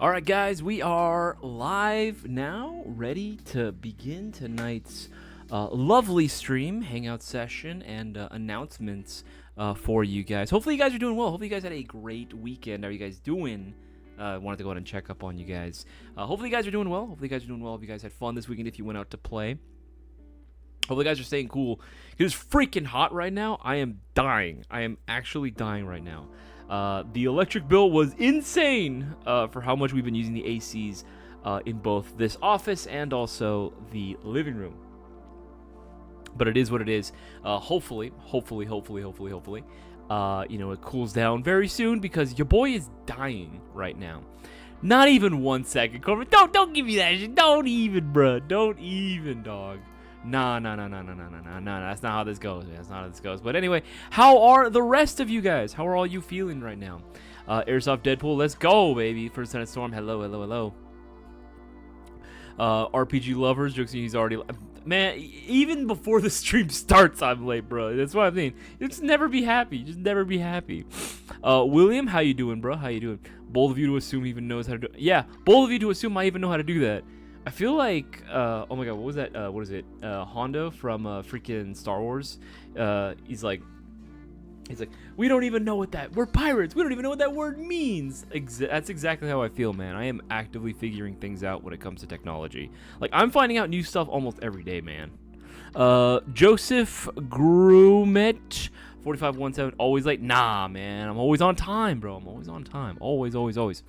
All right, guys, we are live now, ready to begin tonight's lovely stream, hangout session, and announcements for you guys. Hopefully, you guys are doing well. Hopefully, you guys had a great weekend. How are you guys doing? I wanted to go ahead and check up on you guys. Hopefully, you guys are doing well. Hopefully, you guys are doing well. If you guys had fun this weekend, if you went out to play. Hopefully, you guys are staying cool. It's freaking hot right now. I am dying. I am actually dying right now. The electric bill was insane for how much we've been using the ACs in both this office and also the living room. But it is what it is. Hopefully, it cools down very soon because your boy is dying right now. Not even 1 second, Corbin. Don't give me that shit. Don't even, bruh. Don't even, dog. Nah. That's not how this goes, man. That's not how this goes. But anyway, how are the rest of you guys? How are all you feeling right now? Airsoft Deadpool, let's go, baby. First Senate Storm, hello. RPG lovers, jokes he's already... Man, even before the stream starts, I'm late, bro. That's what I mean. Just never be happy. Just never be happy. William, how you doing, bro? How you doing? Bold of you to assume he even knows how to do... Yeah, bold of you to assume I even know how to do that. I feel like, oh my god, what was that? What is it? Hondo from freaking Star Wars. He's like, we don't even know what that. We're pirates. We don't even know what that word means. That's exactly how I feel, man. I am actively figuring things out when it comes to technology. Like, I'm finding out new stuff almost every day, man. Joseph Grumet, 4517, always late. Nah, man, I'm always on time, bro. I'm always on time. Always.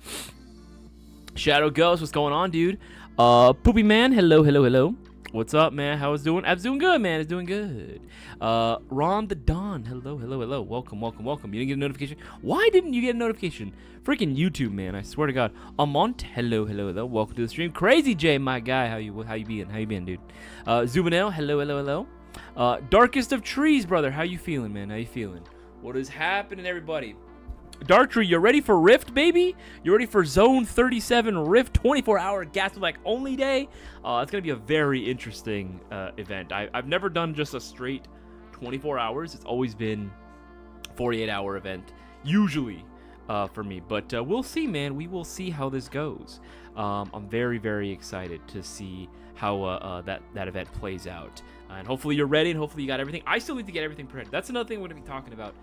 Shadow Ghost, what's going on, dude? Poopy Man, hello. What's up, man? How is doing? Ab's doing good, man. It's doing good. Ron the Don, hello. Welcome. You didn't get a notification? Why didn't you get a notification? Freaking YouTube, man. I swear to God. Amont, hello. Welcome to the stream. Crazy J, my guy. How you been, dude? Zubanel, hello. Darkest of Trees, brother. How you feeling, man? How you feeling? What is happening, everybody? Darktree, you ready for Rift, baby? You ready for Zone 37 Rift 24-hour gas-like only day? It's going to be a very interesting event. I've never done just a straight 24 hours. It's always been 48-hour event, usually, for me. But we'll see, man. We will see how this goes. I'm very, very excited to see how that event plays out. And hopefully you're ready, and hopefully you got everything. I still need to get everything printed. That's another thing we're going to be talking about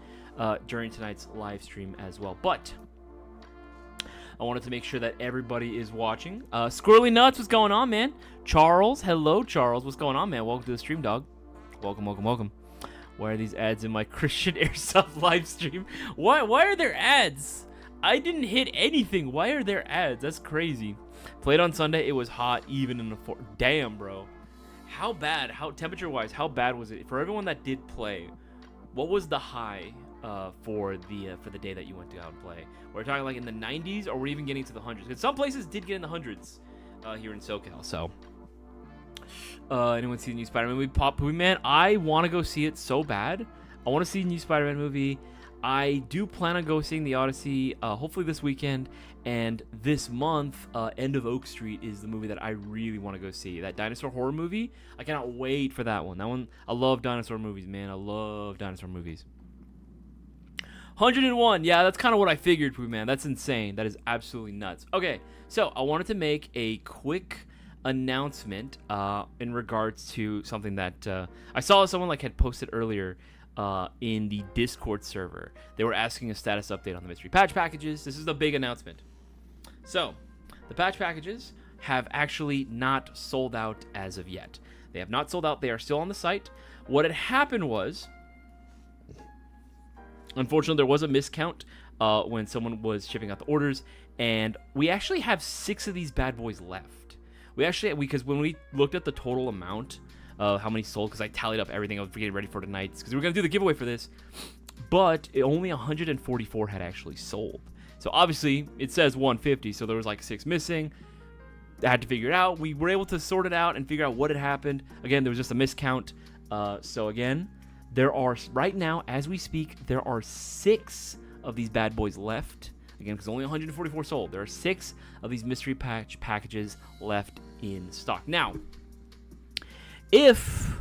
during tonight's live stream as well. But I wanted to make sure that everybody is watching. Squirrely Nuts, what's going on, man? Charles, hello, Charles. What's going on, man? Welcome to the stream, dog. Welcome. Why are these ads in my Christian Airsoft live stream? Why are there ads? I didn't hit anything. Why are there ads? That's crazy. Played on Sunday. It was hot, even in the... Damn, bro. How bad? Temperature-wise, how bad was it? For everyone that did play, what was the high for the day that you went to out and play? We're talking like in the 90s, or we're even getting to the hundreds. Because some places did get in the hundreds here in SoCal. So, anyone see the new Spider-Man movie? Pop Movie Man, I want to go see it so bad. I want to see the new Spider-Man movie. I do plan on go seeing the Odyssey, hopefully this weekend. And this month, End of Oak Street is the movie that I really want to go see. That dinosaur horror movie. I cannot wait for that one. I love dinosaur movies, man. I love dinosaur movies. 101. Yeah, that's kind of what I figured, man. That's insane. That is absolutely nuts. Okay, so I wanted to make a quick announcement in regards to something that I saw someone had posted earlier in the Discord server. They were asking a status update on the mystery patch packages. This is the big announcement. So, the patch packages have actually not sold out as of yet. They have not sold out. They are still on the site. What had happened was, unfortunately, there was a miscount when someone was shipping out the orders, and we actually have 6 of these bad boys left. Because when we looked at the total amount of how many sold, because I tallied up everything, I was getting ready for tonight, because we were going to do the giveaway for this, but only 144 had actually sold. So obviously, it says 150, so there was 6 missing. I had to figure it out. We were able to sort it out and figure out what had happened. Again, there was just a miscount. So again, there are, right now, as we speak, there are 6 of these bad boys left. Again, because only 144 sold. There are 6 of these mystery patch packages left in stock. Now, if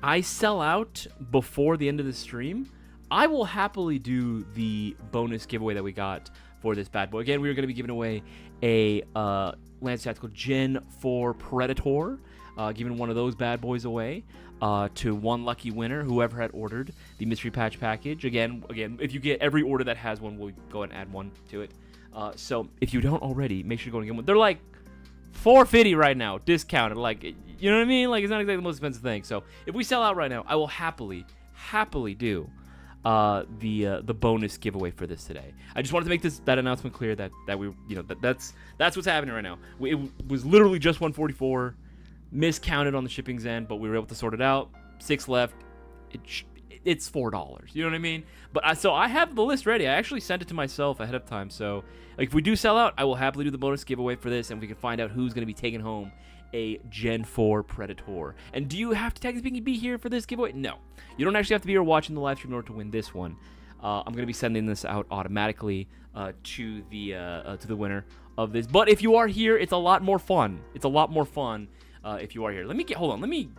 I sell out before the end of the stream, I will happily do the bonus giveaway that we got for this bad boy. Again, we are going to be giving away a Lance Tactical Gen 4 Predator, giving one of those bad boys away to one lucky winner, whoever had ordered the mystery patch package. Again, if you get every order that has one, we'll go ahead and add one to it. So if you don't already, make sure you go and get one. They're like $4.50 right now, discounted. Like, you know what I mean? Like, it's not exactly the most expensive thing. So if we sell out right now, I will happily do the bonus giveaway for this today. I just wanted to make that announcement clear that we, that's what's happening right now. It was literally just 144, miscounted on the shipping's end, but we were able to sort it out. 6 left. It's $4. You know what I mean? But so I have the list ready. I actually sent it to myself ahead of time. So like, if we do sell out, I will happily do the bonus giveaway for this, and we can find out who's going to be taking home a Gen 4 Predator. And do you have to technically be here for this giveaway? No. You don't actually have to be here watching the live stream in order to win this one. I'm going to be sending this out automatically to the winner of this. But if you are here, it's a lot more fun. It's a lot more fun if you are here. Hold on. Let me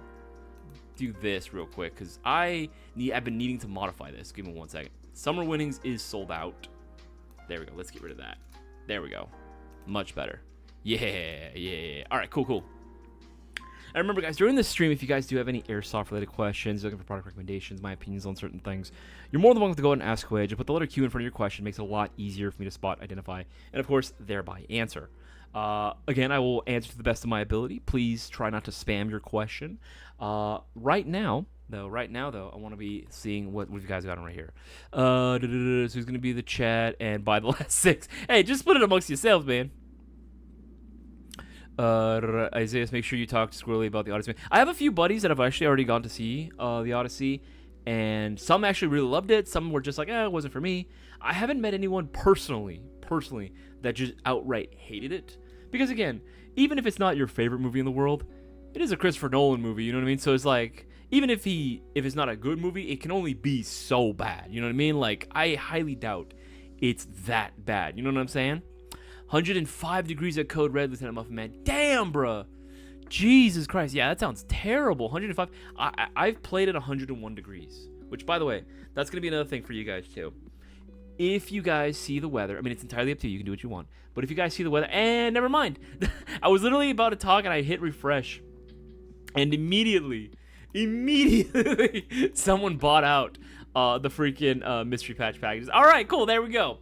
do this real quick, because I've been needing to modify this. Give me 1 second. Summer Winnings is sold out. There we go. Let's get rid of that. There we go. Much better. Yeah. All right, cool. And remember, guys, during this stream, if you guys do have any Airsoft-related questions, looking for product recommendations, my opinions on certain things, you're more than welcome to go ahead and ask away. Just put the letter Q in front of your question. It makes it a lot easier for me to spot, identify, and, of course, thereby answer. Again, I will answer to the best of my ability. Please try not to spam your question. Right now, though, I want to be seeing what you guys got on right here. So who's going to be the chat and buy the last 6? Hey, just split it amongst yourselves, man. Isaias, make sure you talk to Squirrely about the Odyssey. I have a few buddies that have actually already gone to see the Odyssey, and some actually really loved it. Some were just like, it wasn't for me. I haven't met anyone personally that just outright hated it. Because again, even if it's not your favorite movie in the world, it is a Christopher Nolan movie, you know what I mean? So it's like, even if it's not a good movie, it can only be so bad, you know what I mean? Like, I highly doubt it's that bad, you know what I'm saying? 105 degrees at Code Red, Lieutenant Muffin Man. Damn, bruh. Jesus Christ. Yeah, that sounds terrible. 105. I've played at 101 degrees. Which, by the way, that's going to be another thing for you guys, too. If you guys see the weather, I mean, it's entirely up to you. You can do what you want. But if you guys see the weather, and never mind. I was literally about to talk, and I hit refresh. And immediately, someone bought out the freaking mystery patch packages. All right, cool. There we go.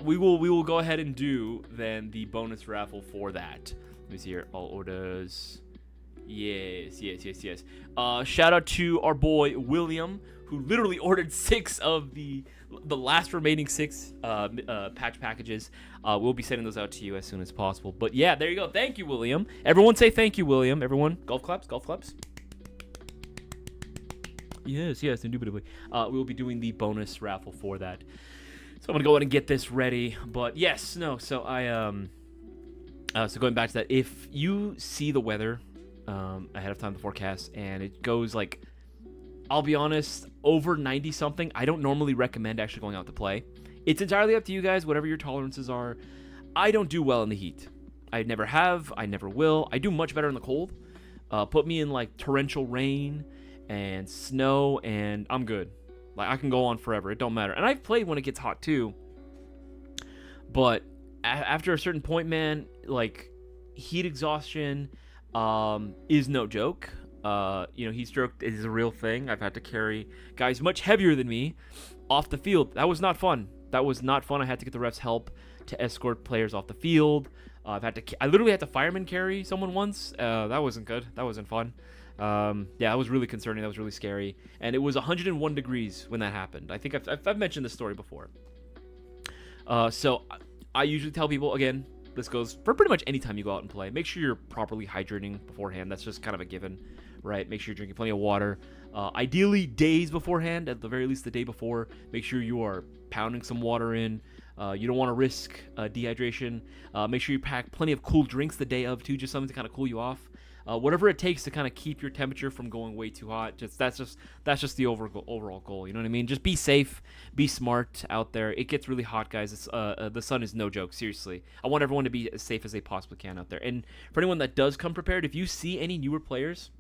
We will go ahead and do then the bonus raffle for that. Let me see here. All orders. Yes. Shout out to our boy William, who literally ordered 6 of the last remaining 6 patch packages. We'll be sending those out to you as soon as possible. But yeah, there you go. Thank you, William. Everyone say thank you, William. Everyone, golf claps. Yes, indubitably. We will be doing the bonus raffle for that. So I'm gonna go ahead and get this ready. But yes, no. So so going back to that, if you see the weather ahead of time, the forecast, and it goes like, I'll be honest, over 90 something, I don't normally recommend actually going out to play. It's entirely up to you guys, whatever your tolerances are. I don't do well in the heat. I never have. I never will. I do much better in the cold. Put me in like torrential rain and snow, and I'm good. Like, I can go on forever. It don't matter. And I've played when it gets hot too. But after a certain point, man, like, heat exhaustion is no joke. Heat stroke is a real thing. I've had to carry guys much heavier than me off the field. That was not fun. I had to get the refs' help to escort players off the field. I literally had to fireman carry someone once. That wasn't good. That wasn't fun. That was really concerning. That was really scary. And it was 101 degrees when that happened. I think I've mentioned this story before. So I usually tell people, again, this goes for pretty much any time you go out and play. Make sure you're properly hydrating beforehand. That's just kind of a given, right? Make sure you're drinking plenty of water. Ideally, days beforehand, at the very least the day before. Make sure you are pounding some water in. You don't want to risk dehydration. Make sure you pack plenty of cool drinks the day of, too, just something to kind of cool you off. Whatever it takes to kind of keep your temperature from going way too hot. That's just the overall goal. You know what I mean? Just be safe, be smart out there. It gets really hot, guys. The sun is no joke. Seriously, I want everyone to be as safe as they possibly can out there. And for anyone that does come prepared, if you see any newer players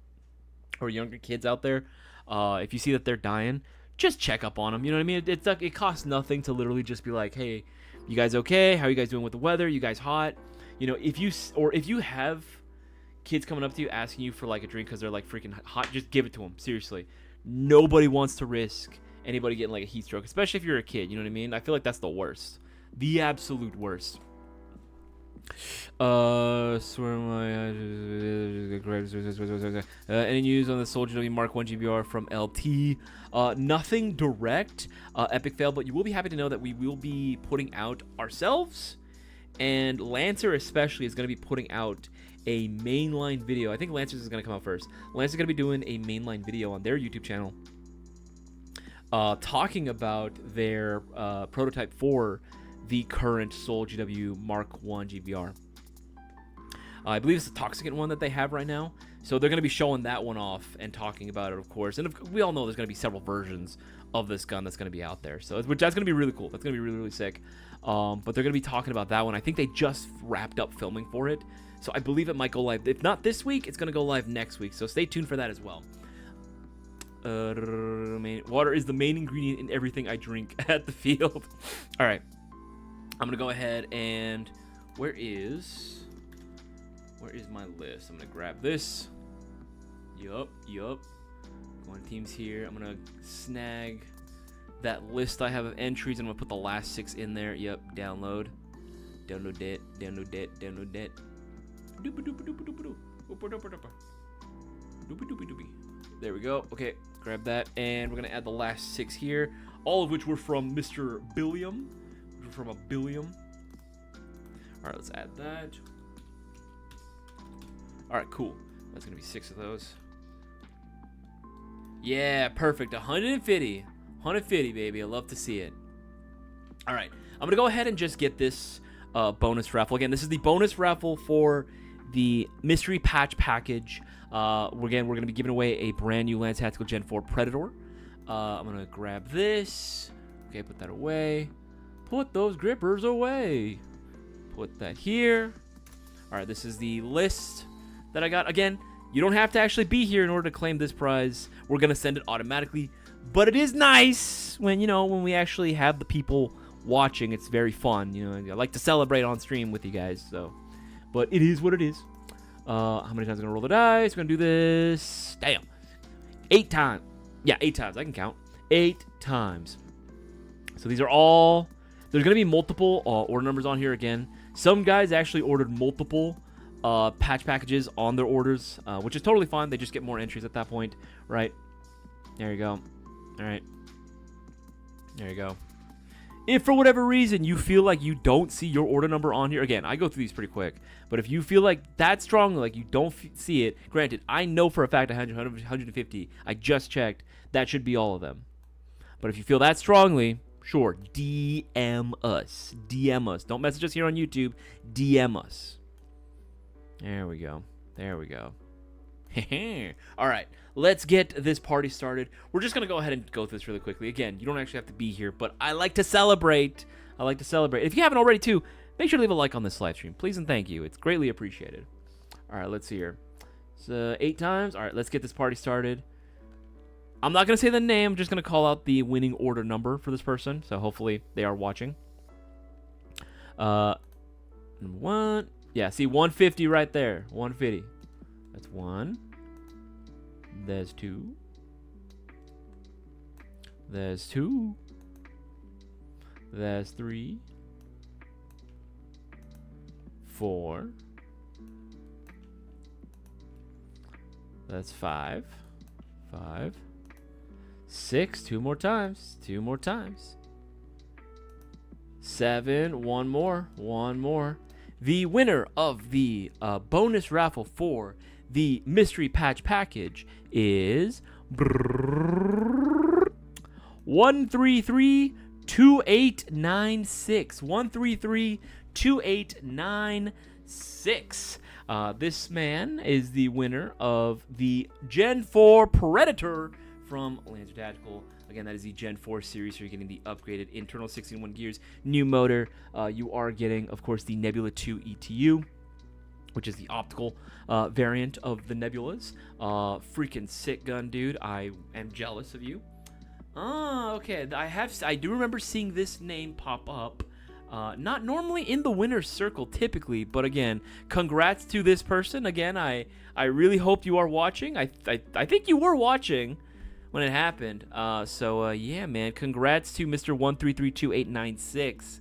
or younger kids out there, if you see that they're dying, just check up on them. You know what I mean? It's like, it costs nothing to literally just be like, hey, you guys okay? How are you guys doing with the weather? You guys hot? You know, if you have kids coming up to you asking you for like a drink because they're like freaking hot, just give it to them. Seriously, nobody wants to risk anybody getting like a heat stroke, especially if you're a kid. You know what I mean? I feel like that's the worst, the absolute worst. Swear my any news on the Soldier W Mark 1 GBR from LT? Nothing direct, epic fail, but you will be happy to know that we will be putting out ourselves, and Lancer especially is going to be putting out a mainline video. I think Lancer's is going to come out first. Lancer's going to be doing a mainline video on their YouTube channel, talking about their prototype for the current Soul GW Mark 1 GBR. I believe it's the Toxicant one that they have right now. So they're going to be showing that one off and talking about it, of course. And we all know there's going to be several versions of this gun that's going to be out there. So that's going to be really cool. That's going to be really, really sick. But they're going to be talking about that one. I think they just wrapped up filming for it. So I believe it might go live. If not this week, it's going to go live next week. So stay tuned for that as well. Water is the main ingredient in everything I drink at the field. All right. I'm going to go ahead and... Where is my list? I'm going to grab this. Yup. Going to teams here. I'm going to snag that list I have of entries. I'm going to put the last 6 in there. Yep, download. Download it. There we go. Okay, grab that. And we're going to add the last 6 here. All of which were from Mr. Billiam. From a billion. All right, let's add that. All right, cool. That's gonna be 6 of those. Yeah, perfect. 150, baby. I love to see it. All right, I'm gonna go ahead and just get this bonus raffle. Again, this is the bonus raffle for the mystery patch package. We're gonna be giving away a brand new Lance Tactical Gen 4 Predator. I'm gonna grab this. Okay, put that away. Put those grippers away. Put that here. All right, this is the list that I got. Again, you don't have to actually be here in order to claim this prize. We're going to send it automatically. But it is nice when, when we actually have the people watching. It's very fun. I like to celebrate on stream with you guys. So, but it is what it is. How many times am I going to roll the dice? We're going to do this. Damn. 8 times. Yeah, 8 times. I can count. 8 times. So these are all... There's going to be multiple order numbers on here again. Some guys actually ordered multiple patch packages on their orders, which is totally fine. They just get more entries at that point, right? There you go. All right. There you go. If for whatever reason you feel like you don't see your order number on here, again, I go through these pretty quick, but if you feel like that strongly, like you don't see it, granted, I know for a fact 100, 150, I just checked, that should be all of them. But if you feel that strongly... Sure, DM us. DM us. Don't message us here on YouTube. DM us. There we go. There we go. All right, let's get this party started. We're just going to go ahead and go through this really quickly. Again, you don't actually have to be here, but I like to celebrate. I like to celebrate. If you haven't already, too, make sure to leave a like on this live stream. Please and thank you. It's greatly appreciated. All right, let's see here. So 8 times. All right, let's get this party started. I'm not going to say the name. I'm just going to call out the winning order number for this person. So hopefully they are watching. 1. Yeah, see 150 right there. 150. That's 1. There's 2. There's 2. There's 3. 4. That's 5. 5. 6, 2 more times. 2 more times. 7, 1 more. 1 more. The winner of the bonus raffle for the mystery patch package is 1332896. 1332896. This man is the winner of the Gen 4 Predator from Lancer Tactical. Again, that is the Gen 4 series, so you're getting the upgraded internal 16-1 gears, new motor. You are getting, of course, the Nebula 2 ETU, which is the optical variant of the Nebulas. Freaking sick gun, dude. I am jealous of you. Oh, okay. I do remember seeing this name pop up. Not normally in the winner's circle typically, but again, congrats to this person. Again, I really hope you are watching. I think you were watching when it happened. Yeah, man, congrats to Mr. 1332896.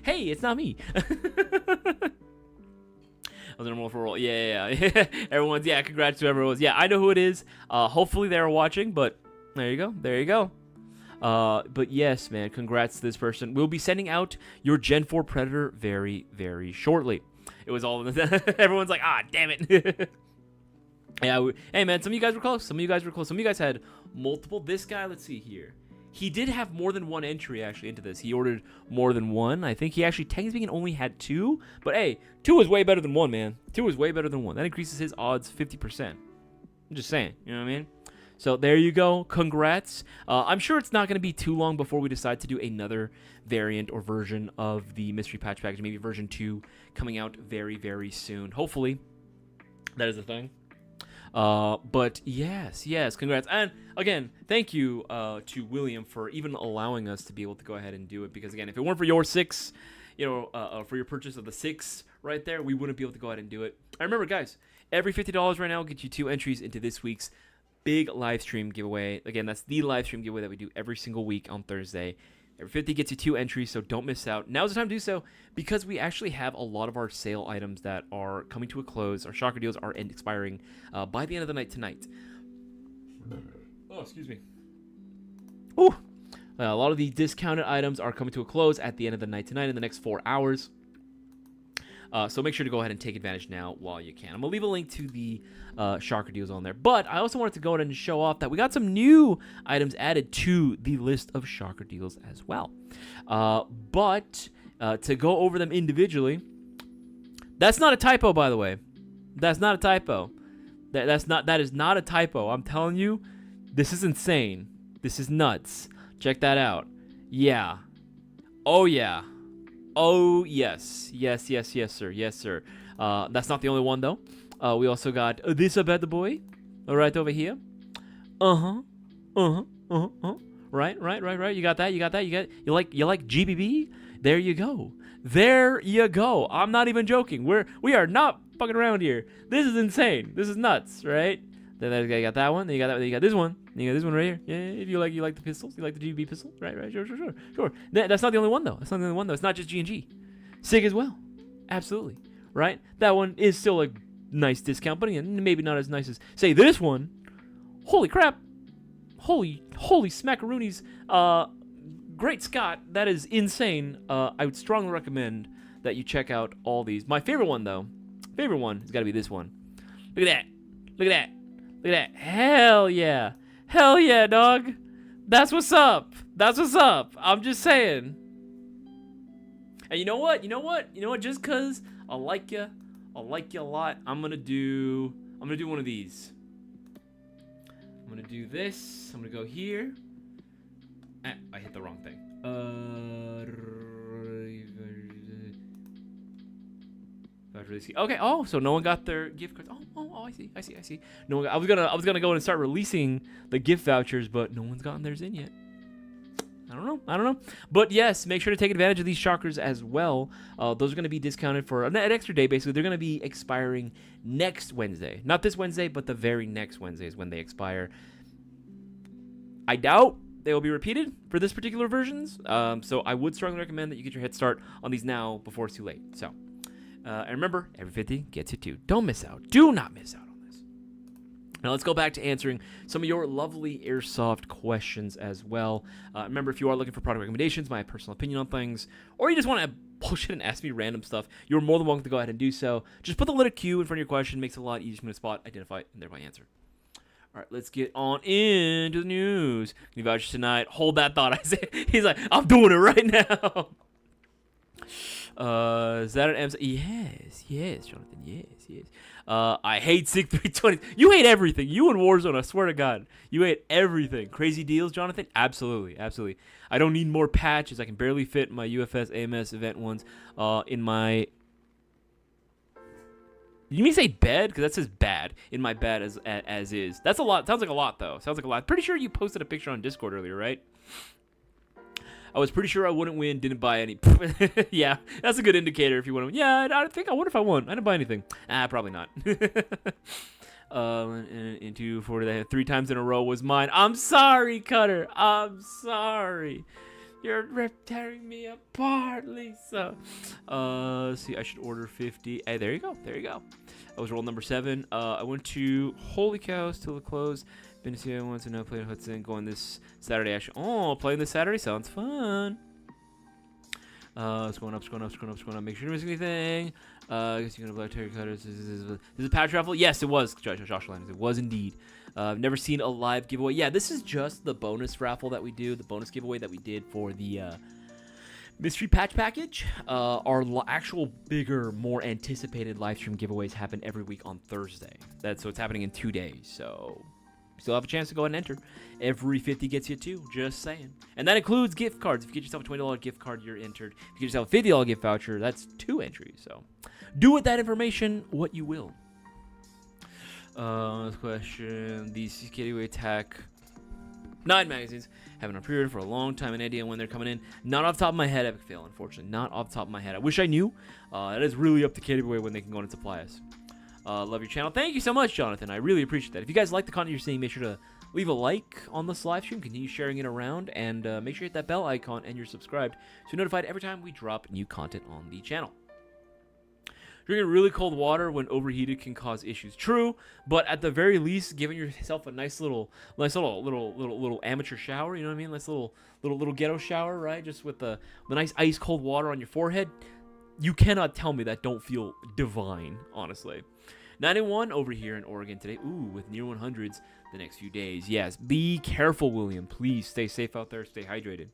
Hey, it's not me. I was in a roll for roll. Yeah. Everyone's, congrats to everyone. Yeah, I know who it is. Hopefully they're watching, but there you go. But yes, man, congrats to this person. We'll be sending out your Gen 4 Predator very, very shortly. It was all everyone's like, damn it. Yeah, hey, man, some of you guys were close. Some of you guys had multiple. This guy, let's see here. He did have more than one entry, actually, into this. He ordered more than one. I think he actually, technically speaking, only had 2. But, hey, 2 is way better than 1, man. 2 is way better than 1. That increases his odds 50%. I'm just saying. You know what I mean? So there you go. Congrats. I'm sure it's not going to be too long before we decide to do another variant or version of the mystery patch package. Maybe version 2 coming out very, very soon. Hopefully, that is a thing. But yes, congrats. And again, thank you to William for even allowing us to be able to go ahead and do it. Because again, if it weren't for your 6, for your purchase of the 6 right there, we wouldn't be able to go ahead and do it. I remember, guys, every $50 right now will get you 2 entries into this week's big live stream giveaway. Again, that's the live stream giveaway that we do every single week on Thursday. Every 50 gets you 2 entries, so don't miss out. Now's the time to do so because we actually have a lot of our sale items that are coming to a close. Our shocker deals are expiring by the end of the night tonight. Oh, excuse me. Ooh. A lot of the discounted items are coming to a close at the end of the night tonight in the next 4 hours. So make sure to go ahead and take advantage now while you can. I'm going to leave a link to the shocker deals on there. But I also wanted to go ahead and show off that we got some new items added to the list of shocker deals as well. But to go over them individually, that's not a typo, by the way. That's not a typo. That is not a typo. I'm telling you, this is insane. This is nuts. Check that out. Yeah. Oh, yeah. Oh, yes. Yes, sir. Yes, sir. That's not the only one, though. We also got this bad boy right over here. Right. You got that? You like GBB? There you go. I'm not even joking. We are not fucking around here. This is insane. This is nuts, right? Then you got that one. Then you got this one. Then you got this one right here. Yeah, if you like the pistols, you like the GBB pistol, right? Sure. That's not the only one though. It's not just G&G. SIG as well. Absolutely. Right? That one is still a nice discount, but again, maybe not as nice as say this one. Holy crap. Holy smackaroonies. Great Scott. That is insane. I would strongly recommend that you check out all these. My favorite one though. Has got to be this one. Look at that. Hell yeah, dog. That's what's up. I'm just saying. And you know what? Just cause I like you a lot. I'm gonna do one of these. I'm gonna do this. I'm gonna go here. I hit the wrong thing. Okay. Oh, so no one got their gift cards. Oh, I see. No one got, I was gonna go and start releasing the gift vouchers, but no one's gotten theirs in yet. I don't know. But yes, make sure to take advantage of these shockers as well. Those are going to be discounted for an extra day, basically. They're going to be expiring next Wednesday. Not this Wednesday, but the very next Wednesday is when they expire. I doubt they will be repeated for this particular versions. So I would strongly recommend that you get your head start on these now before it's too late. So, and remember, every 50 gets you 2. Don't miss out. Do not miss out. Now let's go back to answering some of your lovely Airsoft questions as well. Remember, if you are looking for product recommendations, my personal opinion on things, or you just want to bullshit and ask me random stuff, you're more than welcome to go ahead and do so. Just put the letter Q in front of your question. Makes it a lot easier for me to spot, identify, and thereby answer. All right, let's get on into the news. New vouchers tonight. Hold that thought. I say. He's like, I'm doing it right now. Is that an M? Yes, Jonathan. Yes. I hate SIG 320. You hate everything. You and Warzone, I swear to God. You hate everything. Crazy deals, Jonathan? Absolutely. I don't need more patches. I can barely fit my UFS AMS event ones in my... You mean say bed? Because that says bad in my bed as is. That's a lot. Sounds like a lot, though. Sounds like a lot. Pretty sure you posted a picture on Discord earlier, right? I was pretty sure I wouldn't win. Didn't buy any. Yeah, that's a good indicator if you want to win. Yeah, I think I wonder if I won. I didn't buy anything. Probably not. Into 40, 3 times in a row was mine. I'm sorry, Cutter. I'm sorry. You're tearing me apart, Lisa. See, I should order 50. Hey, there you go. There you go. I was roll number 7. I went to Holy Cow, still closed. Been to see I want to know playing Hudson. Going this Saturday, actually. Oh, playing this Saturday sounds fun. It's going up, it's going up, it's going up, it's going up. Make sure you don't miss anything. I guess you're going to black Terry Cutters. Is it a patch raffle? Yes, it was, Josh Landers. It was indeed. I've never seen a live giveaway. Yeah, this is just the bonus raffle that we do, the bonus giveaway that we did for the mystery patch package. Our actual bigger, more anticipated live stream giveaways happen every week on Thursday. So it's happening in 2 days. So you still have a chance to go ahead and enter. Every 50 gets you 2, just saying. And that includes gift cards. If you get yourself a $20 gift card, you're entered. If you get yourself a $50 gift voucher, that's 2 entries. So do with that information what you will. Question. The Skateway Attack 9 magazines have been on pre-order for a long time. An idea when they're coming in. Not off the top of my head, Epic fail, unfortunately. Not off the top of my head. I wish I knew. That is really up to Skateway when they can go and supply us. Love your channel. Thank you so much, Jonathan. I really appreciate that. If you guys like the content you're seeing, make sure to leave a like on this live stream. Continue sharing it around. And make sure you hit that bell icon and you're subscribed so you're notified every time we drop new content on the channel. Drinking really cold water when overheated can cause issues. True, but at the very least, giving yourself a nice little amateur shower. You know what I mean? Nice little ghetto shower, right? Just with the nice ice cold water on your forehead. You cannot tell me that don't feel divine, honestly. 91 over here in Oregon today. Ooh, with near 100s the next few days. Yes, be careful, William. Please stay safe out there. Stay hydrated.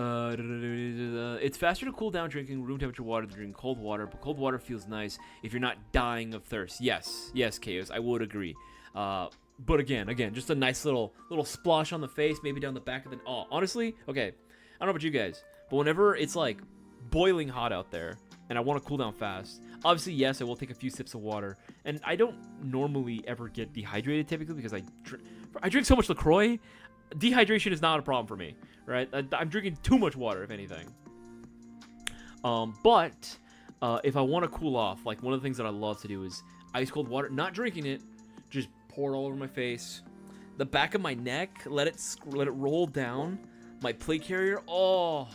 It's faster to cool down drinking room temperature water than drinking cold water, but cold water feels nice if you're not dying of thirst. Yes, Chaos, I would agree. But again, just a nice little splosh on the face, maybe down the back of the. Oh, honestly, okay. I don't know about you guys, but whenever it's like boiling hot out there and I want to cool down fast, obviously, yes, I will take a few sips of water. And I don't normally ever get dehydrated typically because I drink so much LaCroix. Dehydration is not a problem for me, right? I'm drinking too much water, if anything. But if I want to cool off, like one of the things that I love to do is ice cold water, not drinking it, just pour it all over my face, the back of my neck, let it roll down my plate carrier. Oh,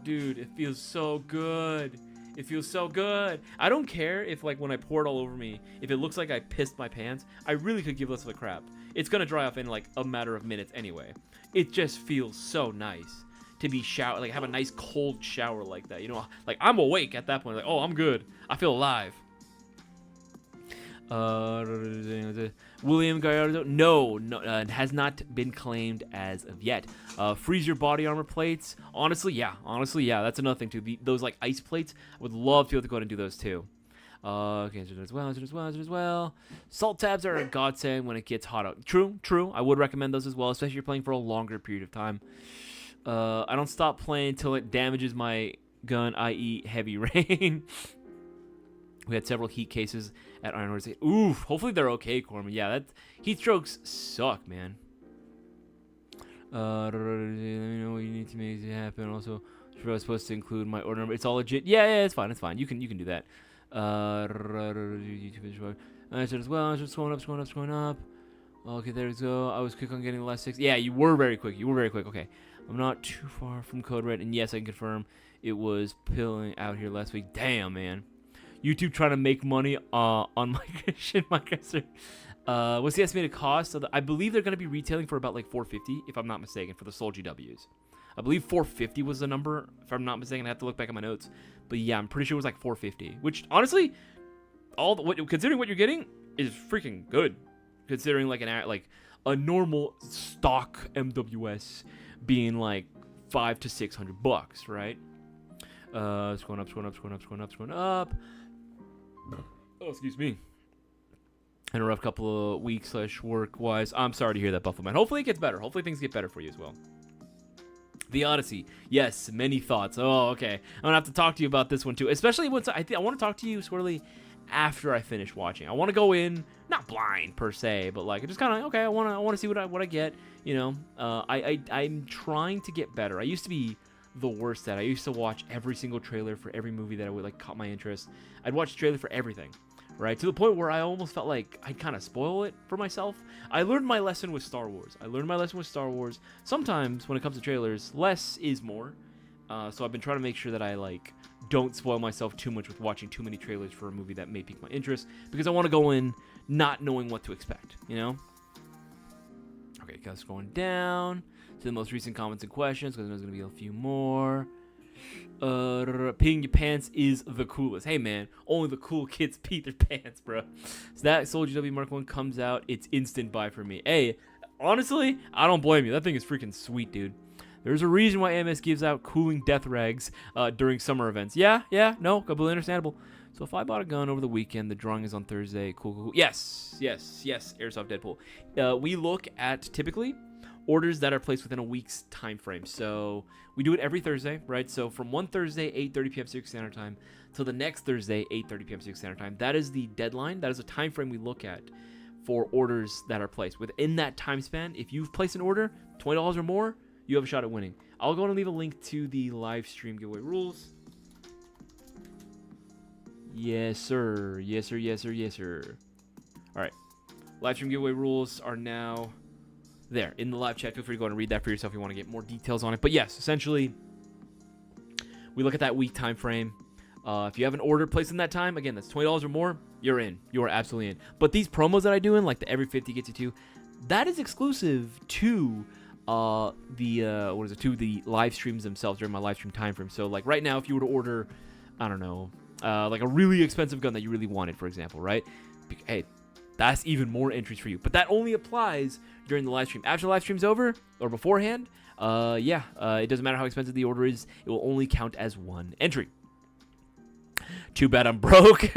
dude, it feels so good. It feels so good. I don't care if, like, when I pour it all over me, if it looks like I pissed my pants, I really could give less of a crap. It's gonna dry off in, like, a matter of minutes anyway. It just feels so nice to be have a nice cold shower like that. You know, like, I'm awake at that point. Like, oh, I'm good. I feel alive. William Gallardo, no, it has not been claimed as of yet. Freeze your body armor plates. Honestly, yeah, that's another thing too. Those like ice plates, I would love to be able to go ahead and do those too. Okay, as well. Salt tabs are a godsend when it gets hot out. True. I would recommend those as well, especially if you're playing for a longer period of time. I don't stop playing until it damages my gun, i.e. heavy rain. We had several heat cases at Iron Horse. Oof, hopefully they're okay, Corman. Yeah, heat strokes suck, man. Let me know what you need to make it happen. Also, I was supposed to include my order number. It's all legit. Yeah, it's fine. You can do that. I said as well. I'm just going up. Okay, there we go. I was quick on getting the last 6. Yeah, you were very quick. Okay, I'm not too far from code red, and yes, I can confirm it was pilling out here last week. Damn, man. YouTube trying to make money on migration. What's the estimated cost? I believe they're going to be retailing for about like $450, if I'm not mistaken, for the Soul GWs. I believe $450 was the number, if I'm not mistaken. I have to look back at my notes, but yeah, I'm pretty sure it was like $450. Which honestly, considering what you're getting, is freaking good. Considering like a normal stock MWS being like $500 to $600, right? It's going up. Oh, excuse me. In a rough couple of weeks / work-wise. I'm sorry to hear that, Buffalo Man. Hopefully it gets better. Hopefully things get better for you as well. The Odyssey. Yes, many thoughts. Oh, okay. I'm gonna have to talk to you about this one too. Especially once I want to talk to you squarely after I finish watching. I want to go in not blind per se, but like just kind of okay. I want to see what I get. You know, I'm trying to get better. I used to be the worst at. I used to watch every single trailer for every movie that I would like caught my interest. I'd watch the trailer for everything. Right, to the point where I almost felt like I'd kind of spoil it for myself. I learned my lesson with Star Wars. Sometimes when it comes to trailers, less is more. So I've been trying to make sure that I like don't spoil myself too much with watching too many trailers for a movie that may pique my interest, because I want to go in not knowing what to expect, you know? Okay, guys, going down to the most recent comments and questions, because there's going to be a few more. Peeing your pants is the coolest. Hey man, only the cool kids pee their pants, bro. So that Soul GW Mark 1 comes out, it's instant buy for me. Hey, honestly, I don't blame you. That thing is freaking sweet, dude. There's a reason why MS gives out cooling death rags during summer events. Yeah, no, completely understandable. So if I bought a gun over the weekend, the drawing is on Thursday. Cool. Yes, Airsoft Deadpool. We look at typically orders that are placed within a week's time frame. So we do it every Thursday, right? So from one Thursday, 8:30 p.m. Pacific Standard Time, till the next Thursday, 8:30 p.m. Pacific Standard Time. That is the deadline. That is a time frame we look at for orders that are placed. Within that time span, if you've placed an order, $20 or more, you have a shot at winning. I'll go and leave a link to the live stream giveaway rules. Yes, sir. All right. Live stream giveaway rules are now there in the live chat. Feel free to go and read that for yourself if you want to get more details on it. But yes, essentially, we look at that week time frame. If you have an order placed in that time, again, that's $20 or more, you're in. You are absolutely in. But these promos that I do in, like the every 50 gets you two, that is exclusive to the live streams themselves during my live stream time frame. So like right now, if you were to order, I don't know, like a really expensive gun that you really wanted, for example, right? Hey, that's even more entries for you. But that only applies during the live stream. After the live stream's over or beforehand, it doesn't matter how expensive the order is. It will only count as one entry. Too bad I'm broke.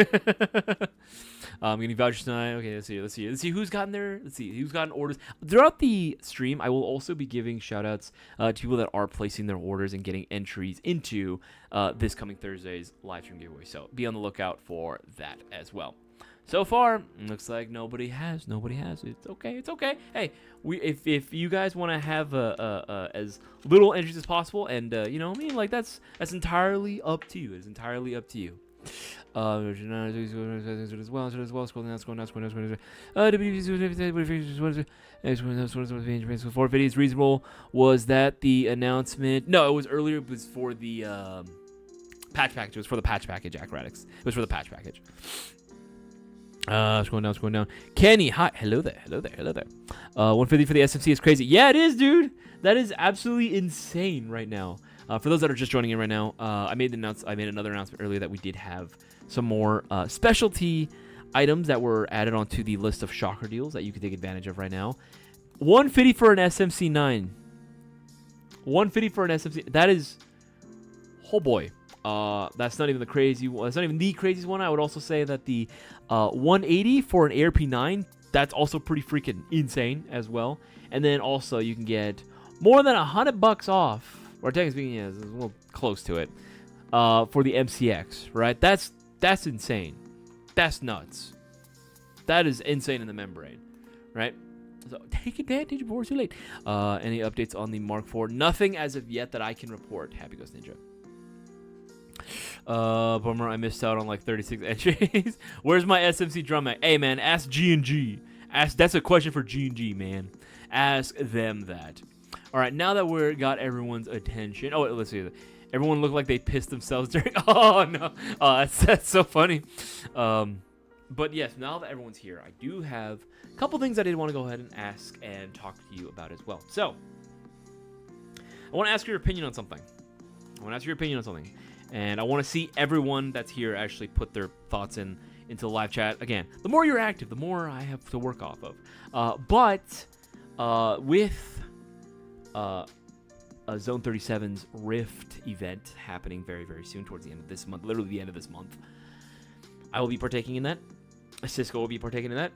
I'm getting vouchers tonight. Okay, let's see who's gotten there. Let's see who's gotten orders throughout the stream. I will also be giving shout outs to people that are placing their orders and getting entries into this coming Thursday's live stream giveaway. So be on the lookout for that as well. So far, looks like nobody has. It's okay. Hey, if you guys want to have as little entries as possible, and you know what I mean, like that's entirely up to you. It's entirely up to you. $450 is reasonable. Was that the announcement? No, it was earlier. It was for the patch package. It was for the patch package, Acrobatics. It was for the patch package. Scrolling down. Kenny, hi. Hello there. 150 for the SMC is crazy. Yeah, it is, dude. That is absolutely insane right now. For those that are just joining in right now, I made another announcement earlier that we did have some more specialty items that were added onto the list of shocker deals that you can take advantage of right now. 150 for an SMC 9. 150 for an SMC. That is, oh boy. That's not even the crazy one. That's not even the craziest one. I would also say that the 180 for an ARP9, that's also pretty freaking insane as well. And then also you can get more than $100 off, or technically speaking, yeah, it's a little close to it, for the MCX, right? That's insane. That's nuts. That is insane in the membrane, right? So take advantage before it's too late. Any updates on the Mark IV? Nothing as of yet that I can report. Happy Ghost Ninja. Bummer, I missed out on like 36 entries. Where's my SMC drum mag? Hey man, ask G&G. That's a question for G&G, man. Ask them that. All right, now that we got everyone's attention. Oh, let's see. Everyone looked like they pissed themselves during. Oh no, that's so funny. But yes, now that everyone's here, I do have a couple things I did want to go ahead and ask and talk to you about as well. So, I want to ask your opinion on something. And I want to see everyone that's here actually put their thoughts into the live chat. Again, the more you're active, the more I have to work off of. But with Zone 37's Rift event happening very, very soon, towards the end of this month, literally the end of this month, I will be partaking in that. Cisco will be partaking in that.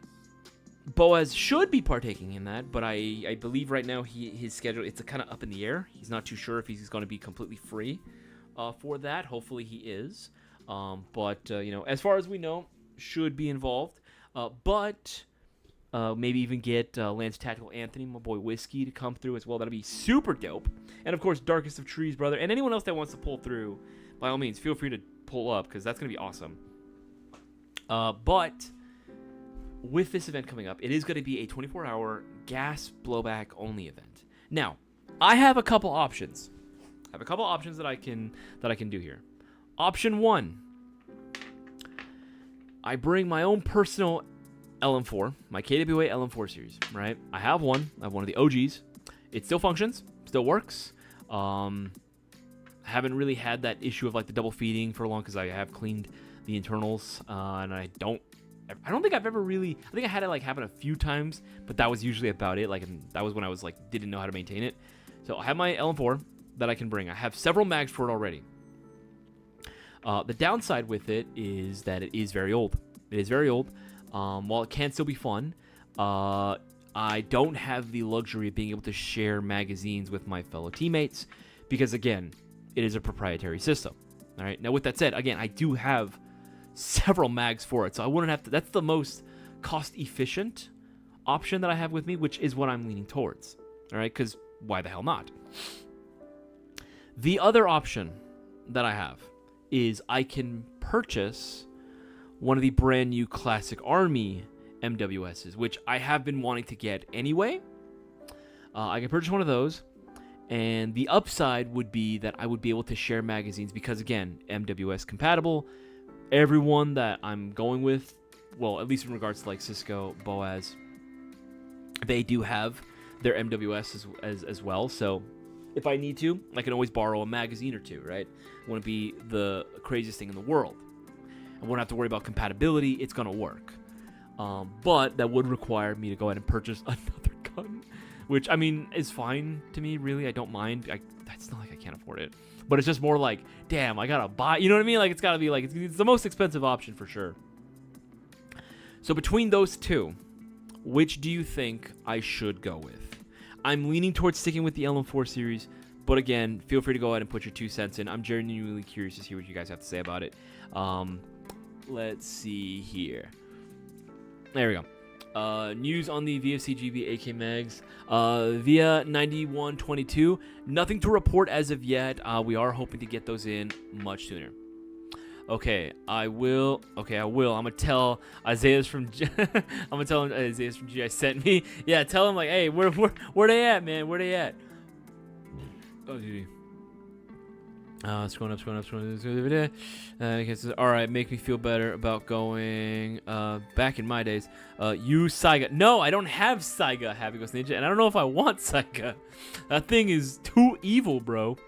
Boaz should be partaking in that, but I believe right now his schedule, it's kind of up in the air. He's not too sure if he's going to be completely free for that. Hopefully he is. But as far as we know, should be involved. But maybe even get Lance Tactical Anthony, my boy Whiskey, to come through as well. That'll be super dope. And of course, Darkest of Trees, brother. And anyone else that wants to pull through, by all means, feel free to pull up, because that's going to be awesome. But with this event coming up, it is going to be a 24-hour gas blowback only event. Now, I have a couple options. That I can do here. Option 1, I bring my own personal LM4, my KWA LM4 series, right? I have one of the OGs. It still functions, still works. Haven't really had that issue of like the double feeding for long, because I have cleaned the internals, and I don't think I've ever really, I think I had it like happen a few times, but that was usually about it. Like, and that was when I was like, didn't know how to maintain it. So I have my LM4 that I can bring. I have several mags for it already. The downside with it is that it is very old. While it can still be fun, I don't have the luxury of being able to share magazines with my fellow teammates, because again, it is a proprietary system. All right. Now, with that said, again, I do have several mags for it, so I wouldn't have to. That's the most cost-efficient option that I have with me, which is what I'm leaning towards. All right, because why the hell not? The other option that I have is I can purchase one of the brand new Classic Army MWSs, which I have been wanting to get anyway. I can purchase one of those, and the upside would be that I would be able to share magazines, because again, MWS compatible. Everyone that I'm going with, well, at least in regards to like Cisco, Boaz, they do have their MWS as well. So if I need to, I can always borrow a magazine or two, right? It wouldn't be the craziest thing in the world. I won't have to worry about compatibility. It's going to work. But that would require me to go ahead and purchase another gun, which, I mean, is fine to me, really. I don't mind. It's not like I can't afford it. But it's just more like, damn, I got to buy. You know what I mean? Like, it's got to be like, it's the most expensive option for sure. So between those two, which do you think I should go with? I'm leaning towards sticking with the LM4 series, but again, feel free to go ahead and put your 2 cents in. I'm genuinely curious to see what you guys have to say about it. Let's see here. There we go. News on the VFCGB AK mags. Via 9122. Nothing to report as of yet. We are hoping to get those in much sooner. Okay, I will. I'm gonna tell Isaias from Isaias from GI sent me. Yeah, tell him like, hey, where they at, man? Where they at? Oh, dude. Scrolling up. All right, make me feel better about going back in my days. Use Saiga. No, I don't have Saiga, Happy Ghost Ninja, and I don't know if I want Saiga. That thing is too evil, bro.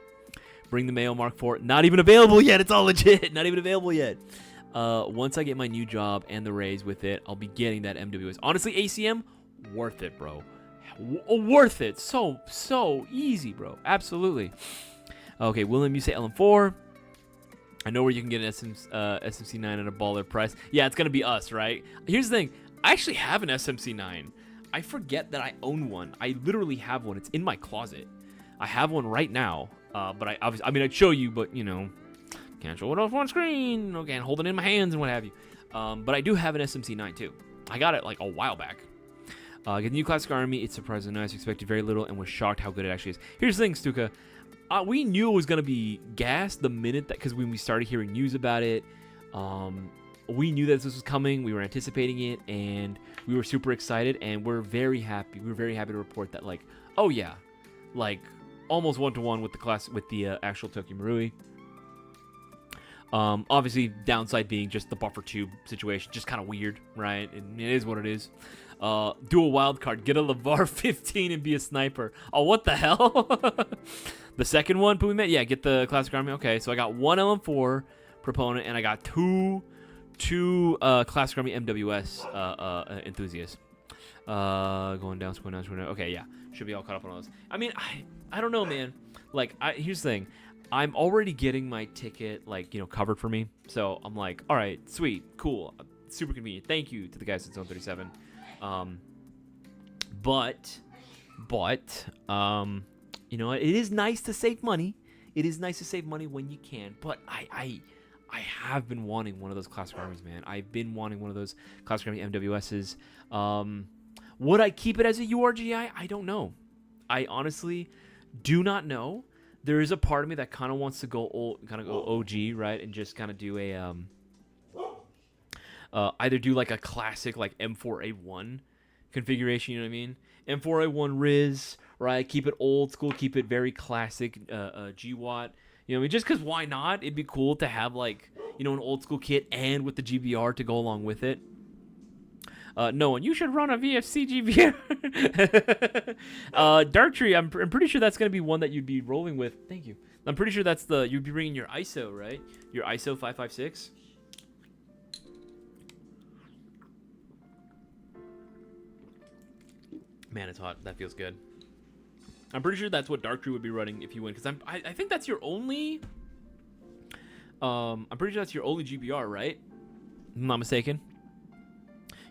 Bring the Mayo Mark IV. Not even available yet. It's all legit. Not even available yet. Once I get my new job and the raise with it, I'll be getting that MWS. Honestly, ACM, worth it, bro. Worth it. So easy, bro. Absolutely. Okay, William, you say LM4. I know where you can get an SMC9 at a baller price. Yeah, it's going to be us, right? Here's the thing. I actually have an SMC9. I forget that I own one. I literally have one. It's in my closet. I have one right now. But I'd show you, but, you know, can't show it off on screen. You know, can't hold it in my hands and what have you. But I do have an SMC9, too. I got it, like, a while back. Get the new Classic Army. It's surprisingly nice. Expected very little and was shocked how good it actually is. Here's the thing, Stuka. We knew it was going to be gas the minute that, because when we started hearing news about it, we knew that this was coming. We were anticipating it, and we were super excited, and we're very happy. We were very happy to report that, like, oh yeah, like almost 1-to-1 with the actual Tokyo Marui. Obviously, downside being just the buffer tube situation, just kind of weird, right? It is what it is. Do a wild card, get a LeVar 15 and be a sniper. Oh, what the hell? The second one, Pooey, yeah, get the Classic Army. Okay, so I got one LM4 proponent, and I got two Classic Army MWS enthusiasts. Going down. Okay, yeah, should be all caught up on all those. I mean, I don't know, man. Like, here's the thing. I'm already getting my ticket, like, you know, covered for me. So I'm like, all right, sweet, cool, super convenient. Thank you to the guys at Zone 37. But you know, it is nice to save money. It is nice to save money when you can. But I have been wanting one of those classic armies, man. I've been wanting one of those classic army MWSs. Would I keep it as a URGI? I don't know. I honestly do not know. There is a part of me that kind of wants to go old, kind of go OG, right, and just kind of do a either do like a classic like M4A1 configuration. You know what I mean? M4A1 Riz, right? Keep it old school, keep it very classic. GWAT. You know, I mean, just because why not? It'd be cool to have like, you know, an old school kit and with the GBR to go along with it. No one, you should run a VFC GBR. Dark Tree, I'm pretty sure that's gonna be one that you'd be rolling with. Thank you. I'm pretty sure that's you'd be bringing your ISO, right? Your ISO 556. Man, it's hot. That feels good. I'm pretty sure that's what Dark Tree would be running if you win, because I think that's your only. I'm pretty sure that's your only GBR, right? I'm not mistaken.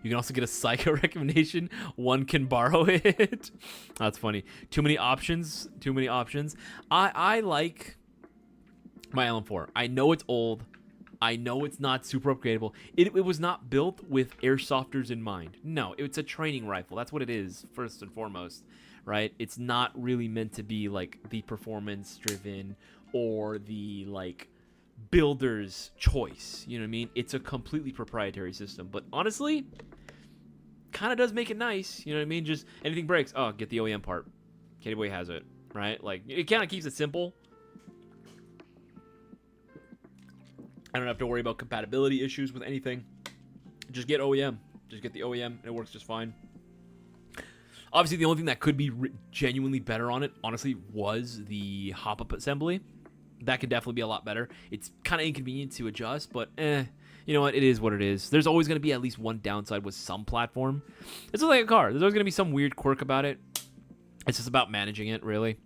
You can also get a Psycho recommendation. One can borrow it. That's funny. Too many options. Too many options. I like my LM4. I know it's old. I know it's not super upgradable. It was not built with airsofters in mind. No, it's a training rifle. That's what it is, first and foremost, right? It's not really meant to be like the performance-driven or the like builder's choice. You know what I mean? It's a completely proprietary system. But honestly, kind of does make it nice. You know what I mean? Just anything breaks, oh, get the OEM part. Katie Boy has it, right? Like, it kind of keeps it simple. I don't have to worry about compatibility issues with anything. Just get OEM. Just get the OEM, and it works just fine. Obviously, the only thing that could be genuinely better on it, honestly, was the hop-up assembly. That could definitely be a lot better. It's kind of inconvenient to adjust, but you know what? It is what it is. There's always going to be at least one downside with some platform. It's just like a car. There's always going to be some weird quirk about it. It's just about managing it, really.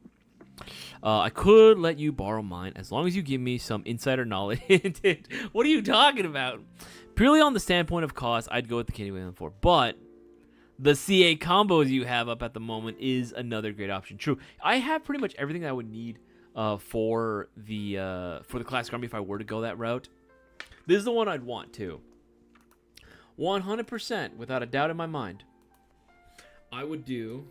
I could let you borrow mine as long as you give me some insider knowledge. What are you talking about? Purely on the standpoint of cost, I'd go with the KDW 4. But the CA combos you have up at the moment is another great option. True. I have pretty much everything that I would need for the classic army if I were to go that route. This is the one I'd want too. 100%, without a doubt in my mind. I would do.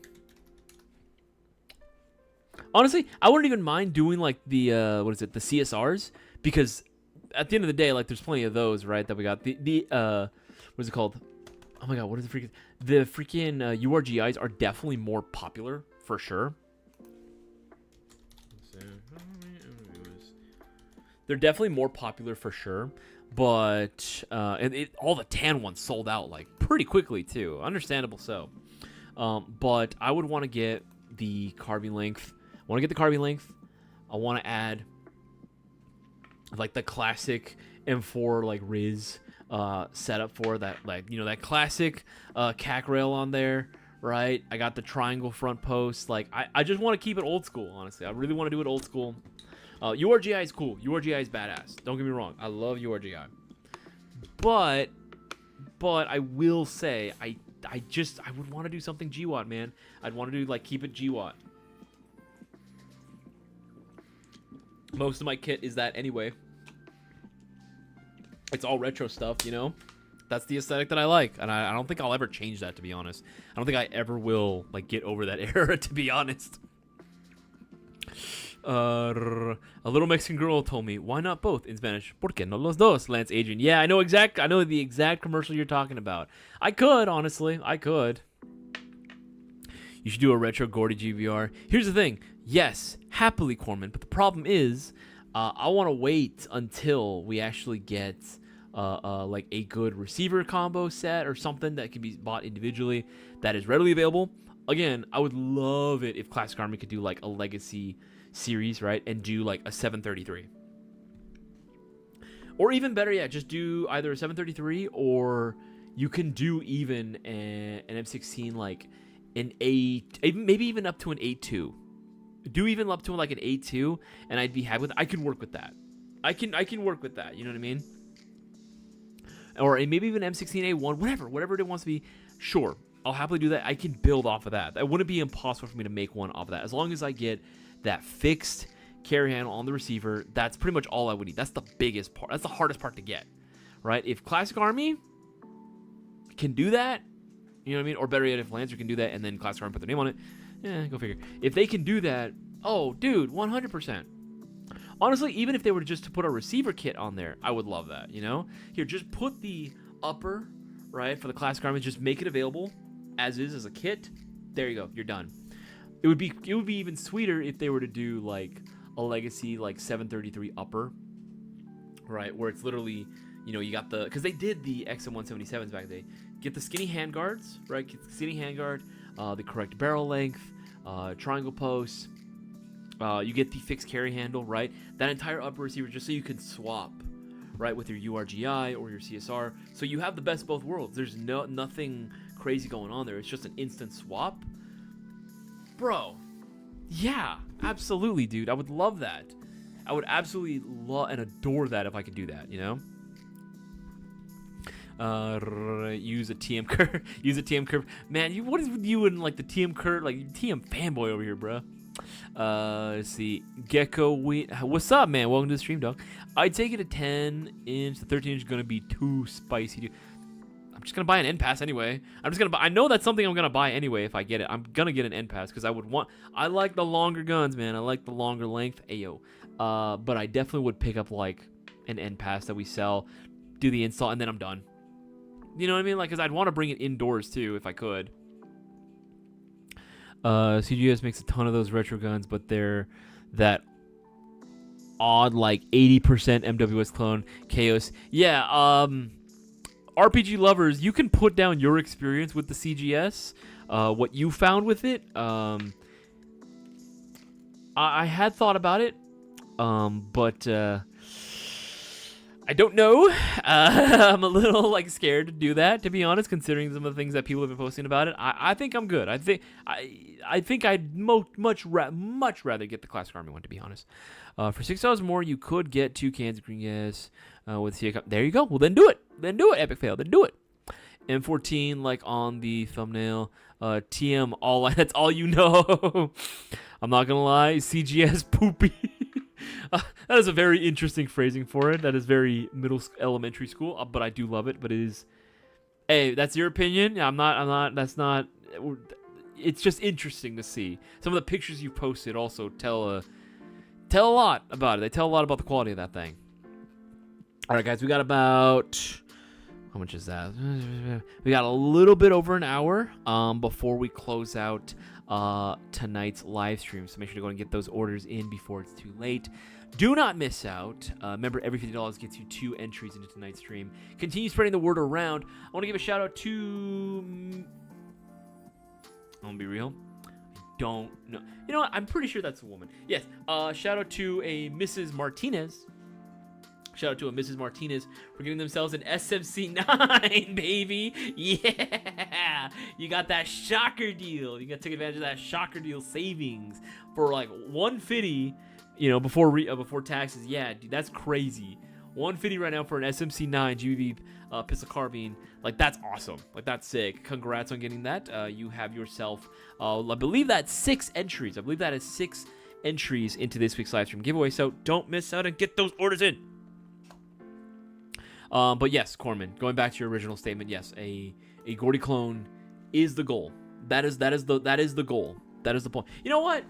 Honestly, I wouldn't even mind doing like the the CSRs, because at the end of the day, like, there's plenty of those, right? That we got the what is it called? Oh my god, what is the freaking URGIs are definitely more popular for sure. They're definitely more popular for sure, but all the tan ones sold out like pretty quickly too. Understandable so. But I would want to get the carbine length. I want to get the carbine length. I want to add like the classic M4 like Riz setup for that, like, you know, that classic CAC rail on there, right? I got the triangle front post. Like, I just want to keep it old school, honestly. I really want to do it old school. URGI is cool. URGI is badass. Don't get me wrong. I love URGI. But I will say I would want to do something GWAT, man. I'd want to do like keep it GWAT. Most of my kit is that anyway. It's all retro stuff, you know? That's the aesthetic that I like. And I don't think I'll ever change that, to be honest. I don't think I ever will like get over that era, to be honest. A little Mexican girl told me, why not both in Spanish? ¿Por qué no los dos? Lance Adrian. Yeah, I know the exact commercial you're talking about. I could, honestly. I could. You should do a retro Gordy GBR. Here's the thing. Yes, happily, Corman. But the problem is, I want to wait until we actually get like a good receiver combo set or something that can be bought individually that is readily available. Again, I would love it if Classic Army could do like a legacy series, right? And do like a 733. Or even better yet, just do either a 733, or you can do even an M16, like an 8, maybe even up to an 8.2. Do even up to like an 8.2, and I'd be happy with it. I can work with that. I can work with that. You know what I mean? Or maybe even M16A1, whatever it wants to be. Sure. I'll happily do that. I can build off of that. It wouldn't be impossible for me to make one off of that. As long as I get that fixed carry handle on the receiver, that's pretty much all I would need. That's the biggest part. That's the hardest part to get, right? If Classic Army can do that, you know what I mean? Or better yet, if Lancer can do that and then Classic Army put their name on it, go figure. If they can do that, oh, dude, 100%. Honestly, even if they were just to put a receiver kit on there, I would love that, you know? Here, just put the upper, right, for the Classic Army, just make it available as is, as a kit. There you go, you're done. It would be even sweeter if they were to do like a Legacy like 733 upper, right, where it's literally, you know, you got the, because they did the XM177s back in the day. Get the skinny handguards, right? Get the skinny handguard, the correct barrel length, triangle posts. You get the fixed carry handle, right? That entire upper receiver, just so you can swap, right, with your URGI or your CSR. So you have the best of both worlds. There's nothing crazy going on there. It's just an instant swap. Bro, yeah, absolutely, dude. I would love that. I would absolutely love and adore that if I could do that, you know? Use a TM curve. Use a TM curve. Man, what is with you and like the TM curve? Like TM fanboy over here, bro. Let's see. Gecko, what's up, man? Welcome to the stream, dog. I'd take it a 10-inch. The 13-inch is gonna be too spicy, dude. I'm just gonna buy an end pass anyway. I'm just gonna buy. I know that's something I'm gonna buy anyway if I get it. I'm gonna get an end pass because I like the longer guns, man. I like the longer length. Ayo. But I definitely would pick up like an end pass that we sell, do the install, and then I'm done. You know what I mean? Like, because I'd want to bring it indoors, too, if I could. CGS makes a ton of those retro guns, but they're that odd, like, 80% MWS clone. Chaos. Yeah, RPG lovers, you can put down your experience with the CGS, what you found with it. I had thought about it, but I don't know. I'm a little like scared to do that, to be honest, considering some of the things that people have been posting about it. I think I'm good. I think I'd much rather get the Classic Army one, to be honest. For $6 more, you could get 2 cans of green gas with CA. There you go. Well, then do it. Then do it. Epic fail. Then do it. M14, like on the thumbnail. TM, that's all you know. I'm not gonna lie. CGS poopy. That is a very interesting phrasing for it. That is very elementary school, but I do love it. But it is, hey, that's your opinion. I'm not. That's not. It's just interesting to see. Some of the pictures you posted also tell a lot about it. They tell a lot about the quality of that thing. All right, guys, we got about, how much is that? We got a little bit over an hour before we close out tonight's live stream. So make sure to go and get those orders in before it's too late. Do not miss out. Remember, every $50 gets you 2 entries into tonight's stream. Continue spreading the word around. I want to give a shout out to, I'm gonna be real, I don't know. You know what? I'm pretty sure that's a woman. Yes. Shout out to a Mrs. Martinez. Shout out to a Mrs. Martinez for getting themselves an SMC9, baby. Yeah. You got that shocker deal. You got to take advantage of that shocker deal savings for like $150, you know, before taxes. Yeah, dude, that's crazy. $150 right now for an SMC9 GBB pistol carbine. Like, that's awesome. Like, that's sick. Congrats on getting that. You have yourself, I believe that's 6 entries. I believe that is 6 entries into this week's live stream giveaway. So don't miss out and get those orders in. But yes, Corman, going back to your original statement, yes, a Gordy clone is the goal. That is the goal. That is the point. You know what?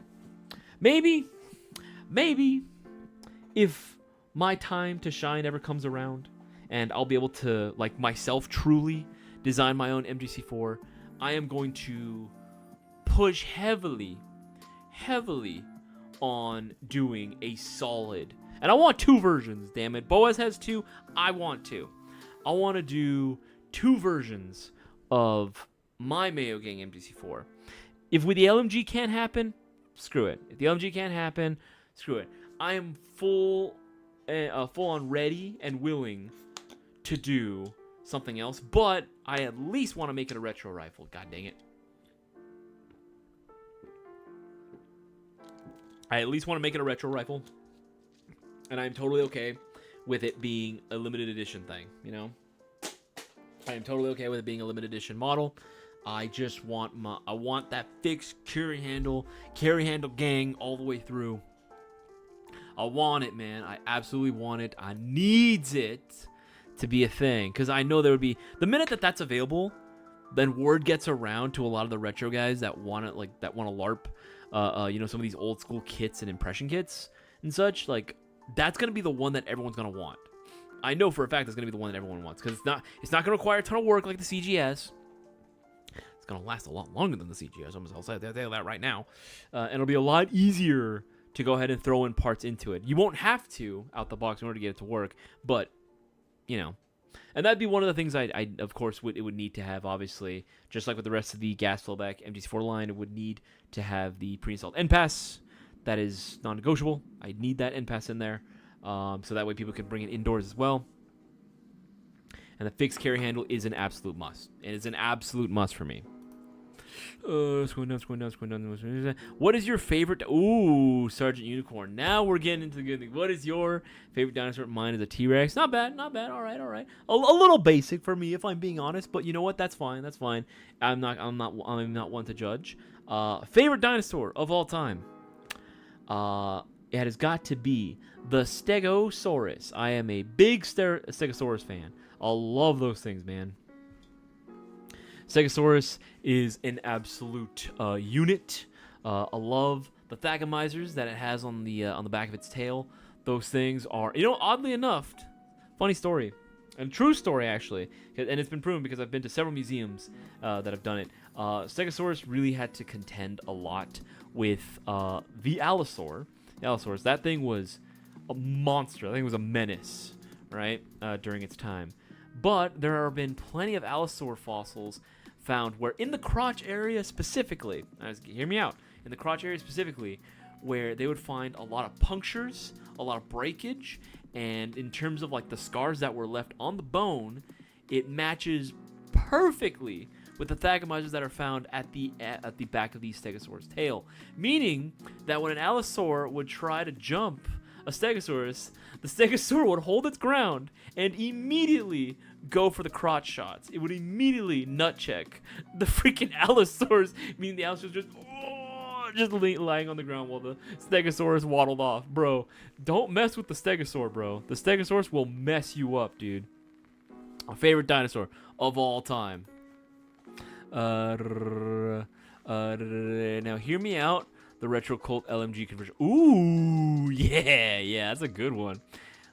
Maybe if my time to shine ever comes around and I'll be able to, like, myself truly design my own MGC4, I am going to push heavily on doing a solid. And I want 2 versions, damn it. Boaz has 2. I want 2. I want to do 2 versions of my Mayo Gang MGC4. If with the LMG can't happen, screw it. If the LMG can't happen, screw it. I am full on ready and willing to do something else, but I at least want to make it a retro rifle. God dang it. I at least want to make it a retro rifle. And I'm totally okay with it being a limited edition thing, you know? I am totally okay with it being a limited edition model. I want that fixed carry handle gang all the way through. I want it, man. I absolutely want it. I needs it to be a thing, because I know there would be, the minute that that's available, then word gets around to a lot of the retro guys that want to LARP, some of these old school kits and impression kits and such. Like, that's gonna be the one that everyone's gonna want. I know for a fact it's gonna be the one that everyone wants, because it's not gonna require a ton of work like the CGS. It's gonna last a lot longer than the CGS. I'll say that right now, and it'll be a lot easier to go ahead and throw in parts into it. You won't have to out the box in order to get it to work, but and that'd be one of the things I of course it would need to have, obviously, just like with the rest of the gas flowback MGC4 line. It would need to have the pre-installed NPAS. That is non-negotiable. I need that NPAS in there, so that way people can bring it indoors as well. And the fixed carry handle is an absolute must. It is an absolute must for me. Scrolling down. What is your favorite? Ooh, Sergeant Unicorn. Now we're getting into the good thing. What is your favorite dinosaur? Mine is a T-Rex. Not bad. All right. A little basic for me, if I'm being honest. But you know what? That's fine. I'm not one to judge. Favorite dinosaur of all time. It has got to be the Stegosaurus. I am a big Stegosaurus fan. I love those things, man. Stegosaurus is an absolute unit. I love the thagomizers that it has on the back of its tail. Those things are, oddly enough, funny story, and true story actually, and it's been proven because I've been to several museums that have done it. Stegosaurus really had to contend a lot with the Allosaur. The Allosaurus, that thing was a monster. I think it was a menace, right, during its time. But there have been plenty of Allosaur fossils found where in the crotch area specifically, hear me out, in the crotch area specifically, where they would find a lot of punctures, a lot of breakage, and in terms of like the scars that were left on the bone, it matches perfectly with the thagomizers that are found at the back of the Stegosaurus tail. Meaning that when an Allosaur would try to jump a Stegosaurus, the Stegosaur would hold its ground and immediately go for the crotch shots. It would immediately nut check the freaking Allosaurus, meaning the Allosaurus just lying on the ground while the Stegosaurus waddled off. Bro, don't mess with the Stegosaur, bro. The Stegosaurus will mess you up, dude. My favorite dinosaur of all time. Now hear me out. The Retro Colt LMG conversion. Ooh, yeah, that's a good one.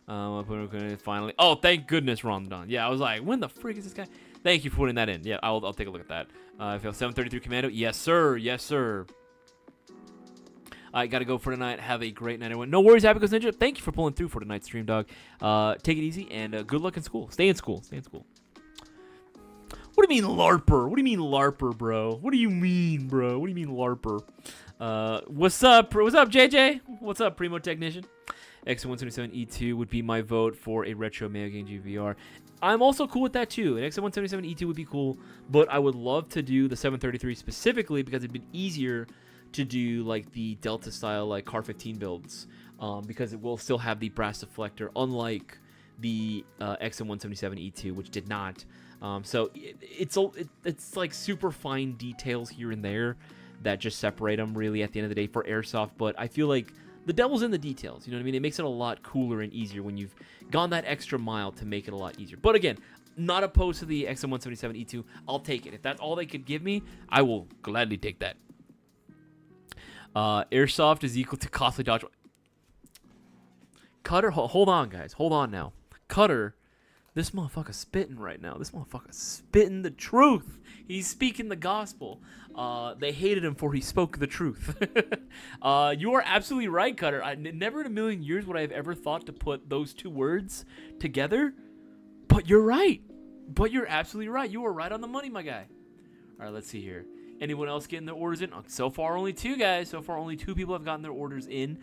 Finally. Oh, thank goodness Ramadan. Yeah, I was like, when the frick is this guy? Thank you for putting that in. Yeah, I'll take a look at that. I feel 733 Commando. Yes, sir. I gotta go for tonight. Have a great night, everyone. No worries, Happy Ghost Ninja. Thank you for pulling through for tonight's stream, dog. Take it easy and good luck in school. Stay in school. What do you mean LARPer, bro? What do you mean, bro? What do you mean LARPer? What's up, JJ? What's up, Primo Technician? XM177E2 would be my vote for a retro Mayo Gang GVR. I'm also cool with that too. An XM177E2 would be cool, but I would love to do the 733 specifically because it'd be easier to do like the Delta style like Car 15 builds, because it will still have the brass deflector, unlike the XM177E2, which did not. So it's like super fine details here and there that just separate them really at the end of the day for Airsoft. But I feel like the devil's in the details. You know what I mean? It makes it a lot cooler and easier when you've gone that extra mile to make it a lot easier. But again, not opposed to the XM177E2. I'll take it. If that's all they could give me, I will gladly take that. Airsoft is equal to costly dodge. Cutter, hold on, guys. Hold on now. Cutter, this motherfucker's spitting right now. This motherfucker's spitting the truth. He's speaking the gospel. They hated him for he spoke the truth. You are absolutely right, Cutter. Never in a million years would I have ever thought to put those two words together. But you're right. But you're absolutely right. You were right on the money, my guy. All right, let's see here. Anyone else getting their orders in? So far, only two guys. So far, only two people have gotten their orders in.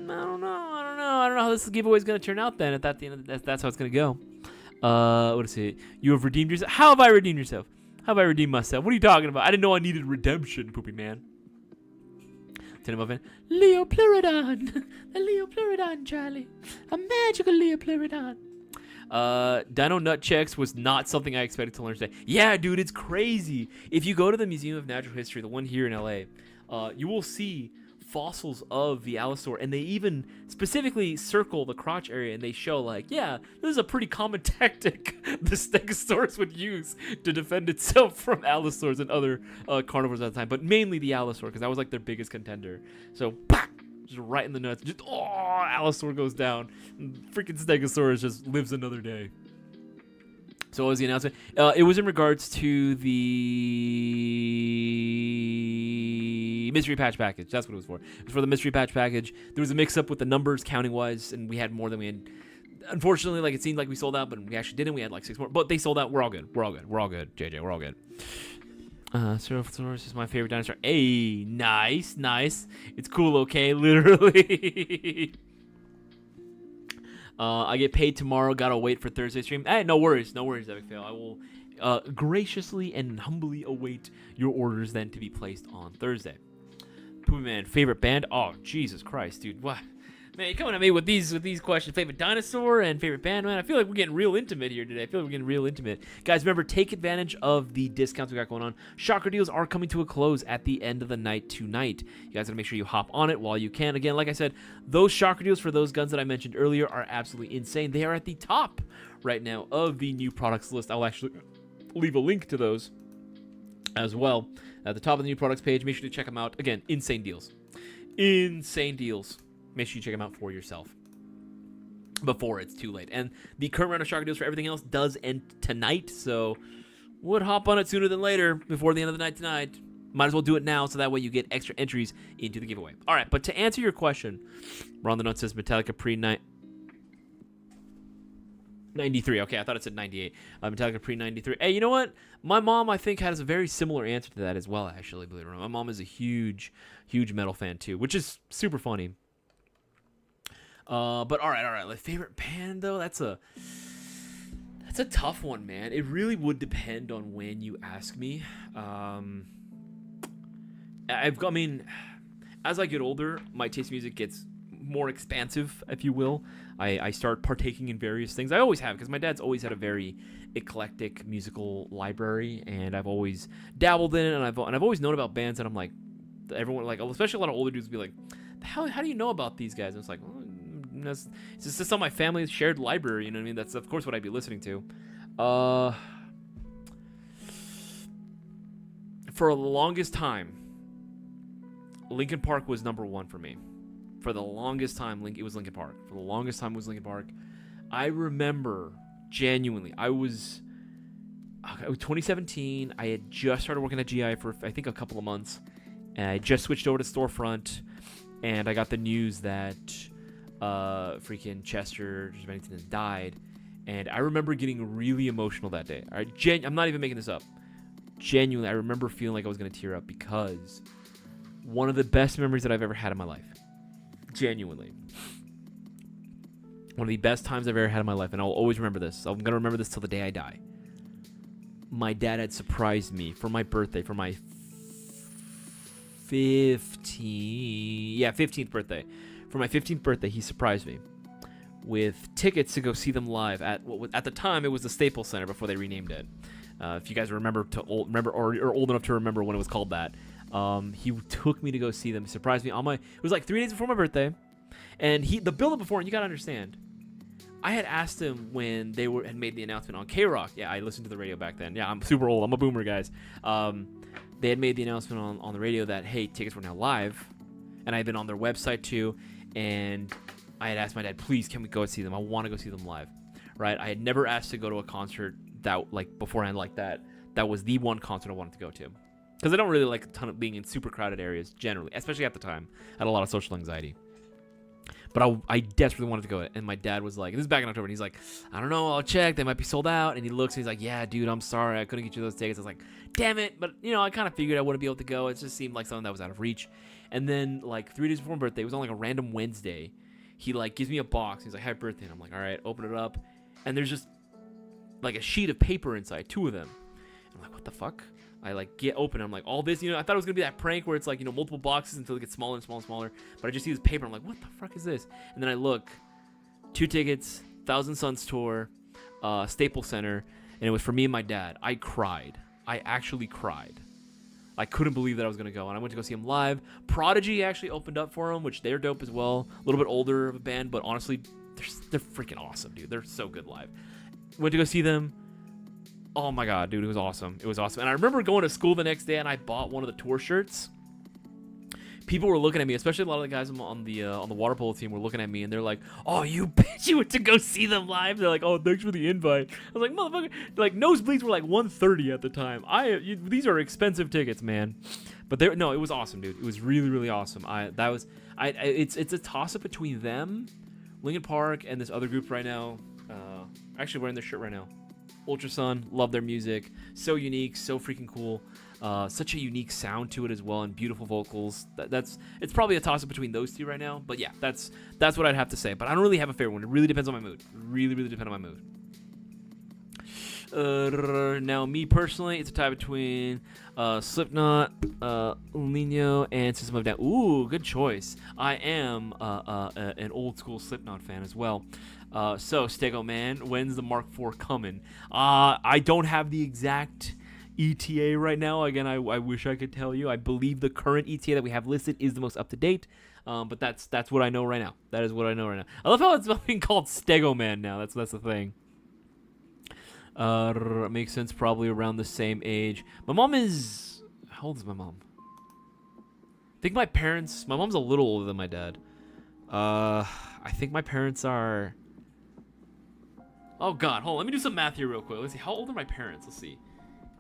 I don't know how this giveaway is going to turn out then. If that's how it's going to go. What is it? You have redeemed yourself. How have I redeemed yourself? How have I redeemed myself? What are you talking about? I didn't know I needed redemption, poopy man. Leopleurodon. A Leopleurodon, Charlie. A magical Leopleurodon. Dino Nut Checks was not something I expected to learn today. Yeah, dude, it's crazy. If you go to the Museum of Natural History, the one here in LA, you will see fossils of the Allosaur, and they even specifically circle the crotch area, and they show like, yeah, this is a pretty common tactic the Stegosaurus would use to defend itself from Allosaurs and other carnivores at the time, but mainly the Allosaur, because that was like their biggest contender. So, bah! Just right in the nuts. Just, Allosaur goes down. Freaking Stegosaurus just lives another day. So what was the announcement? It was in regards to the mystery patch package. That's what it was for. It was for the mystery patch package. There was a mix-up with the numbers counting-wise, and we had more than we had. Unfortunately, like it seemed like we sold out, but we actually didn't. We had like 6 more, but they sold out. We're all good. We're all good. We're all good. JJ, we're all good. Stegosaurus is my favorite dinosaur. Hey, nice, nice. It's cool, okay? Literally. I get paid tomorrow. Gotta wait for Thursday stream. Hey, no worries, Epic Fail. I will graciously and humbly await your orders then to be placed on Thursday. Poopy Man, favorite band? Oh, Jesus Christ, dude. What? Man, you're coming at me with these questions. Favorite dinosaur and favorite band, man. I feel like we're getting real intimate here today. Guys, remember, take advantage of the discounts we got going on. Shocker deals are coming to a close at the end of the night tonight. You guys gotta make sure you hop on it while you can. Again, like I said, those shocker deals for those guns that I mentioned earlier are absolutely insane. They are at the top right now of the new products list. I'll actually leave a link to those as well at the top of the new products page. Make sure to check them out. Again, insane deals. Insane deals. Make sure you check them out for yourself before it's too late. And the current round of shocker deals for everything else does end tonight, so would hop on it sooner than later before the end of the night tonight. Might as well do it now so that way you get extra entries into the giveaway. All right, but to answer your question, Ron the Nut says Metallica pre-93. Okay, I thought it said 98. Metallica pre-93. Hey, you know what? My mom, I think, has a very similar answer to that as well, actually, believe it or not. My mom is a huge, huge metal fan, too, which is super funny. But all right. Like, favorite band though, that's a tough one, man. It really would depend on when you ask me. I mean, as I get older, my taste in music gets more expansive, if you will. I start partaking in various things. I always have, because my dad's always had a very eclectic musical library, and I've always dabbled in it, and I've always known about bands, and I'm like, everyone, like, especially a lot of older dudes, be like, how do you know about these guys? And it's like, well, it's just on my family's shared library, you know what I mean? That's of course what I'd be listening to. For the longest time, Linkin Park was number one for me. For the longest time, it was Linkin Park. For the longest time, it was Linkin Park. I remember genuinely, I was 2017. I had just started working at GI for I think a couple of months, and I just switched over to Storefront, and I got the news that freaking Chester Bennington has died, and I remember getting really emotional that day. I'm not even making this up. Genuinely, I remember feeling like I was going to tear up because one of the best memories that I've ever had in my life. Genuinely. One of the best times I've ever had in my life, and I'll always remember this. I'm going to remember this till the day I die. My dad had surprised me for my birthday, for my 15th birthday. For my 15th birthday, he surprised me with tickets to go see them live at the time it was the Staples Center before they renamed it. If you guys remember or are old enough to remember when it was called that, he took me to go see them. He surprised me it was like 3 days before my birthday, and the build up before, and you gotta understand, I had asked him when they had made the announcement on K-Rock. Yeah, I listened to the radio back then. Yeah, I'm super old. I'm a boomer, guys. They had made the announcement on the radio that, hey, tickets were now live, and I had been on their website too. And I had asked my dad, please, can we go see them? I want to go see them live, right? I had never asked to go to a concert that, like, beforehand like that. That was the one concert I wanted to go to. Because I don't really like a ton of being in super crowded areas, generally. Especially at the time. I had a lot of social anxiety. But I desperately wanted to go. And my dad was like, this is back in October, and he's like, I don't know, I'll check. They might be sold out. And he looks, and he's like, yeah, dude, I'm sorry. I couldn't get you those tickets. I was like, damn it. But, you know, I kind of figured I wouldn't be able to go. It just seemed like something that was out of reach. And then, like, 3 days before my birthday, it was on, like, a random Wednesday. He, like, gives me a box. He's like, happy birthday. And I'm like, all right, open it up. And there's just, like, a sheet of paper inside, 2 of them. And I'm like, what the fuck? I, like, get open. I'm like, all this, you know, I thought it was going to be that prank where it's, like, you know, multiple boxes until it gets smaller and smaller and smaller. But I just see this paper. I'm like, what the fuck is this? And then I look, 2 tickets, Thousand Suns tour, Staples Center, and it was for me and my dad. I cried. I actually cried. I couldn't believe that I was going to go, and I went to go see him live. Prodigy actually opened up for him, which they're dope as well. A little bit older of a band, but honestly, they're freaking awesome, dude. They're so good live. Went to go see them. Oh my god, dude, it was awesome. It was awesome. And I remember going to school the next day, and I bought one of the tour shirts. People were looking at me, especially a lot of the guys on the water polo team were looking at me, and they're like, "Oh, you bitch, you went to go see them live." They're like, "Oh, thanks for the invite." I was like, "Motherfucker!" Like nosebleeds were like $130 at the time. These are expensive tickets, man. But it was awesome, dude. It was really, really awesome. It's a toss up between them, Linkin Park, and this other group right now. Actually wearing their shirt right now. Ultrasun, love their music. So unique, so freaking cool. Such a unique sound to it as well, and beautiful vocals. It's probably a toss-up between those two right now. But yeah, that's what I'd have to say. But I don't really have a favorite one. It really depends on my mood. Really, really depends on my mood. Now, me personally, it's a tie between Slipknot, Lino, and System of a Down. Ooh, good choice. I am an old school Slipknot fan as well. So, Stego Man, when's the Mark IV coming? I don't have the exact ETA right now. Again, I wish I could tell you. I believe the current ETA that we have listed is the most up to date. But that's what I know right now. That is what I know right now. I love how it's being called Stego Man now. That's the thing. Makes sense. Probably around the same age. My mom is. How old is my mom? I think my parents. My mom's a little older than my dad. I think my parents are. Oh God, hold on. Let me do some math here real quick. Let's see. How old are my parents? Let's see.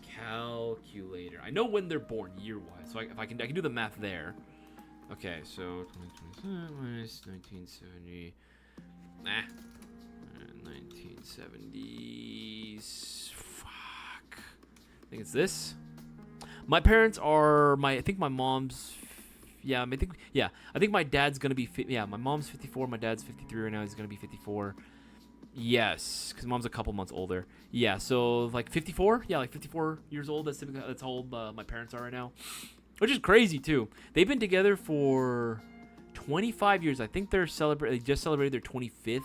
Calculator. I know when they're born year-wise, so I can do the math there. Okay, so 2027 minus 1970. 1970s. Fuck. I think it's this. My parents are I think my mom's. Yeah, I think my dad's gonna be. My mom's 54. My dad's 53 right now. He's gonna be 54. Yes, because mom's a couple months older. Yeah, so like 54. Yeah, like 54 years old. That's how old my parents are right now, which is crazy too. They've been together for 25 years. I think they just celebrated their 25th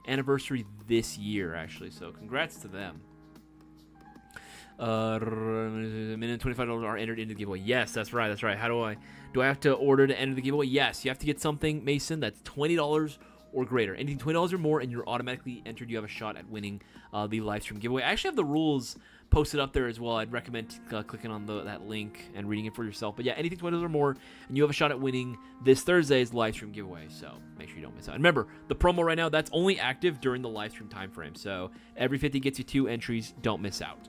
anniversary this year, actually. So congrats to them. Minimum $25 are entered into the giveaway. Yes, that's right. How do I have to order to enter the giveaway? Yes, you have to get something, Mason, that's $20 or greater. Anything $20 or more, and you're automatically entered. You have a shot at winning the live stream giveaway. I actually have the rules posted up there as well. I'd recommend clicking on that link and reading it for yourself. But yeah, anything $20 or more, and you have a shot at winning this Thursday's live stream giveaway. So make sure you don't miss out. And remember, the promo right now, that's only active during the live stream time frame. So every 50 gets you 2 entries. Don't miss out.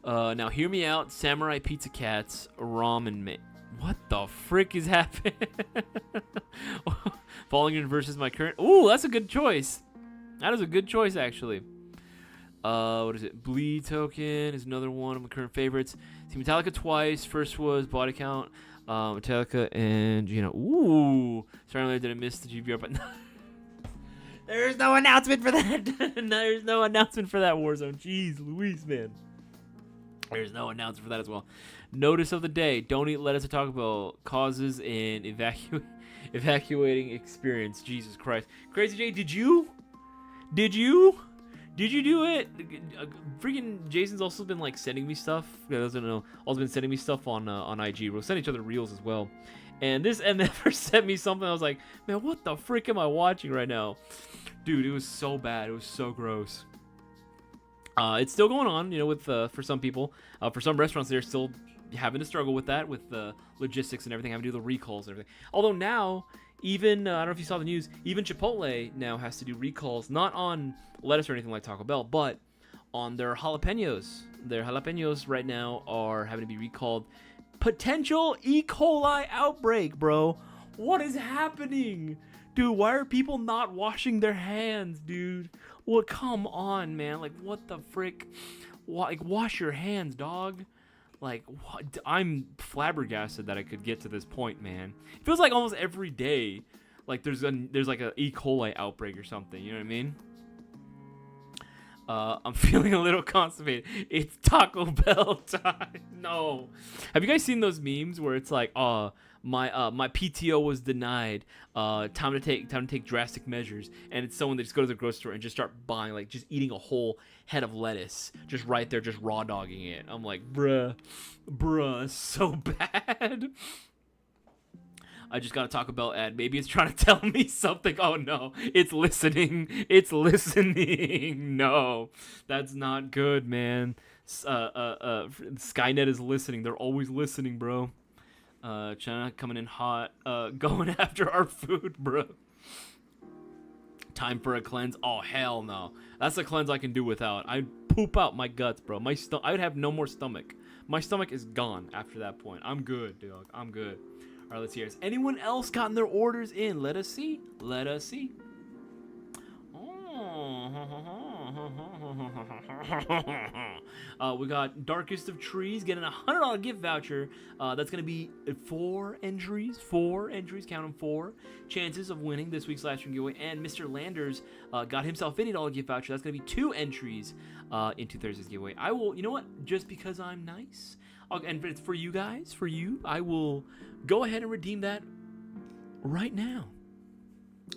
Now hear me out. Samurai Pizza Cats, Ramen. What the frick is happening? Falling in versus my current. Ooh, that's a good choice. That is a good choice, actually. What is it? Bleed Token is another one of my current favorites. See Metallica twice. First was Body Count, Metallica, and Ooh, sorry, did I miss the GBR? But there's no announcement for that. There's no announcement for that Warzone. Jeez, Louise, man. There's no announcement for that as well. Notice of the day: don't eat lettuce at Taco Bell. Causes an evacuating experience. Jesus Christ, Crazy J, did you do it? Freaking Jason's also been like sending me stuff. Yeah, doesn't know. Also been sending me stuff on IG. We'll send each other reels as well. And this MF sent me something. I was like, man, what the frick am I watching right now, dude? It was so bad. It was so gross. It's still going on, with for some people. For some restaurants, they're still having to struggle with that, with the logistics and everything, having to do the recalls and everything. Although now, even, I don't know if you saw the news, even Chipotle now has to do recalls, not on lettuce or anything like Taco Bell, but on their jalapenos. Their jalapenos right now are having to be recalled. Potential E. coli outbreak, bro. What is happening? Dude, why are people not washing their hands, dude? Well, come on, man. Like, what the frick? Like, wash your hands, dog. Like, what? I'm flabbergasted that I could get to this point, man. It feels like almost every day, like there's like a E. coli outbreak or something. You know what I mean? I'm feeling a little constipated. It's Taco Bell time. No. Have you guys seen those memes where it's like, my PTO was denied. Time to take drastic measures. And it's someone that just go to the grocery store and just start buying, like, just eating a whole head of lettuce, just right there, just raw dogging it. I'm like, bruh, so bad. I just got a Taco Bell ad. Maybe it's trying to tell me something. Oh no, it's listening. It's listening. No, that's not good, man. Skynet is listening. They're always listening, bro. China coming in hot. Going after our food, bro. Time for a cleanse. Oh hell no. That's a cleanse I can do without. I'd poop out my guts, bro. I would have no more stomach. My stomach is gone after that point. I'm good, dog. I'm good. All right, let's hear. Has anyone else gotten their orders in? Let us see. Let us see. We got Darkest of Trees getting a $100 gift voucher. That's going to be 4 entries. 4 entries. Count them, 4 chances of winning this week's live stream giveaway. And Mr. Landers got himself an $80 gift voucher. That's going to be 2 entries into Thursday's giveaway. I will, you know what? Just because I'm nice, and it's for you guys, for you, I will go ahead and redeem that right now.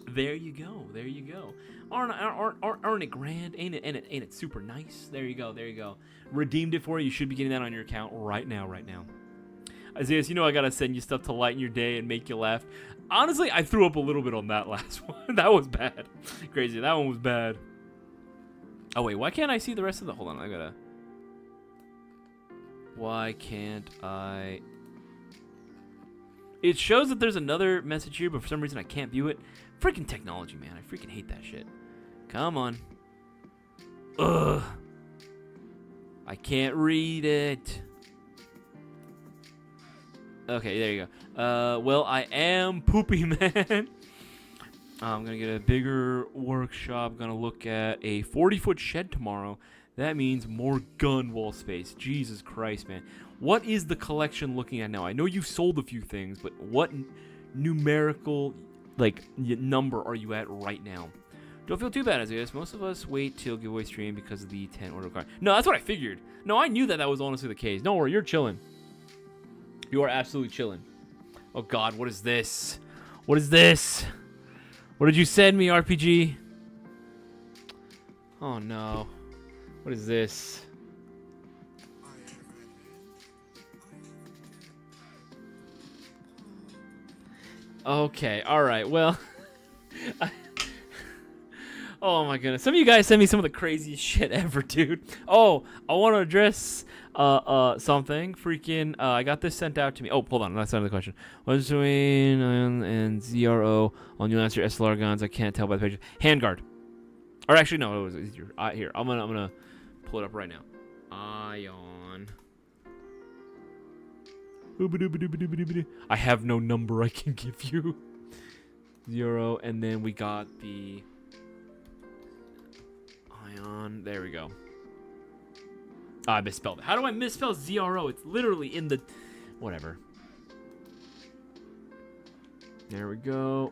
There you go. There you go. Aren't it grand? Ain't it super nice? There you go. There you go. Redeemed it for you. You should be getting that on your account right now. Right now. Isaias, you know I gotta send you stuff to lighten your day and make you laugh. Honestly, I threw up a little bit on that last one. That was bad. Crazy. That one was bad. Oh wait, why can't I see the rest of the? Hold on, I gotta. Why can't I? It shows that there's another message here, but for some reason I can't view it. Freaking technology, man. I freaking hate that shit. Come on. Ugh. I can't read it. Okay, there you go. Well, I am poopy, man. I'm going to get a bigger workshop. Going to look at a 40-foot shed tomorrow. That means more gun wall space. Jesus Christ, man. What is the collection looking at now? I know you've sold a few things, but what numerical number are you at right now? Don't feel too bad, Isaias. Most of us wait till giveaway stream because of the 10 order card. No, that's what I figured. No, I knew that was honestly the case. Don't worry, you're chilling. You are absolutely chilling. Oh God, what is this? What is this? What did you send me, RPG? Oh no. What is this? Okay, alright, well. Oh my goodness. Some of you guys send me some of the craziest shit ever, dude. Oh, I want to address something. Freaking, I got this sent out to me. Oh, hold on, that's another question. What's between and ZRO on new answer SLR guns? I can't tell by the page. Handguard. Or actually, no, it was easier. Here, I'm gonna pull it up right now. Ion. I have no number I can give you. 0, and then we got the Ion. There we go. I misspelled it. How do I misspell ZRO? It's literally in the... Whatever. There we go.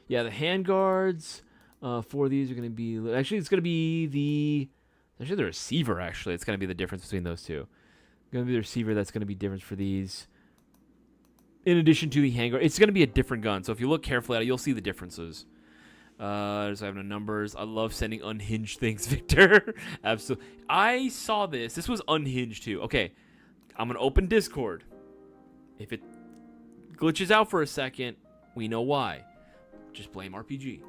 Yeah, the handguards for these are going to be... Actually, it's going to be the... Actually, the receiver, actually. It's going to be the difference between those two. Going to be the receiver that's going to be different for these. In addition to the handguard. It's going to be a different gun. So if you look carefully at it, you'll see the differences. Just having the numbers. I love sending unhinged things, Victor. Absolutely. I saw this. This was unhinged, too. Okay. I'm going to open Discord. If it glitches out for a second, we know why. Just blame RPG.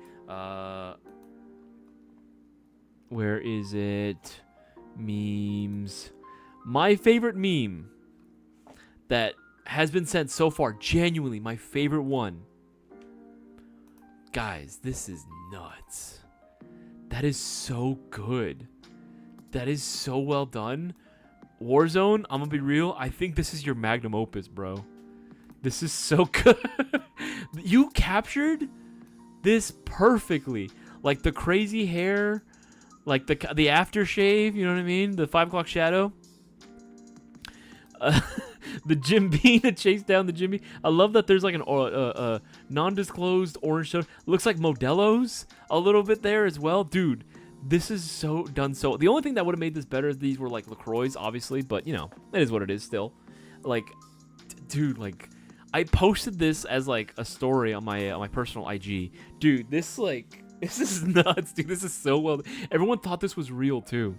Where is it? Memes. My favorite meme that has been sent so far, genuinely my favorite one. Guys, this is nuts. That is so good. That is so well done. Warzone, I'm gonna be real. I think this is your magnum opus, bro. This is so good. You captured this perfectly. Like the crazy hair, like the aftershave, you know what I mean? The 5 o'clock shadow. The Jim Beam to chase down the Jim Beam. I love that there's like an non-disclosed orange toad. Looks like Modelo's a little bit there as well. Dude, this is so done so. The only thing that would have made this better is these were like LaCroix, obviously, but you know, it is what it is still. Like, dude, like, I posted this as like a story on my personal IG. Dude, this is nuts, dude. This is so well. Everyone thought this was real too.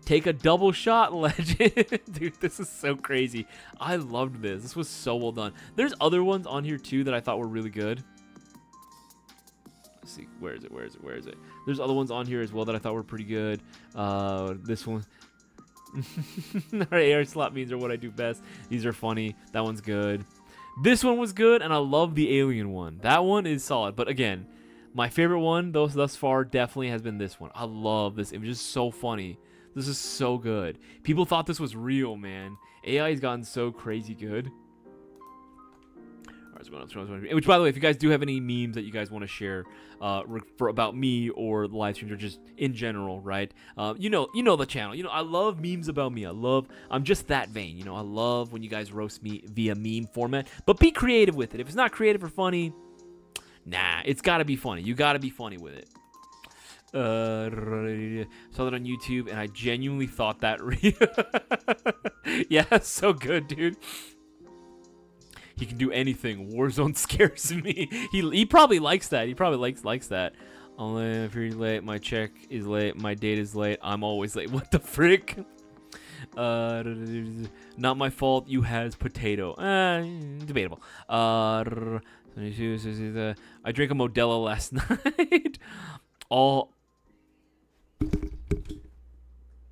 Take a double shot, legend. Dude, this is so crazy. I loved this. This was so well done. There's other ones on here too that I thought were really good. Let's see, where is it? There's other ones on here as well that I thought were pretty good. This one. Air slot means are what I do best. These are funny. That one's good. This one was good, and I love the alien one. That one is solid. But again, my favorite one thus far definitely has been this one. I love this. It was just so funny. This is so good. People thought this was real, man. AI has gotten so crazy good. Which, by the way, if you guys do have any memes that you guys want to share about me or the live streams or just in general, right? You know the channel. You know, I love memes about me. I'm just that vain. You know, I love when you guys roast me via meme format. But be creative with it. If it's not creative or funny, nah, it's got to be funny. You got to be funny with it. Saw that on YouTube, and I genuinely thought that real. Yeah, so good, dude. He can do anything. Warzone scares me. He probably likes that. He probably likes that. Only if you're late, my check is late, my date is late, I'm always late. What the frick? Not my fault. You has potato. Debatable. I drank a Modelo last night. Oh,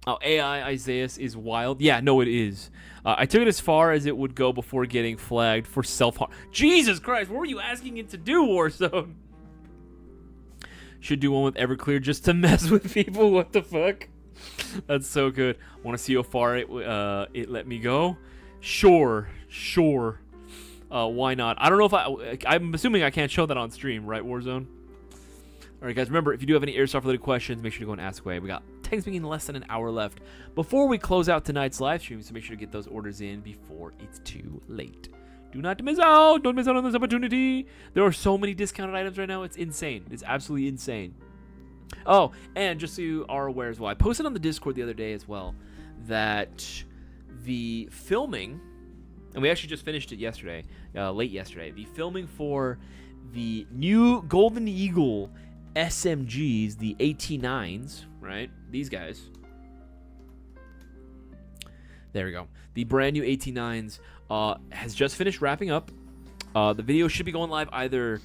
AI Isaias is wild. Yeah, no, it is. I took it as far as it would go before getting flagged for self-harm. Jesus Christ, what were you asking it to do, Warzone? Should do one with Everclear just to mess with people. What the fuck? That's so good. Want to see how far it let me go? Sure. Why not? I don't know if I'm assuming I can't show that on stream, right, Warzone? All right, guys, remember, if you do have any Airsoft-related questions, make sure to go and ask away. We got things being less than an hour left before we close out tonight's live stream, so make sure to get those orders in before it's too late. Do not miss out. Don't miss out on this opportunity. There are so many discounted items right now. It's insane. It's absolutely insane. Oh, and just so you are aware as well, I posted on the Discord the other day as well that the filming, and we actually just finished it yesterday, late yesterday, the filming for the new Golden Eagle SMGs, the AT9s, right? These guys. There we go. The brand new AT9s has just finished wrapping up. The video should be going live either...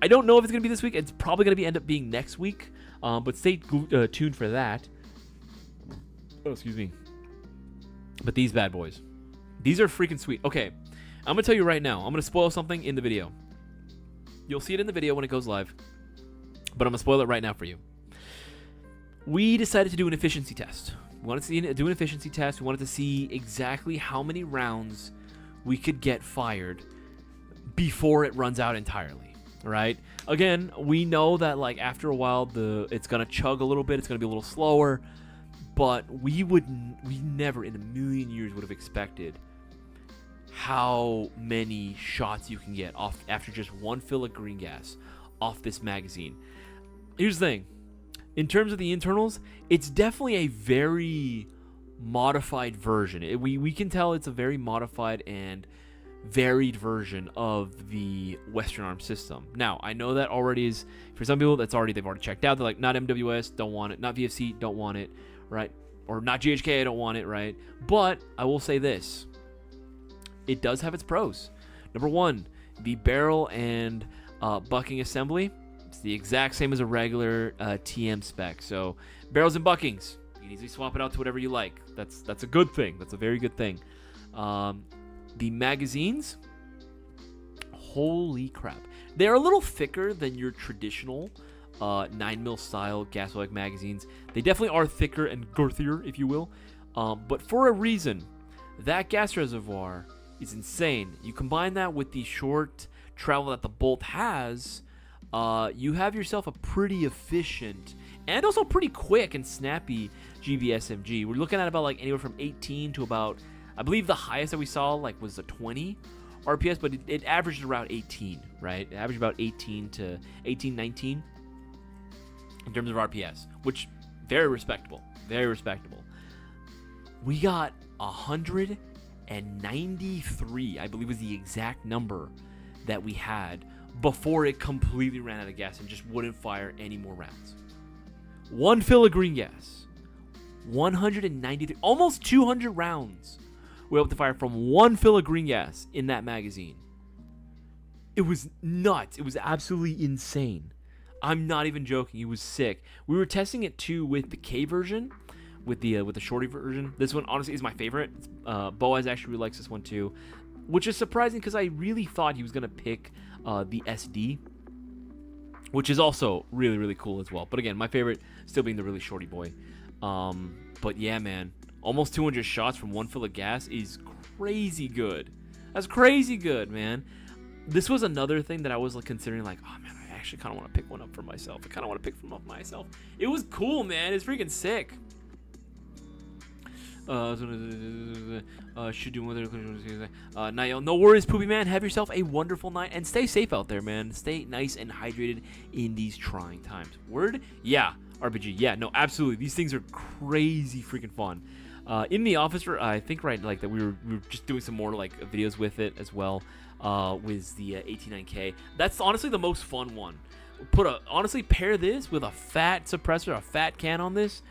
I don't know if it's going to be this week. It's probably going to end up being next week. But stay tuned for that. Oh, excuse me. But these bad boys. These are freaking sweet. Okay. I'm going to tell you right now. I'm going to spoil something in the video. You'll see it in the video when it goes live. But I'm going to spoil it right now for you. We decided to do an efficiency test. We wanted to do an efficiency test. We wanted to see exactly how many rounds we could get fired before it runs out entirely, right? Again, we know that like after a while it's going to chug a little bit. It's going to be a little slower. But we never in a million years would have expected how many shots you can get off after just one fill of green gas off this magazine. Here's the thing. In terms of the internals, it's definitely a very modified version. We can tell it's a very modified and varied version of the Western Arm system. Now, I know that already is, for some people, they've already checked out. They're like, not MWS, don't want it. Not VFC, don't want it, right? Or not GHK, I don't want it, right? But I will say this. It does have its pros. Number one, the barrel and bucking assembly. It's the exact same as a regular TM spec. So barrels and buckings, you can easily swap it out to whatever you like. That's a good thing. That's a very good thing. The magazines, holy crap. They're a little thicker than your traditional 9mm style Gasoil magazines. They definitely are thicker and girthier, if you will. But for a reason, that gas reservoir is insane. You combine that with the short travel that the Bolt has, you have yourself a pretty efficient and also pretty quick and snappy GBSMG. We're looking at about like anywhere from 18 to about I believe the highest that we saw like was a 20 RPS, but it averaged around 18, right? It averaged about 18 to 18, 19 in terms of RPS, which very respectable, very respectable. We got 193, I believe was the exact number that we had before it completely ran out of gas and just wouldn't fire any more rounds. One fill of green gas, 193, almost 200 rounds we were able to fire from one fill of green gas in that magazine. It was nuts. It was absolutely insane. I'm not even joking. It was sick. We were testing it too with the K version, with the shorty version. This one honestly is my favorite. Boaz actually really likes this one too, which is surprising because I really thought he was gonna pick the SD, which is also really, really cool as well. But again, my favorite still being the really shorty boy. But yeah, man, almost 200 shots from one fill of gas is crazy good. That's crazy good, man. This was another thing that I was like considering, like, oh man, I actually kind of want to pick one up for myself. I kind of want to pick one up myself. It was cool, man. It's freaking sick. Should do Niall, no worries, Poopy Man. Have yourself a wonderful night and stay safe out there, man. Stay nice and hydrated in these trying times. Word? Yeah, RPG. Yeah, no, absolutely. These things are crazy freaking fun. In the office, I think like that we were just doing some more like videos with it as well. With the 89K. That's honestly the most fun one. Honestly, pair this with a fat suppressor, a fat can on this.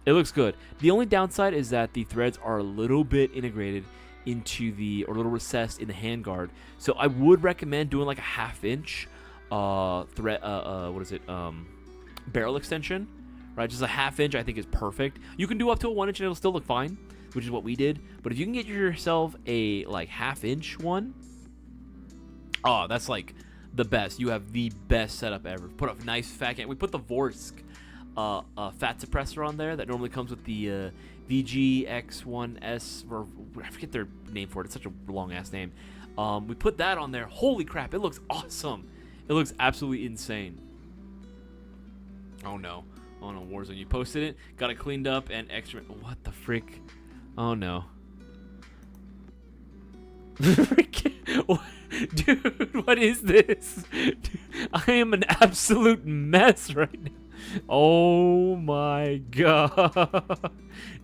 It looks good. The only downside is that the threads are a little bit integrated into or a little recessed in the handguard. So I would recommend doing like a 1/2 inch thread. Barrel extension, right? Just a 1/2 inch I think is perfect. You can do up to a 1 inch and it'll still look fine, which is what we did. But if you can get yourself a like 1/2 inch one, oh, that's like the best. You have the best setup ever. Put a nice fat can. We put the Vorsk fat suppressor on there that normally comes with the VGX1S, or I forget their name for it. It's such a long ass name. We put that on there. Holy crap! It looks awesome. It looks absolutely insane. Oh no, Warzone! You posted it, got it cleaned up and extra. What the frick? Oh no. Dude, what is this? Dude, I am an absolute mess right now. Oh my god.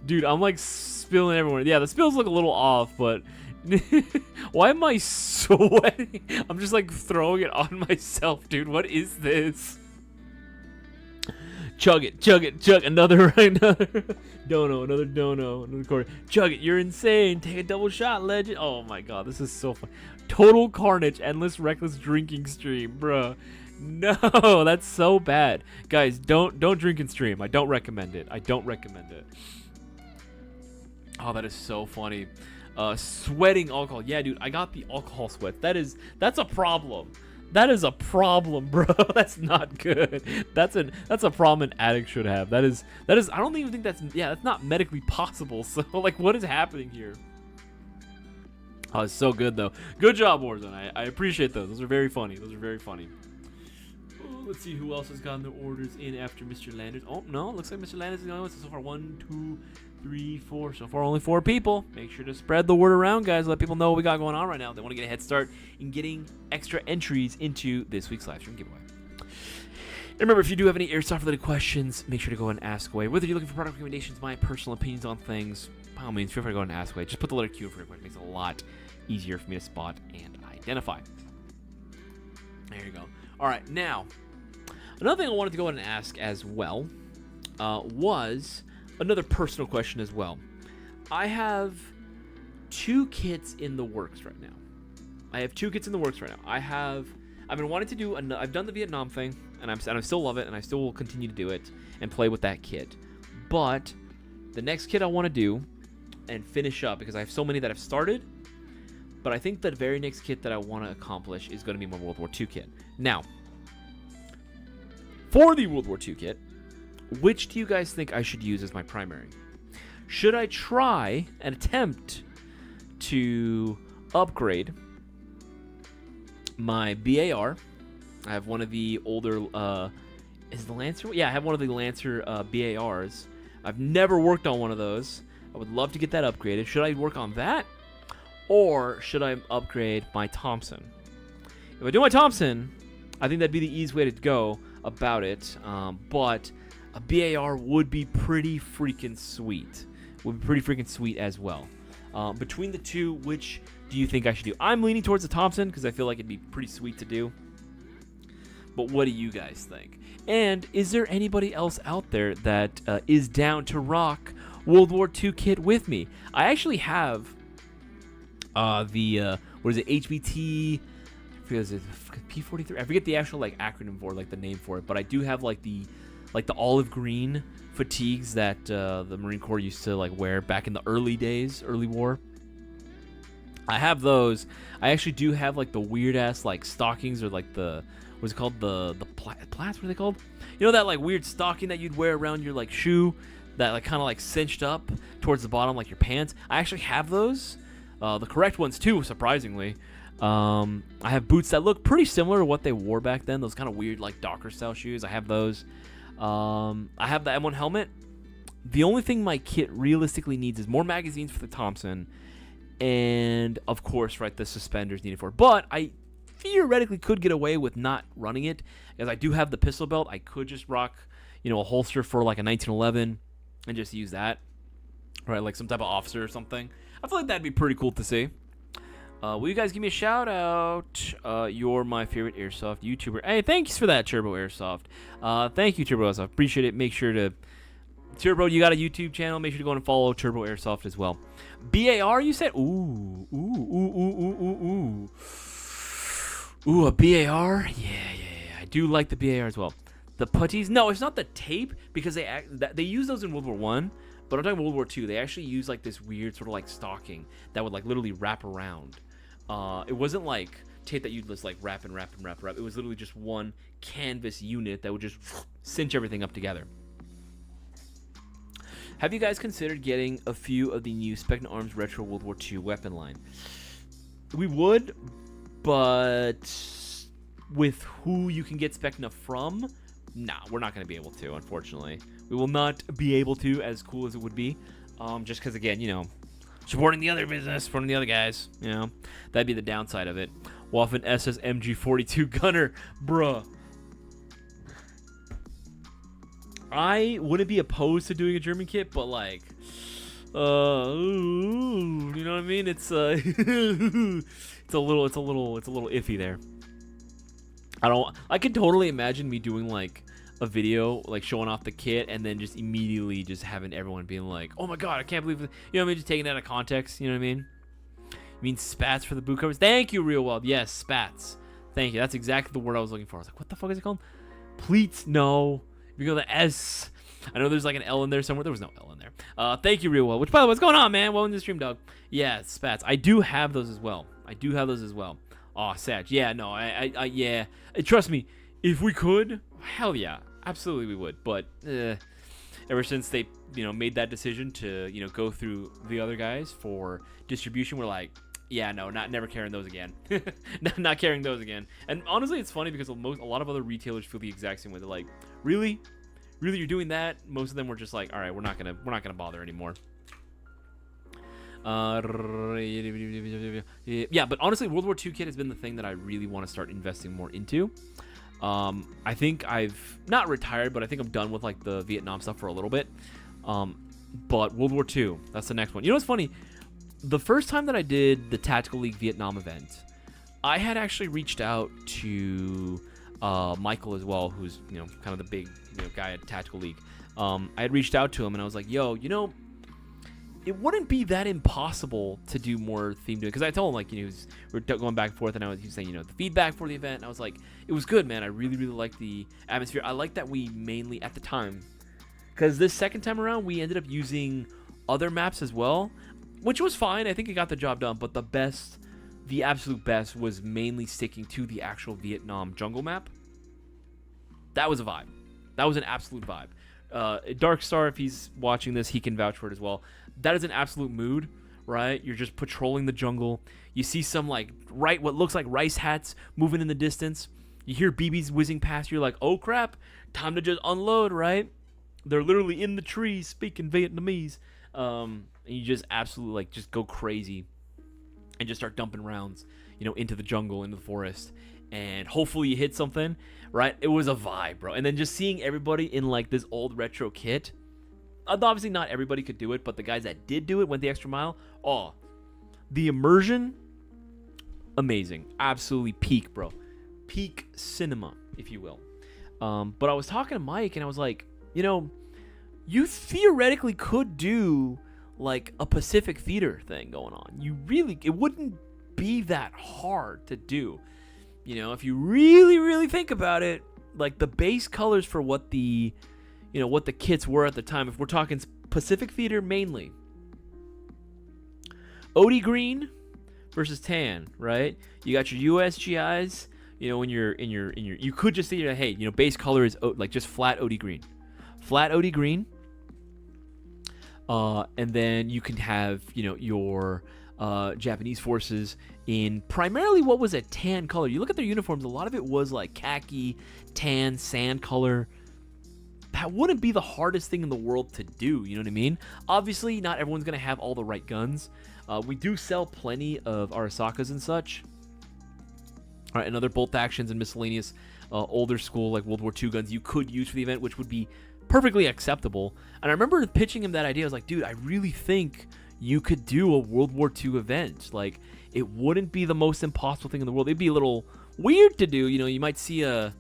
Dude, I'm like spilling everywhere. Yeah, the spills look a little off, but why am I sweating? I'm just like throwing it on myself, dude. What is this? Chug it, chug it, chug another dono, another dono, another quarter. Chug it, you're insane. Take a double shot, legend. Oh my god, this is so fun. Total carnage, endless reckless drinking stream, bruh. No, that's so bad. Guys, don't drink and stream. I don't recommend it. I don't recommend it. Oh, that is so funny. Sweating alcohol. Yeah, dude, I got the alcohol sweat. That's a problem. That is a problem, bro. That's not good. That's a problem an addict should have. That is I don't even think that's not medically possible. So like, what is happening here? Oh, it's so good though. Good job, Warzone. I appreciate those. Those are very funny. Those are very funny. Oh, let's see who else has gotten their orders in after Mr. Landers. Oh no, looks like Mr. Landers is the only one. So far, 1, 2, 3, 4. So far, only 4 people. Make sure to spread the word around, guys. Let people know what we got going on right now. They want to get a head start in getting extra entries into this week's live stream giveaway. And remember, if you do have any airsoft related questions, make sure to go and ask away. Whether you're looking for product recommendations, my personal opinions on things, by all means, feel free to go and ask away. Just put the letter Q for your question. It makes it a lot easier for me to spot and identify. There you go. All right, now, another thing I wanted to go ahead and ask as well was another personal question as well. I have 2 kits in the works right now. I've been wanting to do. I've done the Vietnam thing, and I still love it, and I still will continue to do it and play with that kit. But the next kit I want to do and finish up, because I have so many that I've started. But I think the very next kit that I want to accomplish is going to be my World War II kit. Now, for the World War II kit, which do you guys think I should use as my primary? Should I try and attempt to upgrade my BAR? I have one of the older, is the Lancer? Yeah, I have one of the Lancer BARs. I've never worked on one of those. I would love to get that upgraded. Should I work on that? Or should I upgrade my Thompson? If I do my Thompson, I think that'd be the easy way to go about it. But a BAR would be pretty freaking sweet. Would be pretty freaking sweet as well. Between the two, which do you think I should do? I'm leaning towards the Thompson because I feel like it'd be pretty sweet to do. But what do you guys think? And is there anybody else out there that is down to rock World War II kit with me? I actually have the what is it, HBT? I forget, is it P43? I forget the actual like acronym for like the name for it, but I do have like the olive green fatigues that the Marine Corps used to like wear back in the early days, early war. I have those. I actually do have like the weird ass like stockings or like the what's it called, the plats? What are they called? You know that like weird stocking that you'd wear around your like shoe that like kind of like cinched up towards the bottom like your pants. I actually have those. The correct ones too, surprisingly. I have boots that look pretty similar to what they wore back then. Those kind of weird like Docker style shoes. I have those. I have the M1 helmet. The only thing my kit realistically needs is more magazines for the Thompson, and of course, right, the suspenders needed for it. But I theoretically could get away with not running it, as I do have the pistol belt. I could just rock, a holster for like a 1911 and just use that, right, like some type of officer or something. I feel like that'd be pretty cool to see. Will you guys give me a shout out? You're my favorite Airsoft YouTuber. Hey, thanks for that, Turbo Airsoft. Thank you, Turbo Airsoft. Appreciate it. Make sure to... Turbo, you got a YouTube channel. Make sure to go and follow Turbo Airsoft as well. BAR, you said? Ooh, a BAR? Yeah. I do like the BAR as well. The putties? No, it's not the tape, because they use those in World War I. But I'm talking World War II. They actually use like this weird sort of like stocking that would like literally wrap around. It wasn't like tape that you'd just like wrap. It was literally just one canvas unit that would just cinch everything up together. Have you guys considered getting a few of the new Spectrum Arms Retro World War II weapon line? We would, but with who you can get Specna from, nah, we're not going to be able to, unfortunately. We will not be able to, as cool as it would be. Just because, again, supporting the other business, supporting the other guys, that'd be the downside of it. Waffen SS MG42 Gunner, bruh. I wouldn't be opposed to doing a German kit, but like, you know what I mean? It's it's a little iffy there. I could totally imagine me doing like a video like showing off the kit and then just immediately just having everyone being like, oh my god, I can't believe it. You know what I mean? Just taking that out of context. You know what I mean? You mean spats for the boot covers? Thank you, Real Wild. Yes, spats. Thank you. That's exactly the word I was looking for. I was like, what the fuck is it called? Pleats? No. If you go to the S, I know there's like an L in there somewhere. There was no L in there. Thank you, Real Wild. Which, by the way, what's going on, man? Welcome to the stream, dog. Yeah, spats. I do have those as well. Aw, Sag. Yeah, no, yeah. Trust me, if we could, hell yeah, absolutely we would. But ever since they, made that decision to, go through the other guys for distribution, we're like, yeah, no, never carrying those again. not carrying those again. And honestly, it's funny because a lot of other retailers feel the exact same way. They're like, really, you're doing that? Most of them were just like, all right, we're not gonna bother anymore. Yeah, but honestly, World War II kit has been the thing that I really want to start investing more into. I think I've not retired, but I think I'm done with like the Vietnam stuff for a little bit. But World War II, that's the next one. You know what's funny? The first time that I did the Tactical League Vietnam event, I had actually reached out to Michael as well, who's kind of the big guy at Tactical League. I had reached out to him and I was like, yo, it wouldn't be that impossible to do more themed, because I told him, like, we're going back and forth, and he was saying, the feedback for the event, and I was like, it was good, man. I really, really liked the atmosphere. I like that we mainly, at the time, because this second time around, we ended up using other maps as well, which was fine. I think it got the job done, but the absolute best was mainly sticking to the actual Vietnam jungle map. That was a vibe. That was an absolute vibe. Dark Star, if he's watching this, he can vouch for it as well. That is an absolute mood, right? You're just patrolling the jungle. You see some what looks like rice hats moving in the distance. You hear BBs whizzing past. You're like, oh crap, time to just unload, right? They're literally in the trees speaking Vietnamese. And you just absolutely like just go crazy and just start dumping rounds, into the jungle, into the forest, and hopefully you hit something, right? It was a vibe, bro. And then just seeing everybody in like this old retro kit. Obviously, not everybody could do it, but the guys that did do it went the extra mile. Oh, the immersion, amazing, absolutely peak, bro, peak cinema, if you will. But I was talking to Mike, and I was like, you theoretically could do like a Pacific Theater thing going on. It wouldn't be that hard to do. If you really, really think about it, like the base colors for what the kits were at the time, if we're talking Pacific Theater mainly, OD green versus tan, right? You got your USGIs, when you're in your, you could just say, hey, base color is like just flat OD green. And then you can have, your Japanese forces in primarily what was a tan color. You look at their uniforms, a lot of it was like khaki, tan, sand color. That wouldn't be the hardest thing in the world to do, you know what I mean? Obviously, not everyone's going to have all the right guns. We do sell plenty of Arasakas and such. All right, and other bolt actions and miscellaneous older school, like World War II guns you could use for the event, which would be perfectly acceptable. And I remember pitching him that idea. I was like, dude, I really think you could do a World War II event. Like, it wouldn't be the most impossible thing in the world. It'd be a little weird to do. You might see a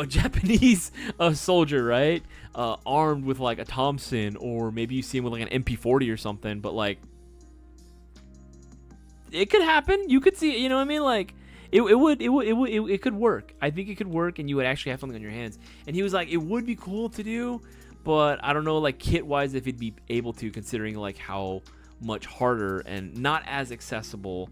Japanese soldier, right? Armed with like a Thompson, or maybe you see him with like an MP40 or something. But like, it could happen. You could see it. You know what I mean? Like, it could work. I think it could work, and you would actually have something on your hands. And he was like, it would be cool to do, but I don't know, like kit wise, if he'd be able to, considering like how much harder and not as accessible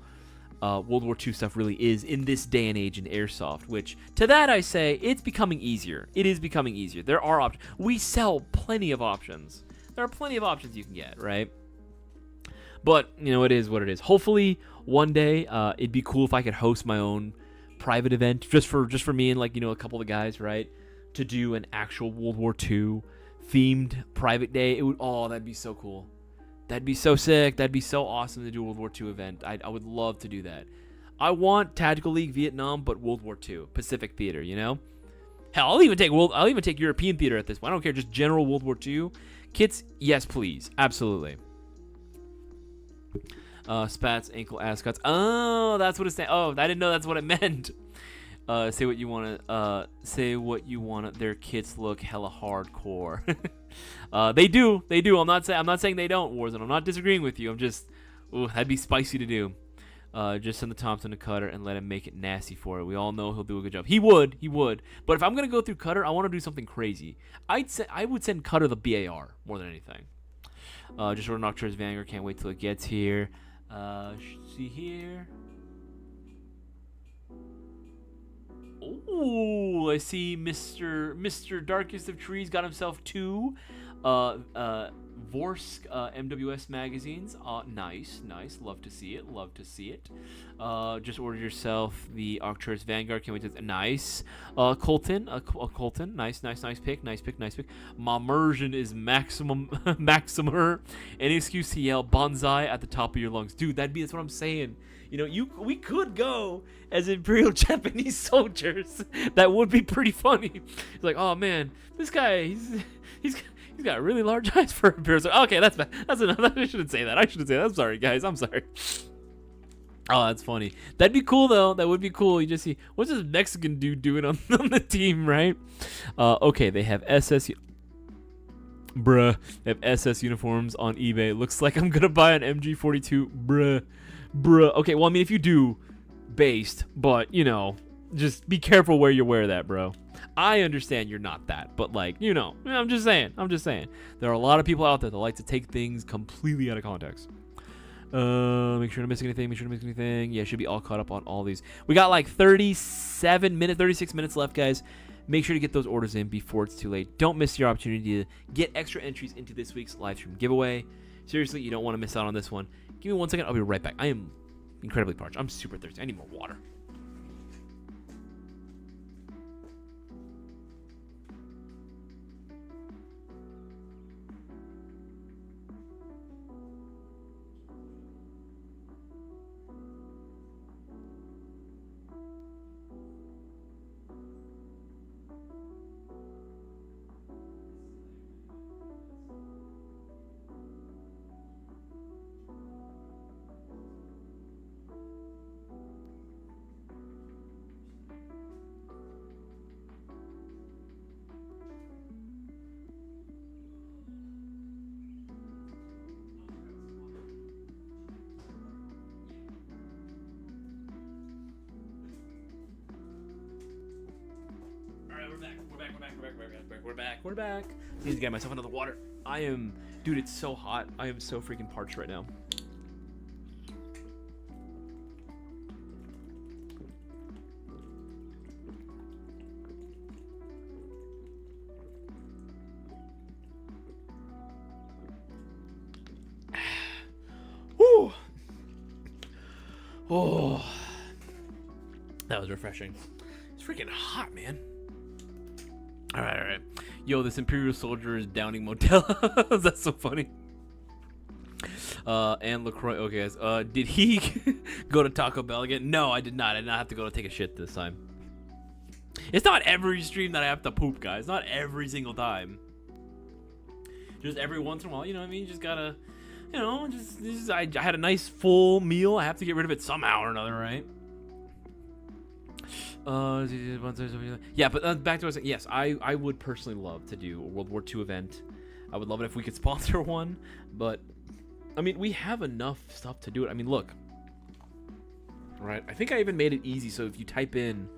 World War II stuff really is in this day and age in Airsoft. Which, to that I say, it's becoming easier. It is becoming easier. There are options. We sell plenty of options. There are plenty of options you can get, right? But, it is what it is. Hopefully, one day, it'd be cool if I could host my own private event, just for me and, like, a couple of the guys, right? To do an actual World War II themed private day. That'd be so cool. That'd be so sick. That'd be so awesome to do a World War II event. I would love to do that. I want Tactical League Vietnam, but World War II, Pacific Theater, Hell, I'll even take European theater at this point. I don't care, just general World War II kits. Yes, please, absolutely. Spats, ankle, ascots. Oh, that's what it's saying. Oh, I didn't know that's what it meant. Say what you want to. Say what you want. Their kits look hella hardcore. They do. I'm not saying they don't, Warzone. I'm not disagreeing with you. I'm just. Ooh, that'd be spicy to do. Just send the Thompson to Cutter and let him make it nasty for it. We all know he'll do a good job. He would. But if I'm gonna go through Cutter, I want to do something crazy. I would send Cutter the BAR more than anything. Just order Nocturne's Vanguard. Can't wait till it gets here. See here. Oh, I see Mr. Darkest of Trees got himself 2 Vorsk MWS magazines. Nice. Love to see it. Just ordered yourself the Arcturus Vanguard. Can't wait to. Nice. Colton. Colton. Nice pick. My immersion is Maximer. Any excuse to yell bonsai at the top of your lungs, dude. That's what I'm saying. We could go as Imperial Japanese soldiers. That would be pretty funny. It's like, oh man, this guy, he's got really large eyes for Imperial. Okay, that's bad. That's enough. I shouldn't say that. I'm sorry, guys. I'm sorry. Oh, that's funny. That'd be cool though. That would be cool. You just see, what's this Mexican dude doing on the team, right? Okay, they have SS. Bruh, they have SS uniforms on eBay. Looks like I'm gonna buy an MG42. Bruh. Okay, well, I mean, if you do, based, but, just be careful where you wear that, bro. I understand you're not that, but, like, I'm just saying. There are a lot of people out there that like to take things completely out of context. Make sure I'm missing anything. Yeah, should be all caught up on all these. We got, like, 36 minutes left, guys. Make sure to get those orders in before it's too late. Don't miss your opportunity to get extra entries into this week's live stream giveaway. Seriously, you don't want to miss out on this one. Give me 1 second. I'll be right back. I am incredibly parched. I'm super thirsty. I need more water. We're back. I need to get myself another water. Dude, it's so hot. I am so freaking parched right now. Woo! Oh, that was refreshing. It's freaking hot, man. All right. Yo, this Imperial soldier is downing Modelo. That's so funny. And LaCroix. Okay, guys. Did he go to Taco Bell again? No, I did not. I did not have to go to take a shit this time. It's not every stream that I have to poop, guys. Not every single time. Just every once in a while, you know what I mean? You just gotta, you know, I had a nice full meal. I have to get rid of it somehow or another, right? Yeah, but back to what I was saying. Yes, I would personally love to do a World War II event. I would love it if we could sponsor one, but I mean, we have enough stuff to do it. I mean, look, right? I think I even made it easy. So if you type in,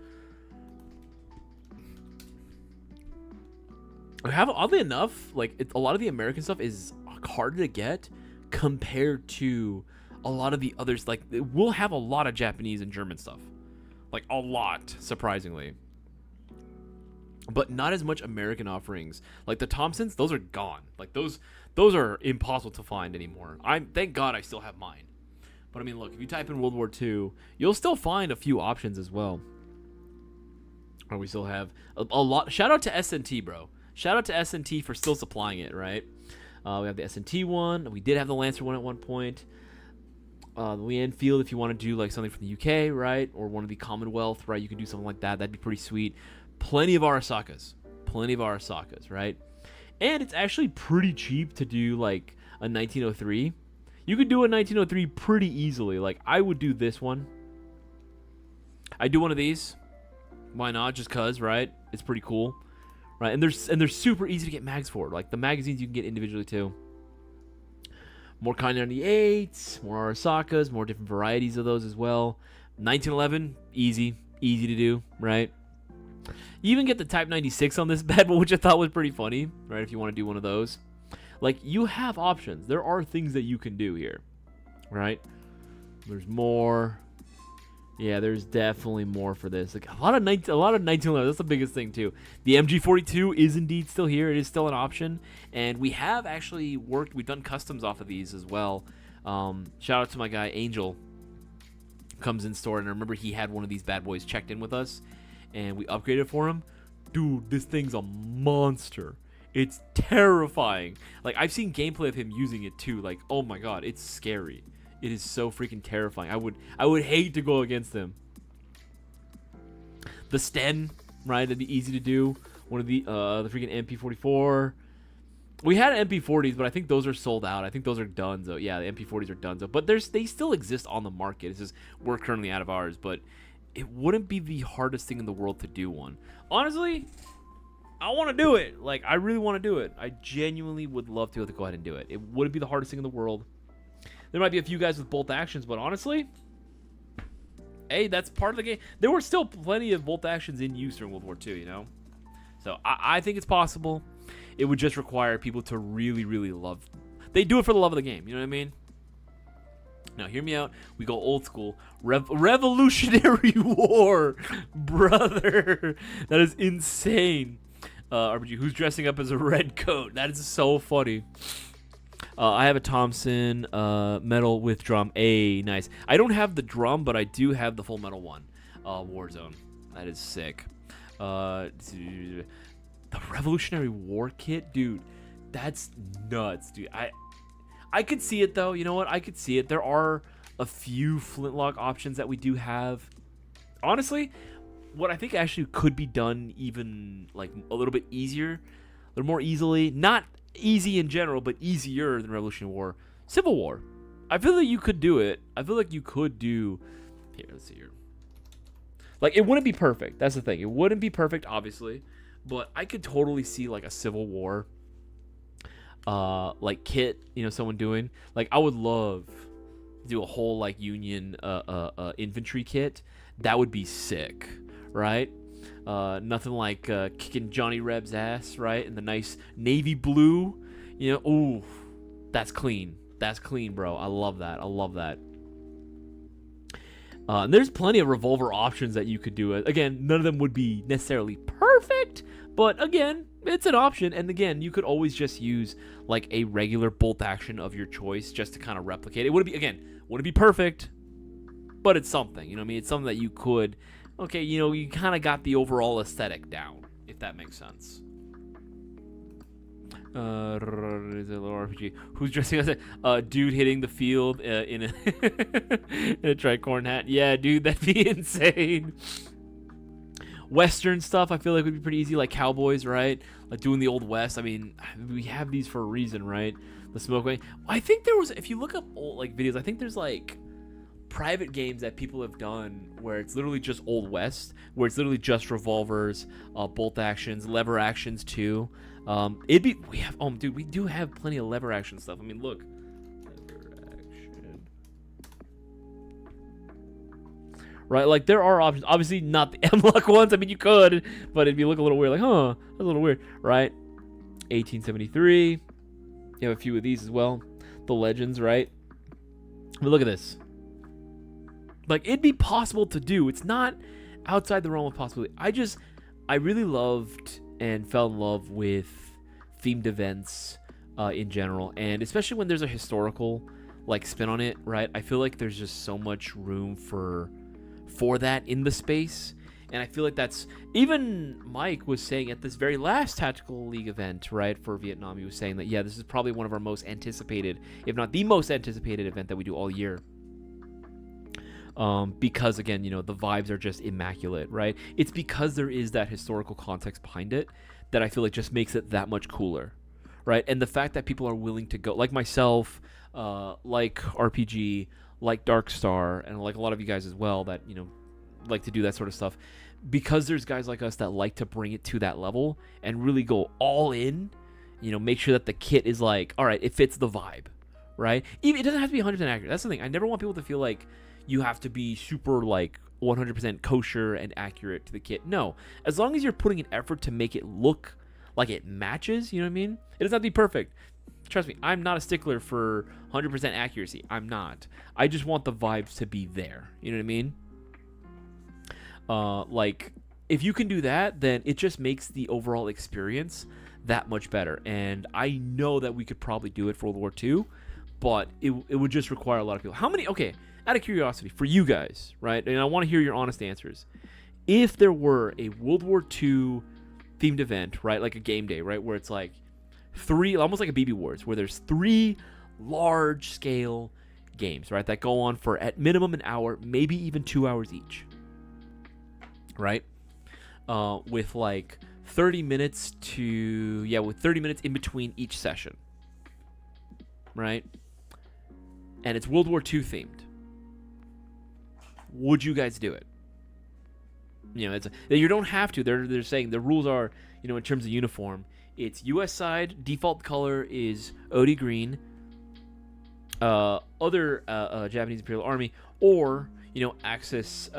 I have, oddly enough, like a lot of the American stuff is harder to get compared to a lot of the others. Like we'll have a lot of Japanese and German stuff. Like a lot, surprisingly, but not as much American offerings. Like the Thompsons, those are gone. Like those are impossible to find anymore. Thank God I still have mine. But I mean, look, if you type in World War II, you'll still find a few options as well. Or we still have a lot. Shout out to SNT, bro. Shout out to SNT for still supplying it, right? We have the SNT one. We did have the Lancer one at one point. The Lee Enfield, if you want to do like something from the UK, right, or one of the Commonwealth, right, you can do something like that. That'd be pretty sweet. Plenty of Arasakas, right? And it's actually pretty cheap to do like a 1903. You could do a 1903 pretty easily. Like I would do this one. I do one of these. Why not? Just cause, right? It's pretty cool, right? And they're super easy to get mags for. Like the magazines you can get individually too. More Kind 98s, more Arasakas, more different varieties of those as well. 1911, easy to do, right? You even get the Type 96 on this bed, which I thought was pretty funny, right? If you want to do one of those. Like, you have options. There are things that you can do here, right? There's more. Yeah, there's definitely more for this. Like a lot of 1911. That's the biggest thing too. The MG42 is indeed still here. It is still an option, and we have actually worked. We've done customs off of these as well. Shout out to my guy Angel. Comes in store, and I remember he had one of these bad boys checked in with us, and we upgraded for him. Dude, this thing's a monster. It's terrifying. Like I've seen gameplay of him using it too. Like oh my god, it's scary. It is so freaking terrifying. I would hate to go against them. The Sten, right? That'd be easy to do. One of the freaking MP44. We had MP40s, but I think those are sold out. I think those are done. So yeah, the MP40s are done. So, but they still exist on the market. It's just we're currently out of ours. But it wouldn't be the hardest thing in the world to do one. Honestly, I want to do it. Like I really want to do it. I genuinely would love to be able to go ahead and do it. It wouldn't be the hardest thing in the world. There might be a few guys with bolt actions, but honestly, hey, that's part of the game. There were still plenty of bolt actions in use during World War II, you know? So I think it's possible. It would just require people to really, really love. They do it for the love of the game, you know what I mean? Now, hear me out. We go old school. Revolutionary War, brother. That is insane. RPG, who's dressing up as a red coat? That is so funny. I have a Thompson metal with drum. Nice. I don't have the drum, but I do have the full metal one. Warzone. That is sick. The Revolutionary War kit, dude. That's nuts, dude. I could see it though. You know what? I could see it. There are a few flintlock options that we do have. Honestly, what I think actually could be done even like a little bit easier, a little more easily. Not easy in general, but easier than Revolutionary War. Civil War. I feel like you could do it. I feel like you could do. Here, let's see here. Like, it wouldn't be perfect. That's the thing. It wouldn't be perfect, obviously. But I could totally see, like, a Civil War, like, kit, you know, someone doing. Like, I would love to do a whole, like, Union infantry kit. That would be sick, right? Nothing like kicking Johnny Reb's ass, right? In the nice navy blue. You know, ooh, that's clean. That's clean, bro. I love that. I love that. And there's plenty of revolver options that you could do. Again, none of them would be necessarily perfect, but again, it's an option. And again, you could always just use like a regular bolt action of your choice just to kind of replicate it. Wouldn't be perfect, but it's something. You know what I mean? It's something that you could. Okay, you know, you kind of got the overall aesthetic down, if that makes sense. Is it a little RPG? Who's dressing as a dude hitting the field in a, in a tricorn hat? Yeah, dude, that'd be insane. Western stuff, I feel like would be pretty easy, like cowboys, right? Like doing the old West. I mean, we have these for a reason, right? The smoke way. I think there was, if you look up old like videos, I think there's like private games that people have done where it's literally just Old West, where it's literally just revolvers, bolt actions, lever actions too. We do have plenty of lever action stuff. I mean, look, lever action, right? Like there are options. Obviously, not the M-Lock ones. I mean, you could, but it'd be look a little weird. Like, huh, that's a little weird, right? 1873. You have a few of these as well. The Legends, right? But look at this. Like, it'd be possible to do. It's not outside the realm of possibility. I really loved and fell in love with themed events in general, and especially when there's a historical like spin on it, right? I feel like there's just so much room for that in the space, and I feel like that's, even Mike was saying at this very last Tactical League event, right, for Vietnam, he was saying that, yeah, this is probably one of our most anticipated, if not the most anticipated event that we do all year. Because again, you know, the vibes are just immaculate, right? It's because there is that historical context behind it that I feel like just makes it that much cooler, right? And the fact that people are willing to go, like myself, like RPG, like Darkstar, and like a lot of you guys as well that, you know, like to do that sort of stuff, because there's guys like us that like to bring it to that level and really go all in, you know, make sure that the kit is like, all right, it fits the vibe, right? Even, it doesn't have to be 100% accurate. That's the thing. I never want people to feel like you have to be super like 100% kosher and accurate to the kit. No, as long as you're putting an effort to make it look like it matches, you know what I mean? It doesn't have to be perfect. Trust me, I'm not a stickler for 100% accuracy. I'm not. I just want the vibes to be there. You know what I mean? Like, if you can do that, then it just makes the overall experience that much better. And I know that we could probably do it for World War II, but it would just require a lot of people. How many? Okay. Out of curiosity, for you guys, right, and I want to hear your honest answers. If there were a World War II themed event, right, like a game day, right, where it's like three, almost like a BB Wars, where there's 3 large-scale games, right, that go on for at minimum an hour, maybe even 2 hours each, right, with like 30 minutes with 30 minutes in between each session, right, and it's World War II themed. Would you guys do it? You know, you don't have to. They're saying the rules are, you know, in terms of uniform, it's U.S. side, default color is OD green, other Japanese Imperial Army, or, you know, Axis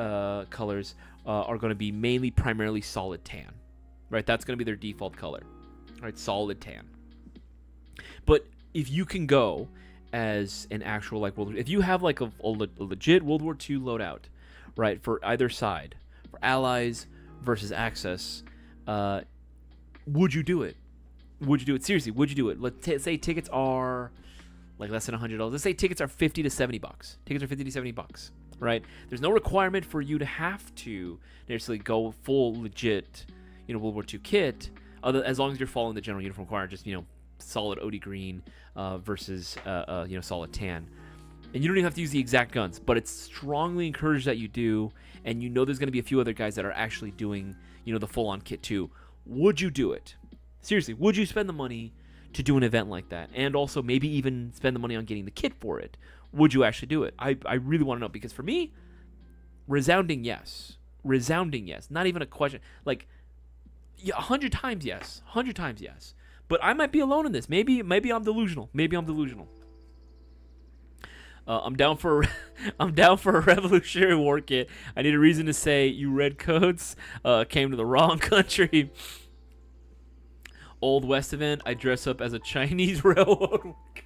colors are going to be mainly primarily solid tan, right? That's going to be their default color, right? Solid tan. But if you can go as an actual like if you have like a legit World War II loadout, right, for either side, for Allies versus Axis, would you do it? Would you do it? Seriously, would you do it? Let's say tickets are like less than $100. Let's say tickets are $50 to $70. Tickets are $50 to $70, right? There's no requirement for you to have to necessarily go full legit, you know, World War II kit, as long as you're following the general uniform requirement, just, you know, solid OD green versus you know, solid tan, and you don't even have to use the exact guns, but it's strongly encouraged that you do. And you know there's going to be a few other guys that are actually doing, you know, the full-on kit too. Would you do it? Seriously, would you spend the money to do an event like that, and also maybe even spend the money on getting the kit for it? Would you actually do it? I really want to know, because for me, resounding yes, not even a question. Like, yeah, 100 times yes, 100 times yes. But I might be alone in this. Maybe I'm delusional. I'm down for I'm down for a Revolutionary War kit. I need a reason to say you redcoats came to the wrong country. Old West event. I dress up as a Chinese railroad worker.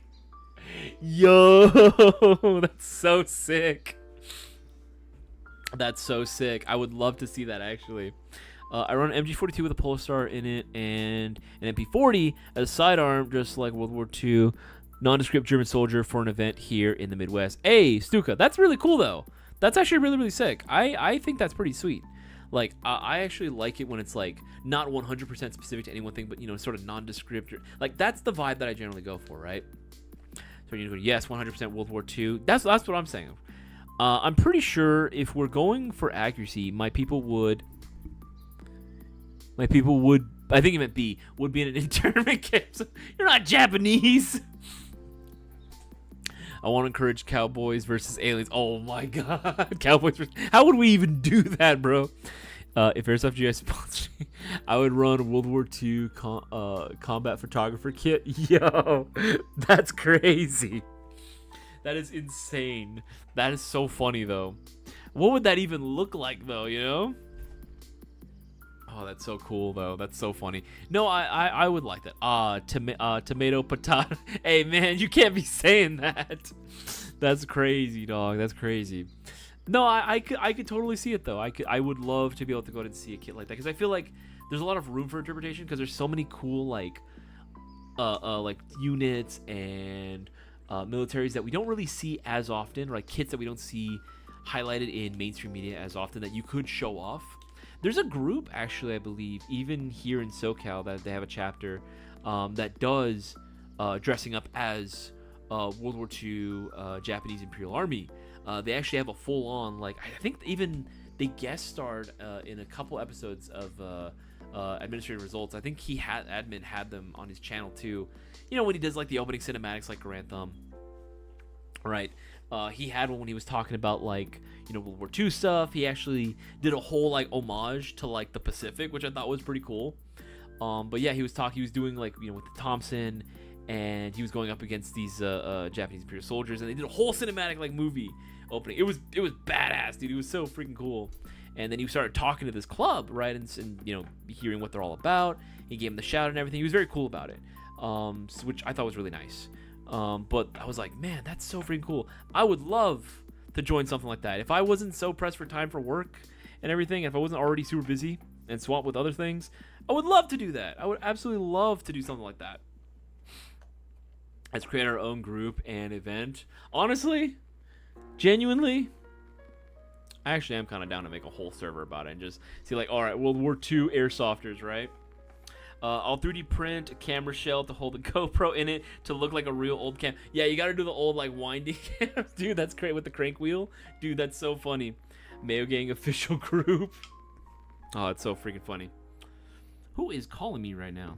Yo, that's so sick. That's so sick. I would love to see that actually. I run an MG42 with a Polestar in it and an MP40 as a sidearm, just like World War II. Nondescript German soldier for an event here in the Midwest. Hey, Stuka, that's really cool though. That's actually really, really sick. I think that's pretty sweet. Like, I actually like it when it's like not 100% specific to any one thing, but sort of nondescript. Like, that's the vibe that I generally go for, right? So you go, yes, 100% World War II. That's what I'm saying. I'm pretty sure if we're going for accuracy, my people would. I think it meant B, would be in an internment camp. So you're not Japanese. I want to encourage cowboys versus aliens. Oh my god. Cowboys versus... How would we even do that, bro? If Airsoft GI sponsored me, I would run World War II combat photographer kit. Yo, that's crazy. That is insane. That is so funny, though. What would that even look like, though, Oh, that's so cool, though. That's so funny. No, I would like that. Tomato, potato. Hey, man, you can't be saying that. That's crazy, dog. That's crazy. No, I could totally see it, though. I would love to be able to go ahead and see a kit like that, because I feel like there's a lot of room for interpretation, because there's so many cool, like units and militaries that we don't really see as often, like kits that we don't see highlighted in mainstream media as often that you could show off. There's a group, actually, I believe, even here in SoCal, that they have a chapter that does dressing up as World War II Japanese Imperial Army. They actually have a full-on, like, I think even they guest starred in a couple episodes of Administrative Results. I think Admin had them on his channel, too. When he does, like, the opening cinematics, like Grand Thumb. Right. He had one when he was talking about, like, World War II stuff. He actually did a whole, like, homage to, like, the Pacific, which I thought was pretty cool. But yeah, he was doing, like, with the Thompson, and he was going up against these Japanese Imperial soldiers, and they did a whole cinematic, like, movie opening. It was badass, dude. It was so freaking cool. And then he started talking to this club, right, and hearing what they're all about. He gave him the shout and everything. He was very cool about it, which I thought was really nice. But I was like, man, that's so freaking cool. I would love to join something like that. If I wasn't so pressed for time for work and everything, if I wasn't already super busy and swamped with other things, I would love to do that. I would absolutely love to do something like that. Let's create our own group and event. Honestly, genuinely, I actually am kind of down to make a whole server about it and just see, like, all right, World War II airsofters, right? I'll 3D print a camera shell to hold a GoPro in it to look like a real old cam. Yeah, you gotta do the old, like, winding cams. Dude, that's great with the crank wheel. Dude, that's so funny. Mayo Gang official group. Oh, it's so freaking funny. Who is calling me right now?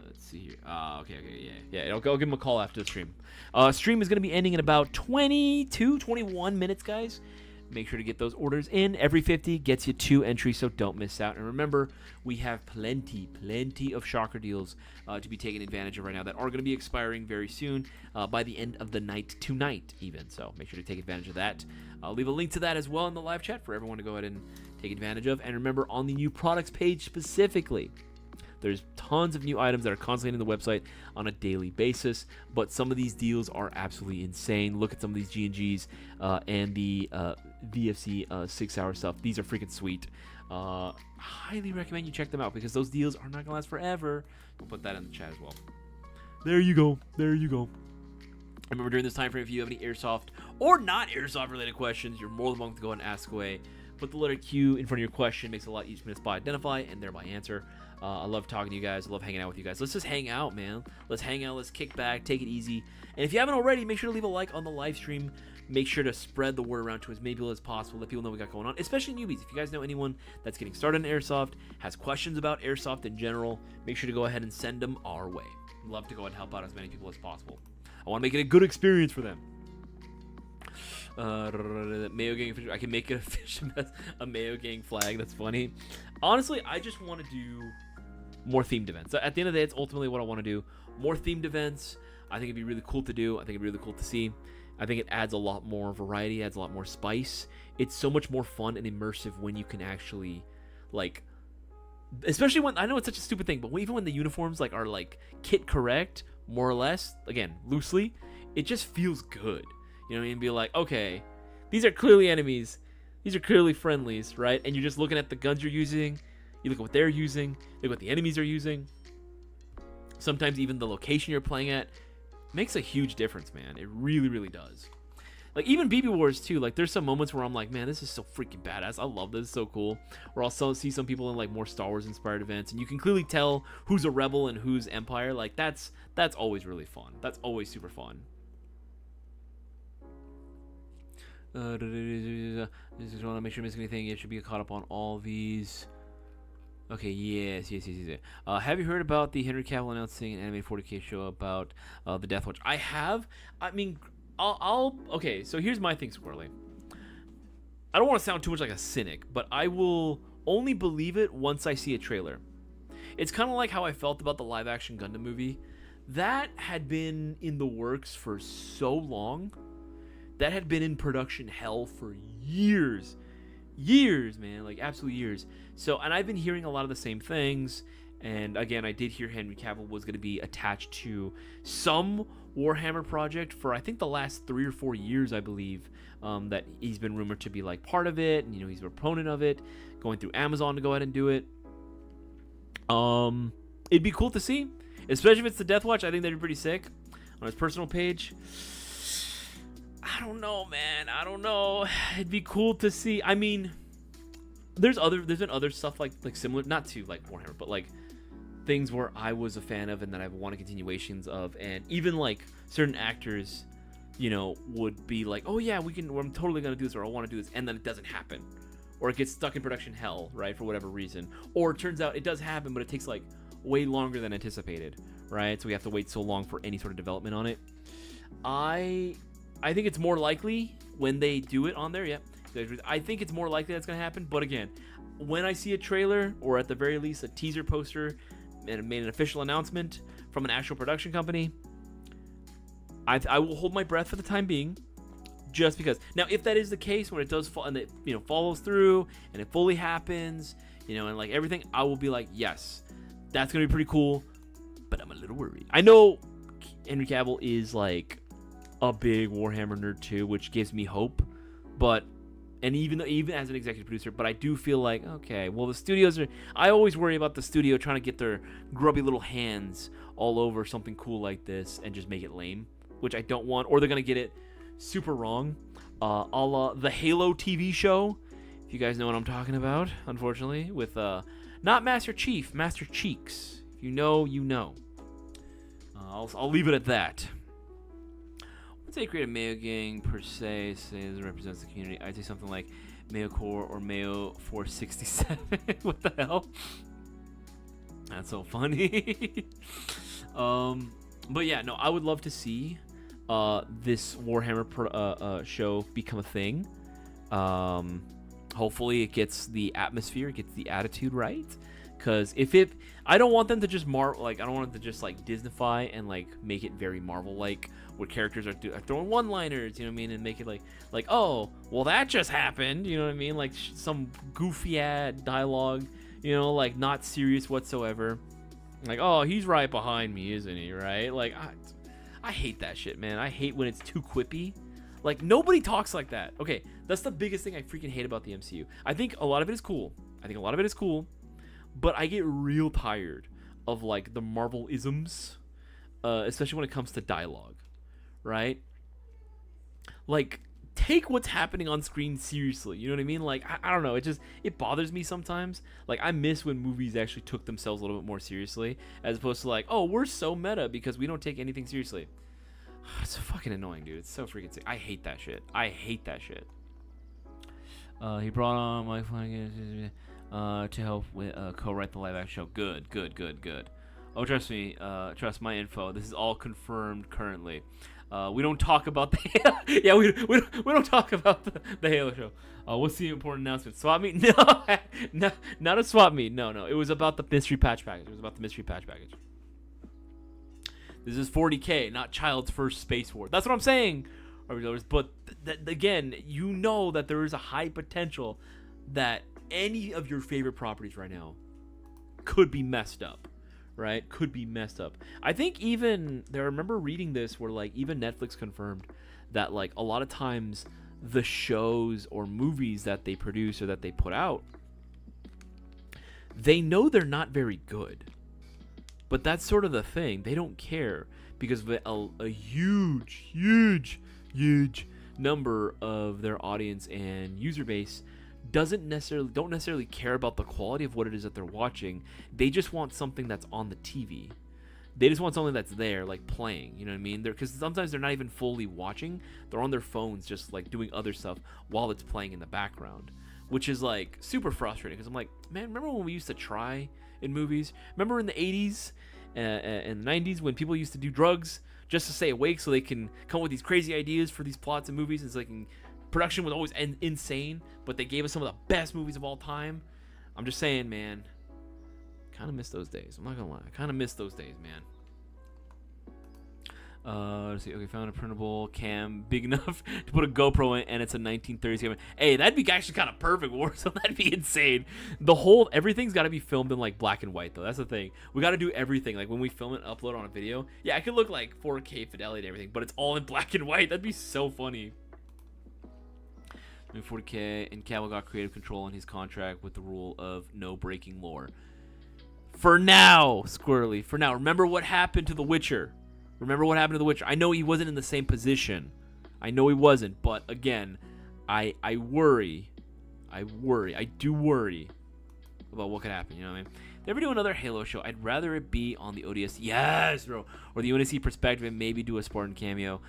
Let's see here. Okay, yeah. I'll give him a call after the stream. Stream is gonna be ending in about 21 minutes, guys. Make sure to get those orders in. Every 50 gets you 2 entries, so don't miss out. And remember, we have plenty of shocker deals to be taken advantage of right now that are going to be expiring very soon, by the end of the night tonight even. So make sure to take advantage of that. I'll leave a link to that as well in the live chat for everyone to go ahead and take advantage of. And remember, on the new products page specifically, there's tons of new items that are constantly in the website on a daily basis, but some of these deals are absolutely insane. Look at some of these G&Gs and the VFC 6-hour stuff. These are freaking sweet. Highly recommend you check them out because those deals are not going to last forever. We'll put that in the chat as well. There you go. Remember, during this time frame, if you have any airsoft or not airsoft related questions, you're more than welcome to go and ask away. Put the letter Q in front of your question. Makes it a lot easier to spot, identify, and thereby answer. I love talking to you guys. I love hanging out with you guys. Let's just hang out, man. Let's hang out. Let's kick back. Take it easy. And if you haven't already, make sure to leave a like on the live stream. Make sure to spread the word around to as many people as possible. Let people know we got going on, especially newbies. If you guys know anyone that's getting started in airsoft, has questions about airsoft in general, make sure to go ahead and send them our way. We'd love to go ahead and help out as many people as possible. I want to make it a good experience for them. Mayo Gang official. I can make a Mayo Gang flag. That's funny. Honestly, I just want to do more themed events. At the end of the day, it's ultimately what I want to do. More themed events. I think it'd be really cool to do. I think it'd be really cool to see. I think it adds a lot more variety, adds a lot more spice. It's so much more fun and immersive when you can actually, like, especially when, I know it's such a stupid thing, but even when the uniforms like are like kit correct, more or less, again, loosely, it just feels good. You know what I mean? Be like, okay, these are clearly enemies. These are clearly friendlies, right? And you're just looking at the guns you're using. You look at what they're using. You look at what the enemies are using. Sometimes even the location you're playing at makes a huge difference, man. It really, really does. Like, even BB Wars, too. Like, there's some moments where I'm like, man, this is so freaking badass. I love this. It's so cool. Or I'll see some people in, like, more Star Wars-inspired events, and you can clearly tell who's a rebel and who's Empire. Like, that's always really fun. That's always super fun. Just want to make sure I'm missing anything. You should be caught up on all these. Okay, yes. Have you heard about the Henry Cavill announcing an animated 40K show about the Death Watch? I have. I mean, okay, so here's my thing, Squirrely. I don't want to sound too much like a cynic, but I will only believe it once I see a trailer. It's kind of like how I felt about the live-action Gundam movie. That had been in the works for so long. That had been in production hell for years. Years, man, like absolute years. So, and I've been hearing a lot of the same things. And again, I did hear Henry Cavill was going to be attached to some Warhammer project for, I think, the last 3 or 4 years, I believe, that he's been rumored to be like part of it. And, you know, he's a proponent of it, going through Amazon to go ahead and do it. It'd be cool to see, especially if it's the Death Watch. I think that'd be pretty sick. On his personal page, I don't know, man. I don't know. It'd be cool to see. I mean, there's been other stuff like similar, not to like Warhammer, but like things where I was a fan of and that I've wanted continuations of, and even like certain actors, you know, would be like, oh yeah, I'm totally gonna do this, or I want to do this, and then it doesn't happen, or it gets stuck in production hell, right, for whatever reason, or it turns out it does happen, but it takes like way longer than anticipated, right? So we have to wait so long for any sort of development on it. I think it's more likely when they do it on there. Yeah, I think it's more likely that's going to happen. But again, when I see a trailer, or at the very least a teaser poster, and it made an official announcement from an actual production company, I will hold my breath for the time being, just because. Now, if that is the case, when it does fall and it, you know, follows through and it fully happens, you know, and like everything, I will be like, yes, that's going to be pretty cool. But I'm a little worried. I know Henry Cavill is like a big Warhammer nerd too, which gives me hope, and even as an executive producer, but I do feel like, okay, well, the studios I always worry about the studio trying to get their grubby little hands all over something cool like this and just make it lame, which I don't want, or they're gonna get it super wrong, a la the Halo TV show, if you guys know what I'm talking about, unfortunately, with not Master Chief, Master Cheeks. If you know, you know. I'll leave it at that. Say create a Mayo Gang per se, says represents the community. I'd say something like Mayo Core or Mayo 467. What the hell? That's so funny. But yeah, no, I would love to see this Warhammer show become a thing. Hopefully it gets the atmosphere, it gets the attitude right. Because I don't want them to just I don't want them to just like Disneyfy and like make it very Marvel-like, where characters are throwing one-liners, you know what I mean, and make it like, oh, well, that just happened, you know what I mean, like some goofy-ass dialogue, you know, like not serious whatsoever, like, oh, he's right behind me, isn't he, right? Like, I hate that shit, man. I hate when it's too quippy. Like, nobody talks like that. Okay, that's the biggest thing I freaking hate about the MCU. I think a lot of it is cool. But I get real tired of like the Marvel isms, especially when it comes to dialogue, right? Like, take what's happening on screen seriously. You know what I mean? Like, I don't know. It bothers me sometimes. Like, I miss when movies actually took themselves a little bit more seriously, as opposed to like, oh, we're so meta because we don't take anything seriously. It's fucking annoying, dude. It's so freaking sick. I hate that shit. He brought on Mike Flanagan to help with co-write the live action show. Good. Oh, trust me. Trust my info. This is all confirmed currently. We don't talk about the we don't talk about the Halo show. What's the important announcement? Swap meet? No, not a swap meet. No. It was about the mystery patch package. This is 40K, not Child's First Space War. That's what I'm saying, but again, you know that there is a high potential that any of your favorite properties right now could be messed up, right? Could be messed up. I think I remember reading this where like even Netflix confirmed that like a lot of times the shows or movies that they produce or that they put out, they know they're not very good. But that's sort of the thing. They don't care because a huge number of their audience and user base don't necessarily care about the quality of what it is that they're watching. They just want something that's on the TV. They just want something that's there, like playing. You know what I mean? Because sometimes they're not even fully watching. They're on their phones, just like doing other stuff while it's playing in the background, which is like super frustrating. Because I'm like, man, remember when we used to try in movies? Remember in the 80s and the 90s when people used to do drugs just to stay awake so they can come up with these crazy ideas for these plots and movies, and so production was always insane, but they gave us some of the best movies of all time. I'm just saying, man, kind of miss those days. I'm not gonna lie, I kind of miss those days, man. Let's see. Okay, found a printable cam big enough to put a GoPro in, and it's a 1930s camera. Hey, that'd be actually kind of perfect, Warzone. That'd be insane. Everything's got to be filmed in like black and white, though. That's the thing. We got to do everything. Like when we film it, and upload on a video. Yeah, I could look like 4K fidelity and everything, but it's all in black and white. That'd be so funny. 40K, and Cavill got creative control in his contract with the rule of no breaking lore. For now, Squirrely. For now, remember what happened to The Witcher. I know he wasn't in the same position. I know he wasn't, but again, I worry. I do worry about what could happen. You know what I mean? If they ever do another Halo show, I'd rather it be on the ODS. Yes, bro. Or the UNSC perspective, and maybe do a Spartan cameo.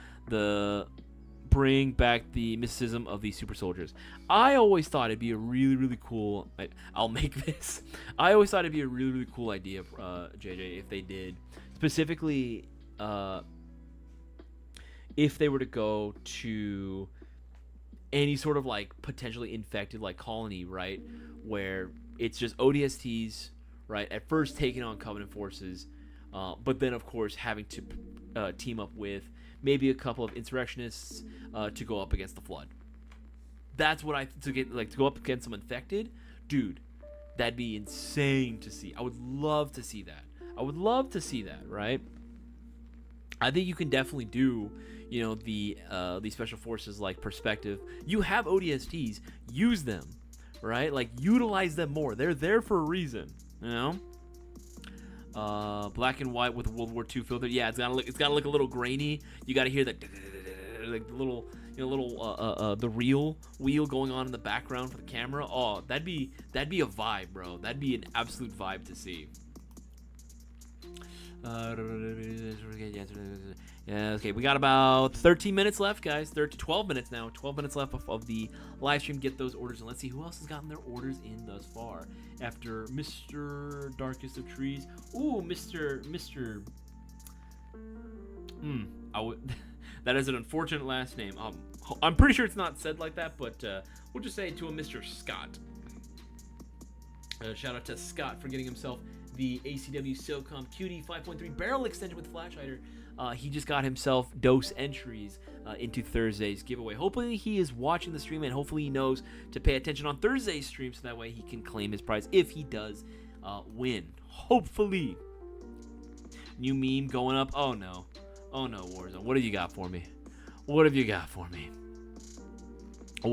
Bring back the mysticism of these super soldiers. I always thought it'd be a really cool. I'll make this. I always thought it'd be a really cool idea, JJ, if they did specifically. If they were to go to any sort of like potentially infected like colony, right, where it's just ODSTs, right, at first taking on Covenant forces, but then of course having to team up with maybe a couple of insurrectionists to go up against the Flood. That's what to go up against some infected, dude. That'd be insane to see. I would love to see that. Right? I think you can definitely do, the special forces like perspective. You have ODSTs, use them, right? Like utilize them more. They're there for a reason, Black and white with World War II filter. Yeah, it's gotta look a little grainy. You gotta hear that like little the reel wheel going on in the background for the camera. Oh, that'd be a vibe, bro. That'd be an absolute vibe to see. Yeah, okay, we got about 13 minutes left, guys. 12 minutes now. 12 minutes left of the live stream. Get those orders, and let's see who else has gotten their orders in thus far. After Mr. Darkest of Trees. Ooh, Mr. That is an unfortunate last name. I'm pretty sure it's not said like that, but we'll just say to a Mr. Scott. Shout out to Scott for getting himself the ACW SOCOM QD 5.3 barrel extension with flash hider. He just got himself dose entries into Thursday's giveaway. Hopefully he is watching the stream, and hopefully he knows to pay attention on Thursday's stream, so that way he can claim his prize if he does win. Hopefully. New meme going up. Oh no, Warzone. What have you got for me? What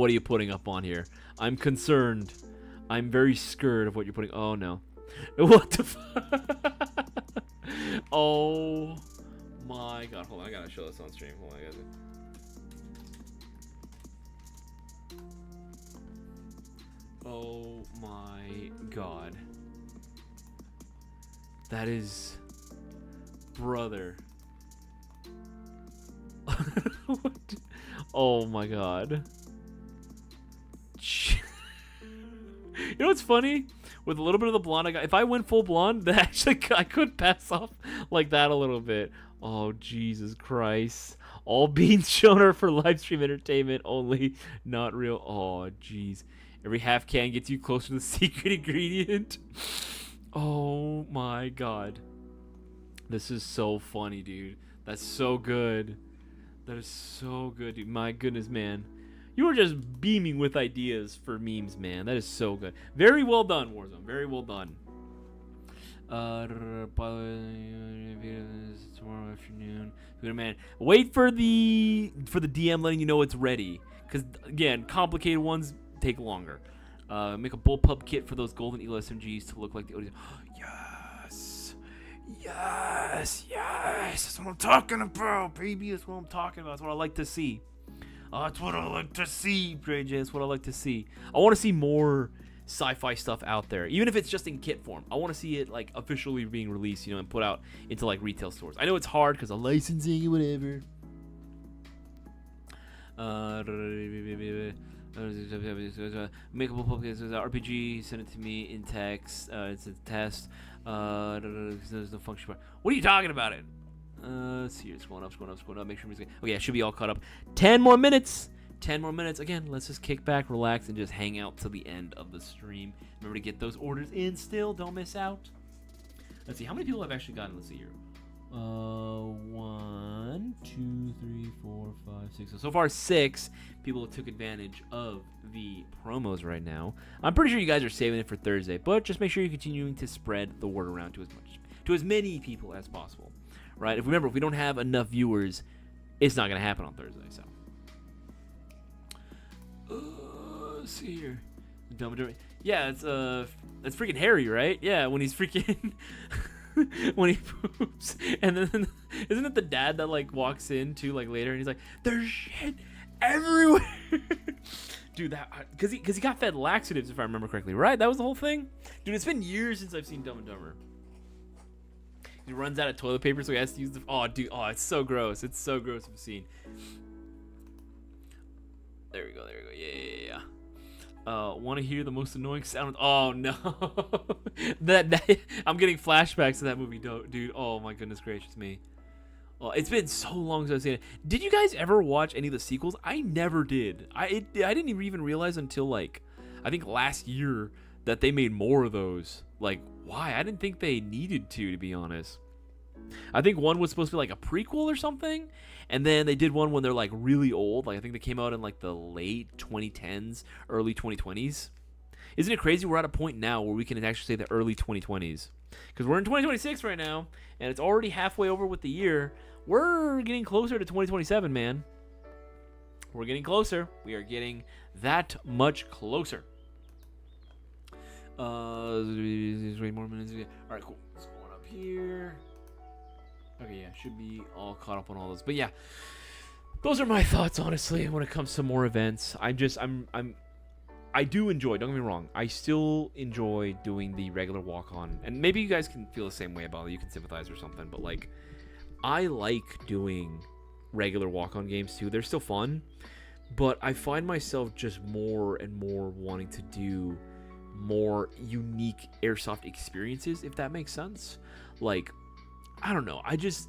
are you putting up on here? I'm concerned. I'm very scared of what you're putting. Oh no. What the fuck? Oh my god. Hold on, I gotta show this on stream. Hold on, guys. Oh my god. That is... Brother. What? Oh my god. You know what's funny? With a little bit of the blonde I got, if I went full blonde, then actually I could pass off like that a little bit. Oh, Jesus Christ. All beans shown are for live stream entertainment only, not real. Oh, jeez. Every half can gets you closer to the secret ingredient. Oh, my God. This is so funny, dude. That's so good. That is so good, dude. My goodness, man. You are just beaming with ideas for memes, man. That is so good. Very well done, Warzone. Very well done. Tomorrow afternoon. Good man. Wait for the DM letting you know it's ready. Because again, complicated ones take longer. Make a bullpup kit for those golden Eagle SMGs to look like the ODs. Yes. Yes. Yes. That's what I'm talking about, baby. That's what I'm talking about. That's what I like to see. That's what I like to see, J. That's what I like to see. I want to see more sci-fi stuff out there, even if it's just in kit form. I want to see it like officially being released, and put out into like retail stores. I know it's hard because of licensing or whatever. Makeable RPG. Send it to me in text. It's a test. There's no function bar. What are you talking about it? Let's see. It's going up. Make sure music. Okay, I should be all caught up. 10 more minutes. 10 more minutes. Again, let's just kick back, relax, and just hang out till the end of the stream. Remember to get those orders in still. Don't miss out. Let's see. How many people have actually gotten? Let's see here. 1, 2, 3, 4, 5, 6. So far, 6 people took advantage of the promos right now. I'm pretty sure you guys are saving it for Thursday, but just make sure you're continuing to spread the word around to as many people as possible. Right? If we don't have enough viewers, it's not gonna happen on Thursday. So. Let's see here. Yeah, it's freaking Harry, right? Yeah, when he's freaking when he poops, and then isn't it the dad that like walks in too like later, and he's like, "There's shit everywhere," dude. That because he got fed laxatives, if I remember correctly, right? That was the whole thing, dude. It's been years since I've seen Dumb and Dumber. He runs out of toilet paper, so he has to use the. Oh, dude. Oh, it's so gross. It's so gross of a scene. There we go. Yeah. Want to hear the most annoying sound? Oh no, that I'm getting flashbacks to that movie, dude. Oh my goodness gracious me. Oh, it's been so long since I've seen it. Did you guys ever watch any of the sequels? I never did. I didn't even realize until like I think last year that they made more of those. Like, why? I didn't think they needed to be honest. I think one was supposed to be like a prequel or something, and then they did one when they're like really old. Like I think they came out in like the late 2010s, early 2020s. Isn't it crazy? We're at a point now where we can actually say the early 2020s, because we're in 2026 right now, and it's already halfway over with the year. We're getting closer to 2027, man. We're getting closer. We are getting that much closer. 3 more minutes. All right, cool. Let's go on up here. Okay, yeah, should be all caught up on all those. But yeah, those are my thoughts, honestly, when it comes to more events. I do enjoy. Don't get me wrong. I still enjoy doing the regular walk-on, and maybe you guys can feel the same way about it. You can sympathize or something. But like, I like doing regular walk-on games too. They're still fun, but I find myself just more and more wanting to do more unique airsoft experiences, if that makes sense. Like, I don't know, it's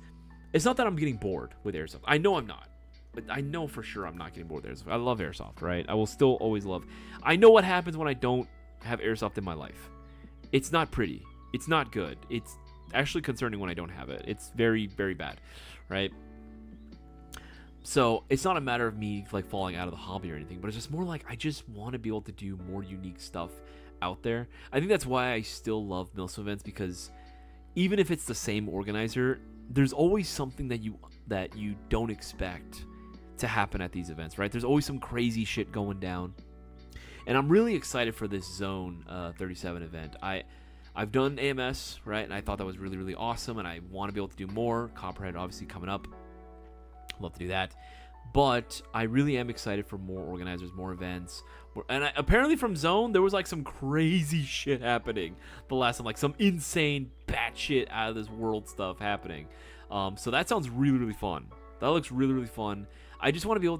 not that I'm getting bored with airsoft. I know I'm not, but I know for sure I'm not getting bored with airsoft. I love airsoft, right? I will still always love. I know what happens when I don't have airsoft in my life. It's not pretty, it's not good, it's actually concerning when I don't have it. It's very, very bad, right? So it's not a matter of me like falling out of the hobby or anything, but it's just more like I just want to be able to do more unique stuff out there. I think that's why I still love MILSF events, because even if it's the same organizer, there's always something that you don't expect to happen at these events, right? There's always some crazy shit going down, and I'm really excited for this Zone 37 event. I've done AMS, right, and I thought that was really, really awesome, and I want to be able to do more. Copperhead obviously coming up. Love to do that. But I really am excited for more organizers, more events. And apparently from Zone, there was like some crazy shit happening the last time. Like some insane batshit out of this world stuff happening. So that sounds really, really fun. That looks really, really fun. I just want to be able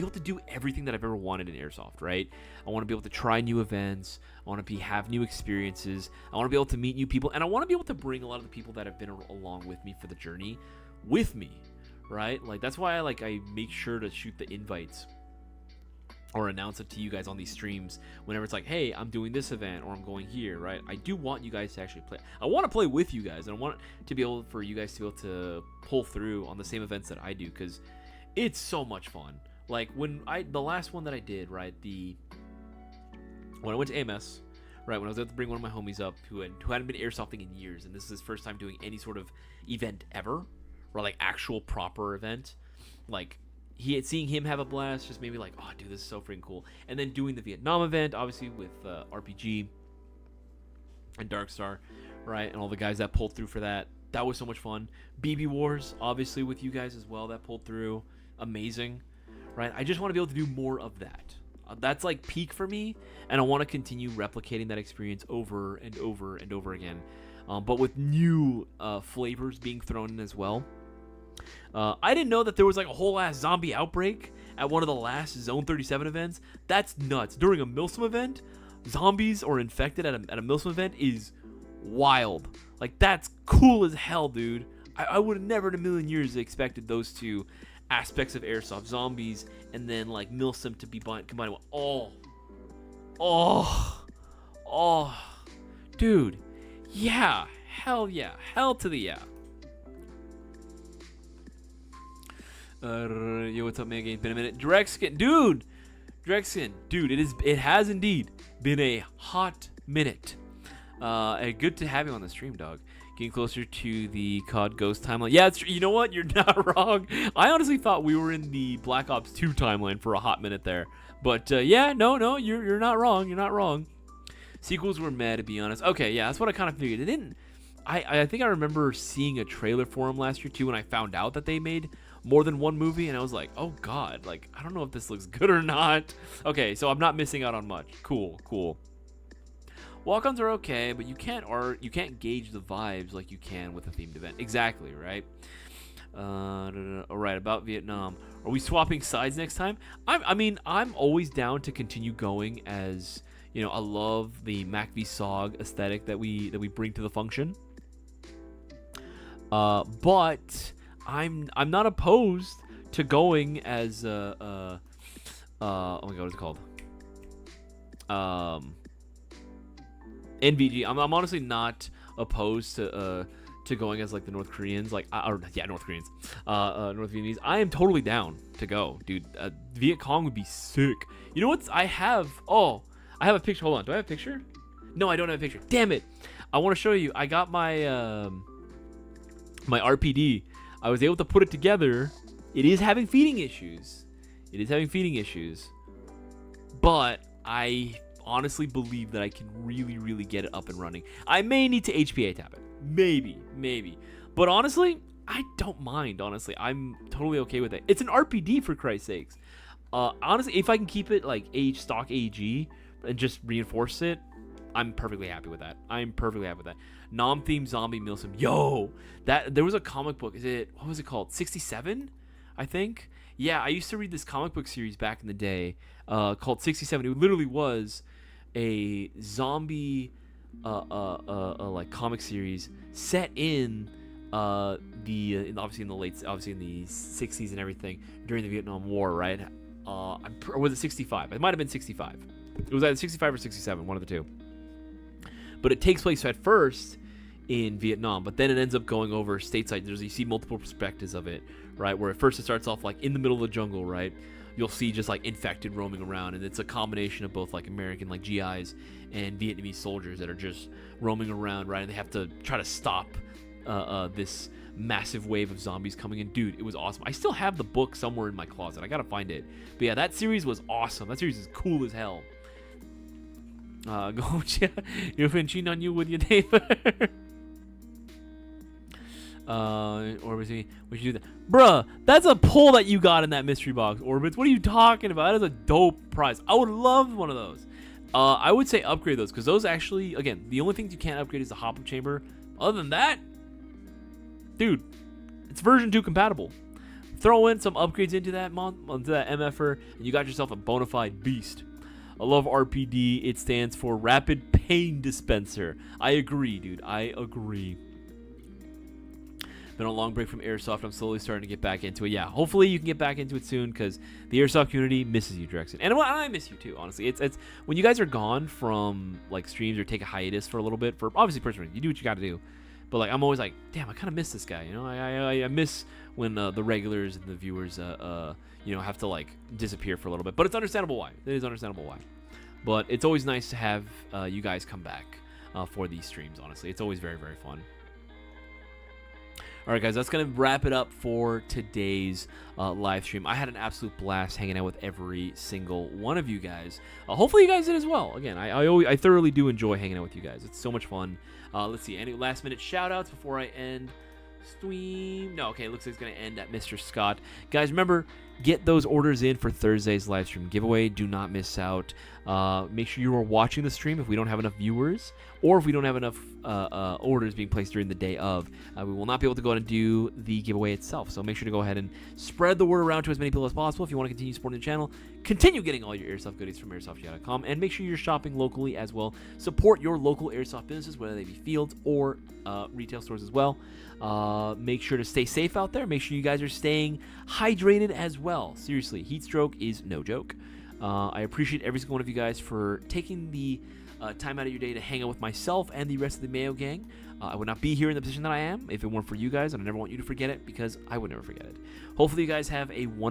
to do everything that I've ever wanted in Airsoft, right? I want to be able to try new events. I want to have new experiences. I want to be able to meet new people. And I want to be able to bring a lot of the people that have been along with me for the journey with me, right? Like, that's why I make sure to shoot the invites or announce it to you guys on these streams whenever it's like, hey, I'm doing this event or I'm going here, right? I do want you guys to actually play. I want to play with you guys, and I want to be able for you guys to be able to pull through on the same events that I do, because it's so much fun. Like when the last one that I did, right? When I went to AMS, right? When I was able to bring one of my homies up who hadn't been airsofting in years, and this is his first time doing any sort of event ever, or like actual proper event, like. Seeing him have a blast just made me like, oh, dude, this is so freaking cool. And then doing the Vietnam event, obviously with RPG and Darkstar, right, and all the guys that pulled through for that. That was so much fun. BB Wars, obviously with you guys as well, that pulled through. Amazing, right? I just want to be able to do more of that. That's like peak for me, and I want to continue replicating that experience over and over and over again, but with new flavors being thrown in as well. I didn't know that there was like a whole ass zombie outbreak at one of the last Zone 37 events. That's nuts. During a Milsim event, zombies or infected at a Milsim event is wild. Like, that's cool as hell, dude. I would have never in a million years expected those two aspects of Airsoft, zombies and then like Milsim, to be combined with dude. Yeah, hell yeah, hell to the yeah. Yo, what's up, Mayo Gang? It's been a minute. Drexkin, dude, it has indeed been a hot minute. Good to have you on the stream, dog. Getting closer to the COD Ghost timeline. Yeah, you know what? You're not wrong. I honestly thought we were in the Black Ops 2 timeline for a hot minute there. But yeah, no, you're not wrong. You're not wrong. Sequels were meh, to be honest. Okay, yeah, that's what I kind of figured. It didn't. I think I remember seeing a trailer for them last year too, when I found out that they made more than one movie, and I was like, oh god, like I don't know if this looks good or not. Okay, so I'm not missing out on much. Cool. Walk-ons are okay, but you can't gauge the vibes like you can with a themed event. Exactly, right? All right, about Vietnam. Are we swapping sides next time? I'm always down to continue going, as you know. I love the Mac v SOG aesthetic that we bring to the function. But I'm not opposed to going as oh my god, what's it called? NVG. I'm honestly not opposed to going as like the North Koreans, North Koreans, North Vietnamese. I am totally down to go, dude. Viet Cong would be sick. You know what? I have a picture. Hold on. Do I have a picture? No, I don't have a picture. Damn it. I want to show you. I got my my RPD. I was able to put it together. It is having feeding issues. But I honestly believe that I can really get it up and running. I may need to HPA tap it. Maybe. But honestly, I don't mind. Honestly, I'm totally okay with it. It's an RPD, for Christ's sakes. Honestly, if I can keep it like stock AG and just reinforce it, I'm perfectly happy with that. Nom-themed zombie Milsim. Yo, there was a comic book. What was it called? 67, I think. Yeah, I used to read this comic book series back in the day called 67. It literally was a zombie like comic series set in obviously in the 60s and everything during the Vietnam War, right? Or was it 65? It might have been 65. It was either 65 or 67, one of the two. But it takes place at first in Vietnam, but then it ends up going over stateside. You see multiple perspectives of it, right? Where at first it starts off like in the middle of the jungle, right? You'll see just like infected roaming around, and it's a combination of both like American like GIs and Vietnamese soldiers that are just roaming around, right? And they have to try to stop this massive wave of zombies coming in. Dude, it was awesome. I still have the book somewhere in my closet. I gotta find it. But yeah, that series was awesome. That series is cool as hell. Go you've been cheating on you with your neighbor. Orbits, we should do that. Bruh, that's a pull that you got in that mystery box, Orbits. What are you talking about? That is a dope prize. I would love one of those. I would say upgrade those, because those actually, again, the only things you can't upgrade is the hop-up chamber. Other than that, dude, it's version 2 compatible. Throw in some upgrades into that MFR, and you got yourself a bona fide beast. I love RPD. It stands for Rapid Pain Dispenser. I agree, dude. I agree. Been on a long break from Airsoft. I'm slowly starting to get back into it. Yeah, hopefully you can get back into it soon because the Airsoft community misses you, Drexen. And I miss you too, honestly. It's when you guys are gone from like streams or take a hiatus for a little bit, for obviously personally, you do what you got to do. But like I'm always like, damn, I kind of miss this guy. You know, I miss when the regulars and the viewers, have to like disappear for a little bit. But it's understandable why. It is understandable why. But it's always nice to have you guys come back for these streams. Honestly, it's always very, very fun. All right, guys, that's going to wrap it up for today's live stream. I had an absolute blast hanging out with every single one of you guys. Hopefully you guys did as well. Again, I thoroughly do enjoy hanging out with you guys. It's so much fun. Let's see, any last-minute shout-outs before I end stream? No, okay, it looks like it's going to end at Mr. Scott. Guys, remember, get those orders in for Thursday's live stream giveaway. Do not miss out. Make sure you are watching the stream if we don't have enough viewers or if we don't have enough orders being placed during the day of. We will not be able to go out and do the giveaway itself. So make sure to go ahead and spread the word around to as many people as possible. If you want to continue supporting the channel, continue getting all your Airsoft goodies from airsofting.com, and make sure you're shopping locally as well. Support your local Airsoft businesses, whether they be fields or retail stores as well. Make sure to stay safe out there. Make sure you guys are staying hydrated as well. Seriously, heat stroke is no joke. I appreciate every single one of you guys for taking the time out of your day to hang out with myself and the rest of the Mayo Gang. I would not be here in the position that I am if it weren't for you guys, and I never want you to forget it because I would never forget it. Hopefully you guys have a wonderful